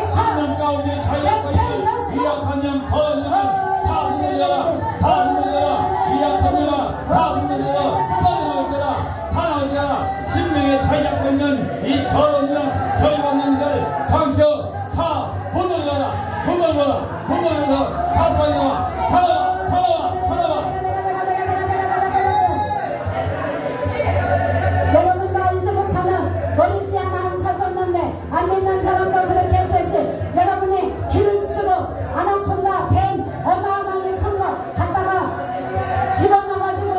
심령 가운데 자유한 것이 미약한 영 거한 영은 다 무너져라. 미약한 영아 다 무너져라. 다 나오잖아. 심령의 자유한 영이 더러운 영 저희받는 들 강저 다 무너져라. 다 빠져라. 다 나와. 여러분도 알지 못하는 머리띠 하나 안 사줬는데 안 믿는 사람도 그렇게 했듯이 여러분이 길을 쓰고 아나콘다 뱀 어마어마하게 큰 거 갖다가 집어넣어가지고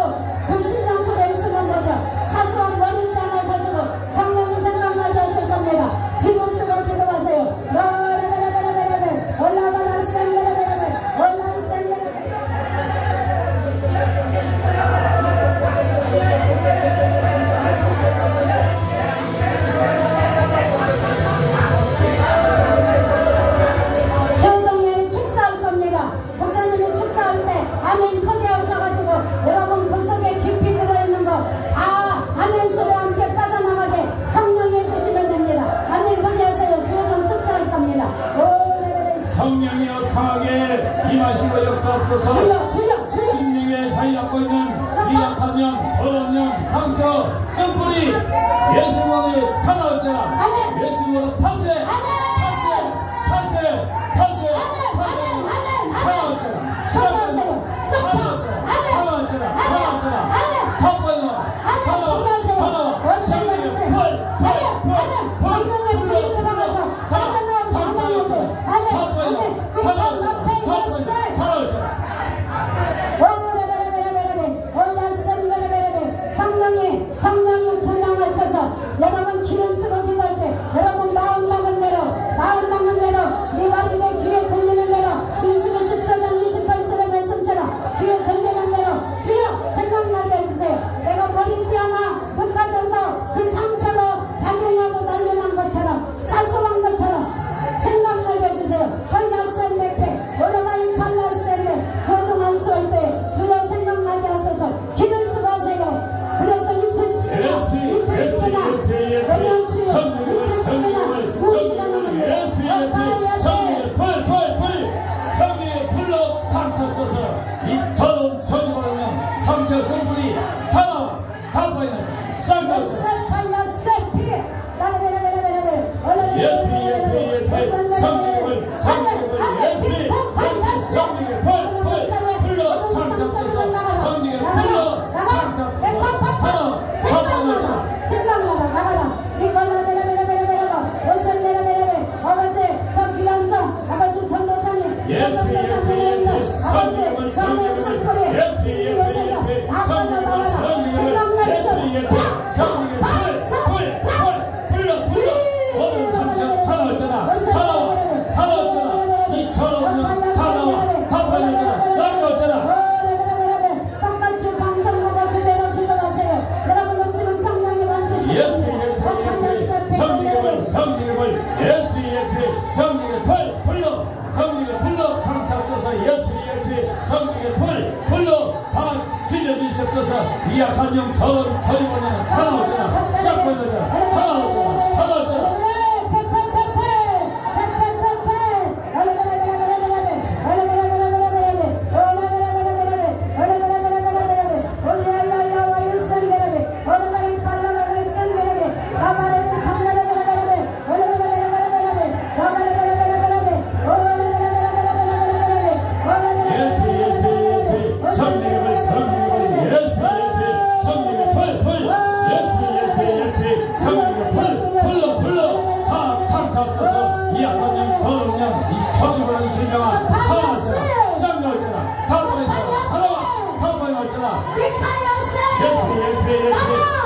그 신령 속에 있으면 되죠. 사소한 머리띠 하나 사주고 성령이 생각나게 하실 겁니다. 집을 쓰고 기도하세요. 교정년이 축사할 겁니다. 목사님이 축사할 때 아멘 크게 하셔가지고 여러분 그 속에 깊이 들어있는 거 다 아멘 소리와 함께 빠져나가게 성령이 해주시면 됩니다. 아멘 크게 하세요. 교정 축사할 겁니다. 성령이여 강하게 임하시고 역사옵소서. 심령의 자유하고 있는 미약한 영, 더러운 영, 상처, 쓴뿌리 예수님으로 다 나왔잖아. 예수님으로 파쇄 다 성령이 조명하셔서 여러분 길을 쓰고 기도할 때 여러분 마음 먹은 대로 네 말이 내 귀에 들리는 대로 민수기 14장 28절의 말씀처럼 귀에 들리는 대로 주여 생각나게 해주세요. 내가 머리띠 하나 못 가져서 그 상처로 작용하고 난리난 것처럼 사소한 것처럼 생각나게 해주세요. 헐나스엔 맥해 오르마인 칼라스엔 조종한 수할 때 주여 생각나게 하셔서 길을 쓰고 하세요. 그래서 이틀씩이나 내년치에 이틀씩이나 무엇이라는 성령의 불로 강타하소서. 이 더러운 저주받는 상처 성분이 다 나와. 다 보이는 쌍가서 성령을 이 약한 영 더러운 저리버리는 하나 어쩌나 싹 버려져 하나 어쩌나 하나 어쩌나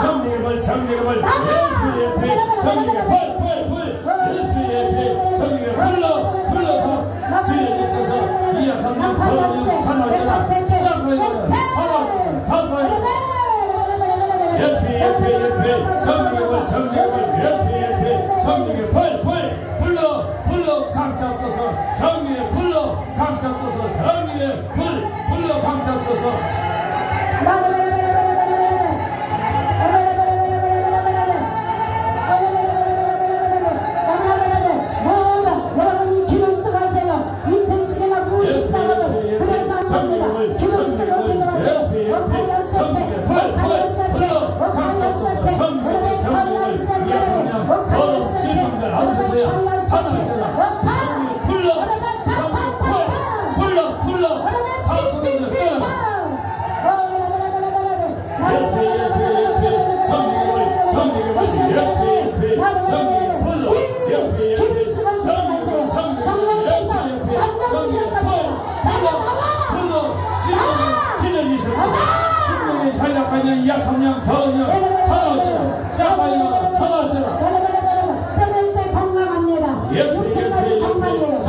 정리를 정리가 정리가 불러서 주의 뜻에서 이 약한 영 더러운 하나님이나 쌍거리는 다 보여 정리가 불러 강자 떠서 정리에 불러 강자 떠서 정리에 불러 강자 떠서 이 약한 영 더러운 영 하나 어쩌나 쌍바이나 하나 어쩌나 뼈될 때 건강합니다. 육체까지 건강해요.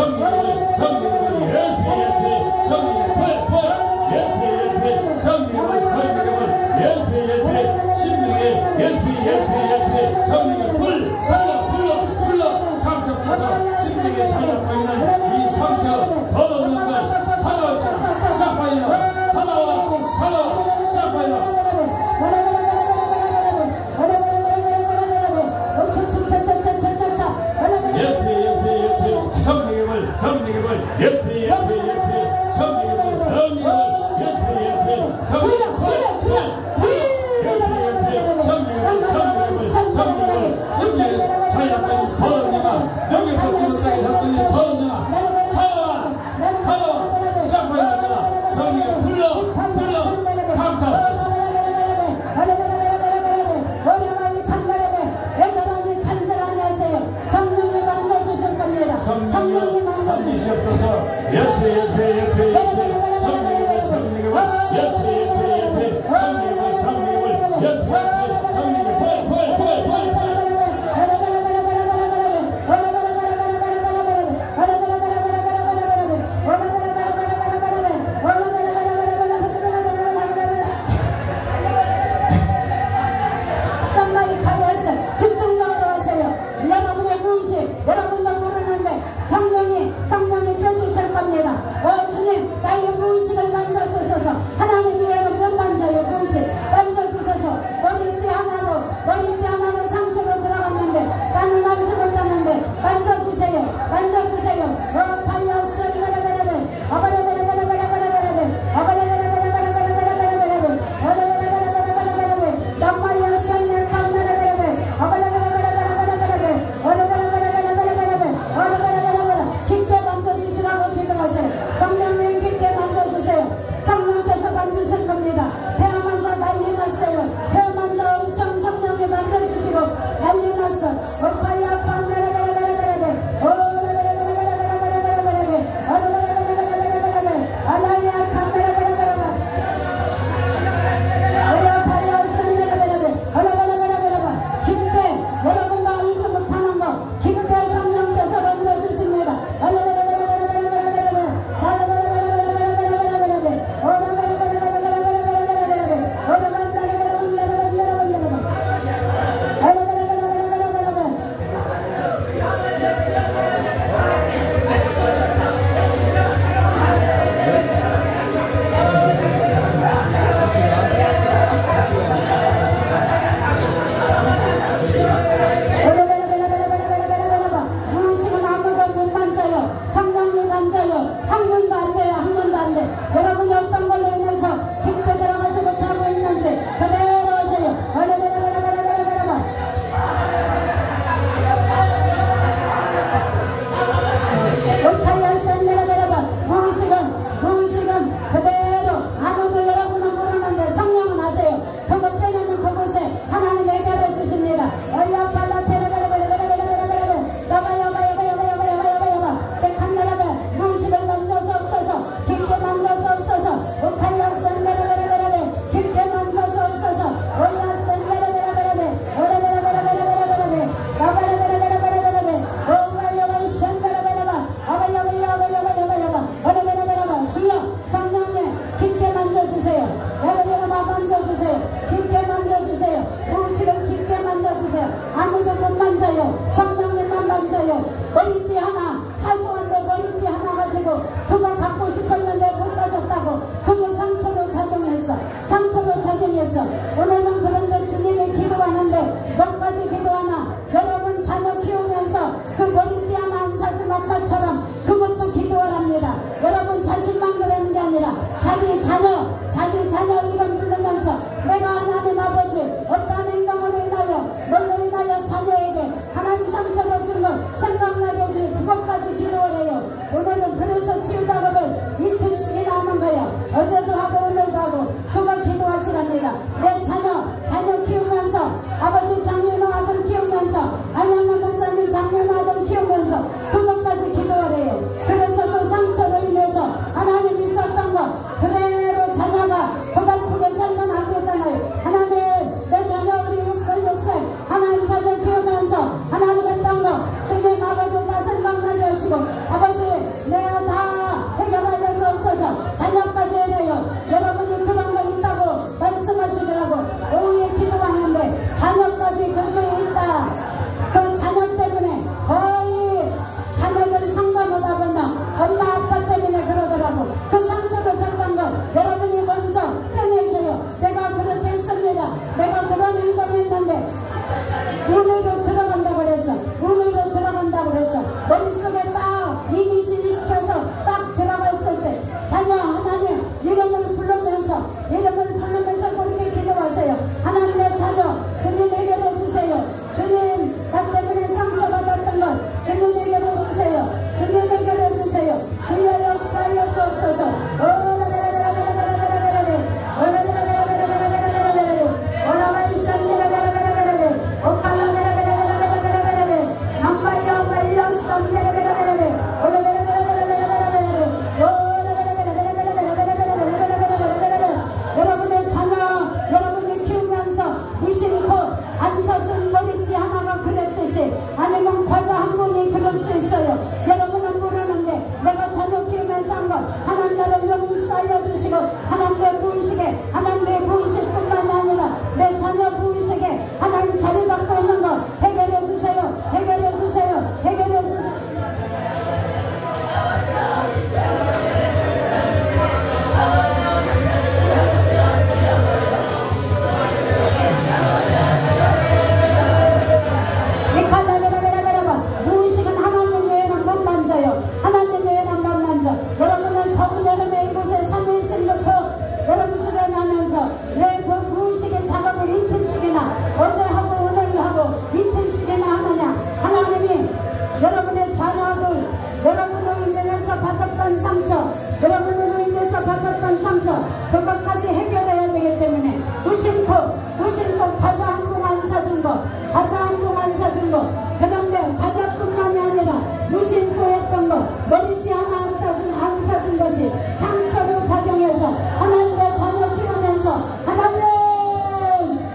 무심코 과자 한 봉 안 사준 거, 과자 한 봉 안 사준 거, 그런데 과자뿐만이 아니라 무심코 했던 거, 머리띠 하나 안 사준 것이 상처로 작용해서 하나님의 자녀 키우면서 하나님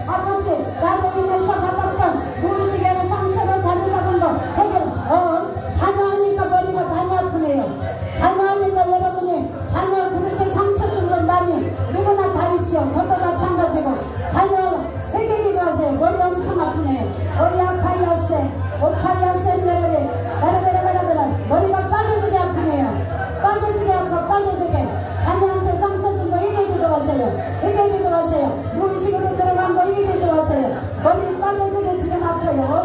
아버지 나로 인해서 받았던 무의식의 상처로 자주 받은 거, 자녀하니까 머리가 많이 아프네요. 자녀하니까 여러분이 자녀 그렇게 상처 준 건 많이 누구나 다 있죠. 저도 마찬가지고 자녀 회개기도 하세요. 머리 엄청 아프네요. 머리 아파야세 오파야세 나라베라베라베라 머리가 빠져지게 아프네요. 빠져지게 아파 빠져지게 자녀한테 상처 준 거 회개기도 하세요. 회개기도 하세요. 무의식으로 들어간 거 회개기도 하세요. 머리 빠져지게 지금 아파요.